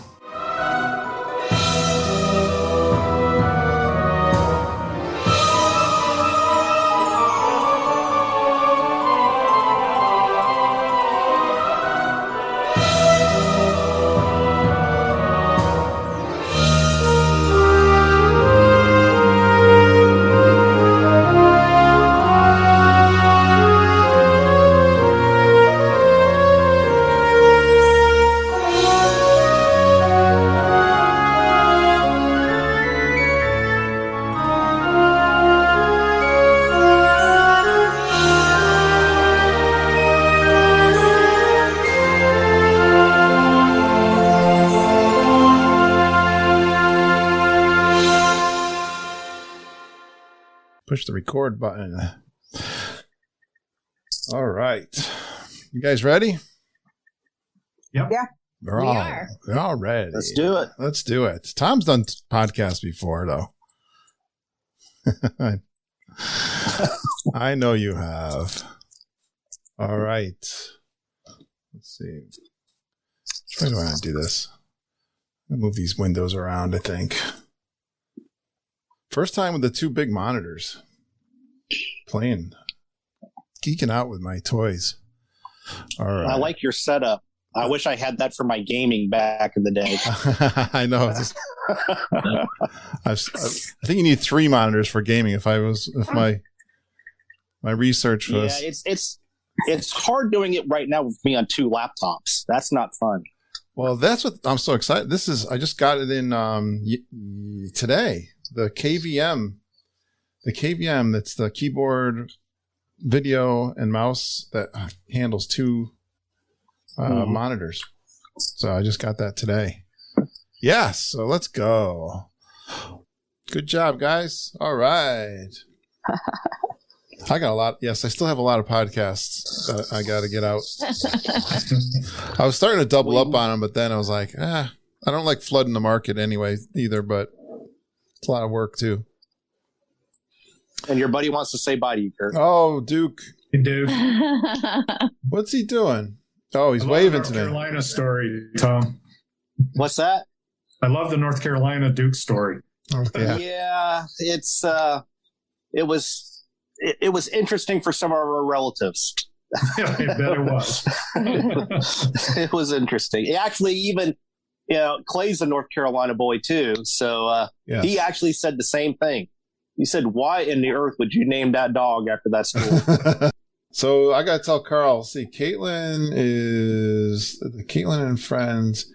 S3: Push the record button. All right. You guys ready?
S11: Yep.
S7: Yeah.
S3: We're all ready.
S10: Let's do it.
S3: Let's do it. Tom's done podcasts before, though. I know you have. All right. Let's see. Why do I not do this? I'll move these windows around, I think. First time with the two big monitors. Playing. Geeking out with my toys. All right.
S10: I like your setup. I wish I had that for my gaming back in the day.
S3: I know. I think you need 3 monitors for gaming. If my research was.
S10: Yeah, it's hard doing it right now with me on 2 laptops. That's not fun.
S3: Well, that's what I'm so excited. I just got it in today. The KVM. That's the keyboard, video, and mouse that handles 2 monitors. So I just got that today. Yeah, so let's go. Good job, guys. All right. I got a lot. Yes, I still have a lot of podcasts that I got to get out. I was starting to double up on them, but then I was like, I don't like flooding the market anyway either, but it's a lot of work too.
S10: And your buddy wants to say bye to you, Kurt.
S3: Oh, Duke.
S11: Hey, Duke.
S3: What's he doing? Oh, he's waving to me.
S11: North Carolina story, Tom.
S10: What's that?
S11: I love the North Carolina Duke story.
S10: Yeah, it was interesting for some of our relatives.
S11: Yeah, I bet it was.
S10: It was interesting. Actually, even Clay's a North Carolina boy too, so he actually said the same thing. He said, "Why in the earth would you name that dog after that school?"
S3: So I got to tell Carl, see, Caitlin and Friends.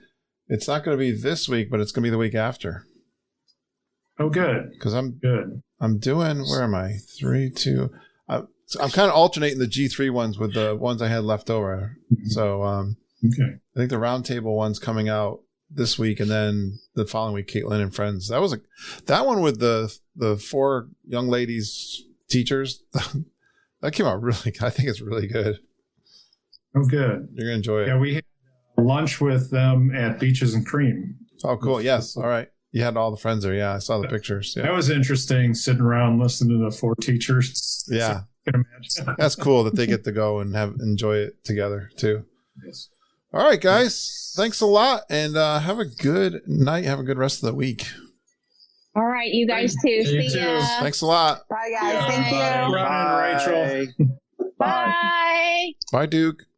S3: It's not going to be this week, but it's going to be the week after.
S11: Oh, good.
S3: Because I'm
S11: good.
S3: I'm doing, where am I? 3, 2. I'm kind of alternating the G3 ones with the ones I had left over. So
S11: okay.
S3: I think the Roundtable one's coming out this week, and then the following week, Caitlin and Friends. That one with the 4 young ladies teachers. That came out really. I think it's really good.
S11: Oh, good.
S3: You're gonna enjoy it.
S11: Yeah, we had lunch with them at Beaches and Cream.
S3: Oh, cool. Yes. All right. You had all the friends there. Yeah, I saw the pictures. Yeah.
S11: That was interesting, sitting around listening to the 4 teachers.
S3: Yeah.
S11: So, I can imagine.
S3: That's cool that they get to go and enjoy it together too.
S11: Yes.
S3: All right, guys. Thanks a lot, and have a good night. Have a good rest of the week.
S8: All right, you guys too. See ya.
S3: Thanks a lot.
S7: Bye, guys. Thank you.
S11: Ryan and Rachel.
S8: Bye.
S3: Bye, Duke.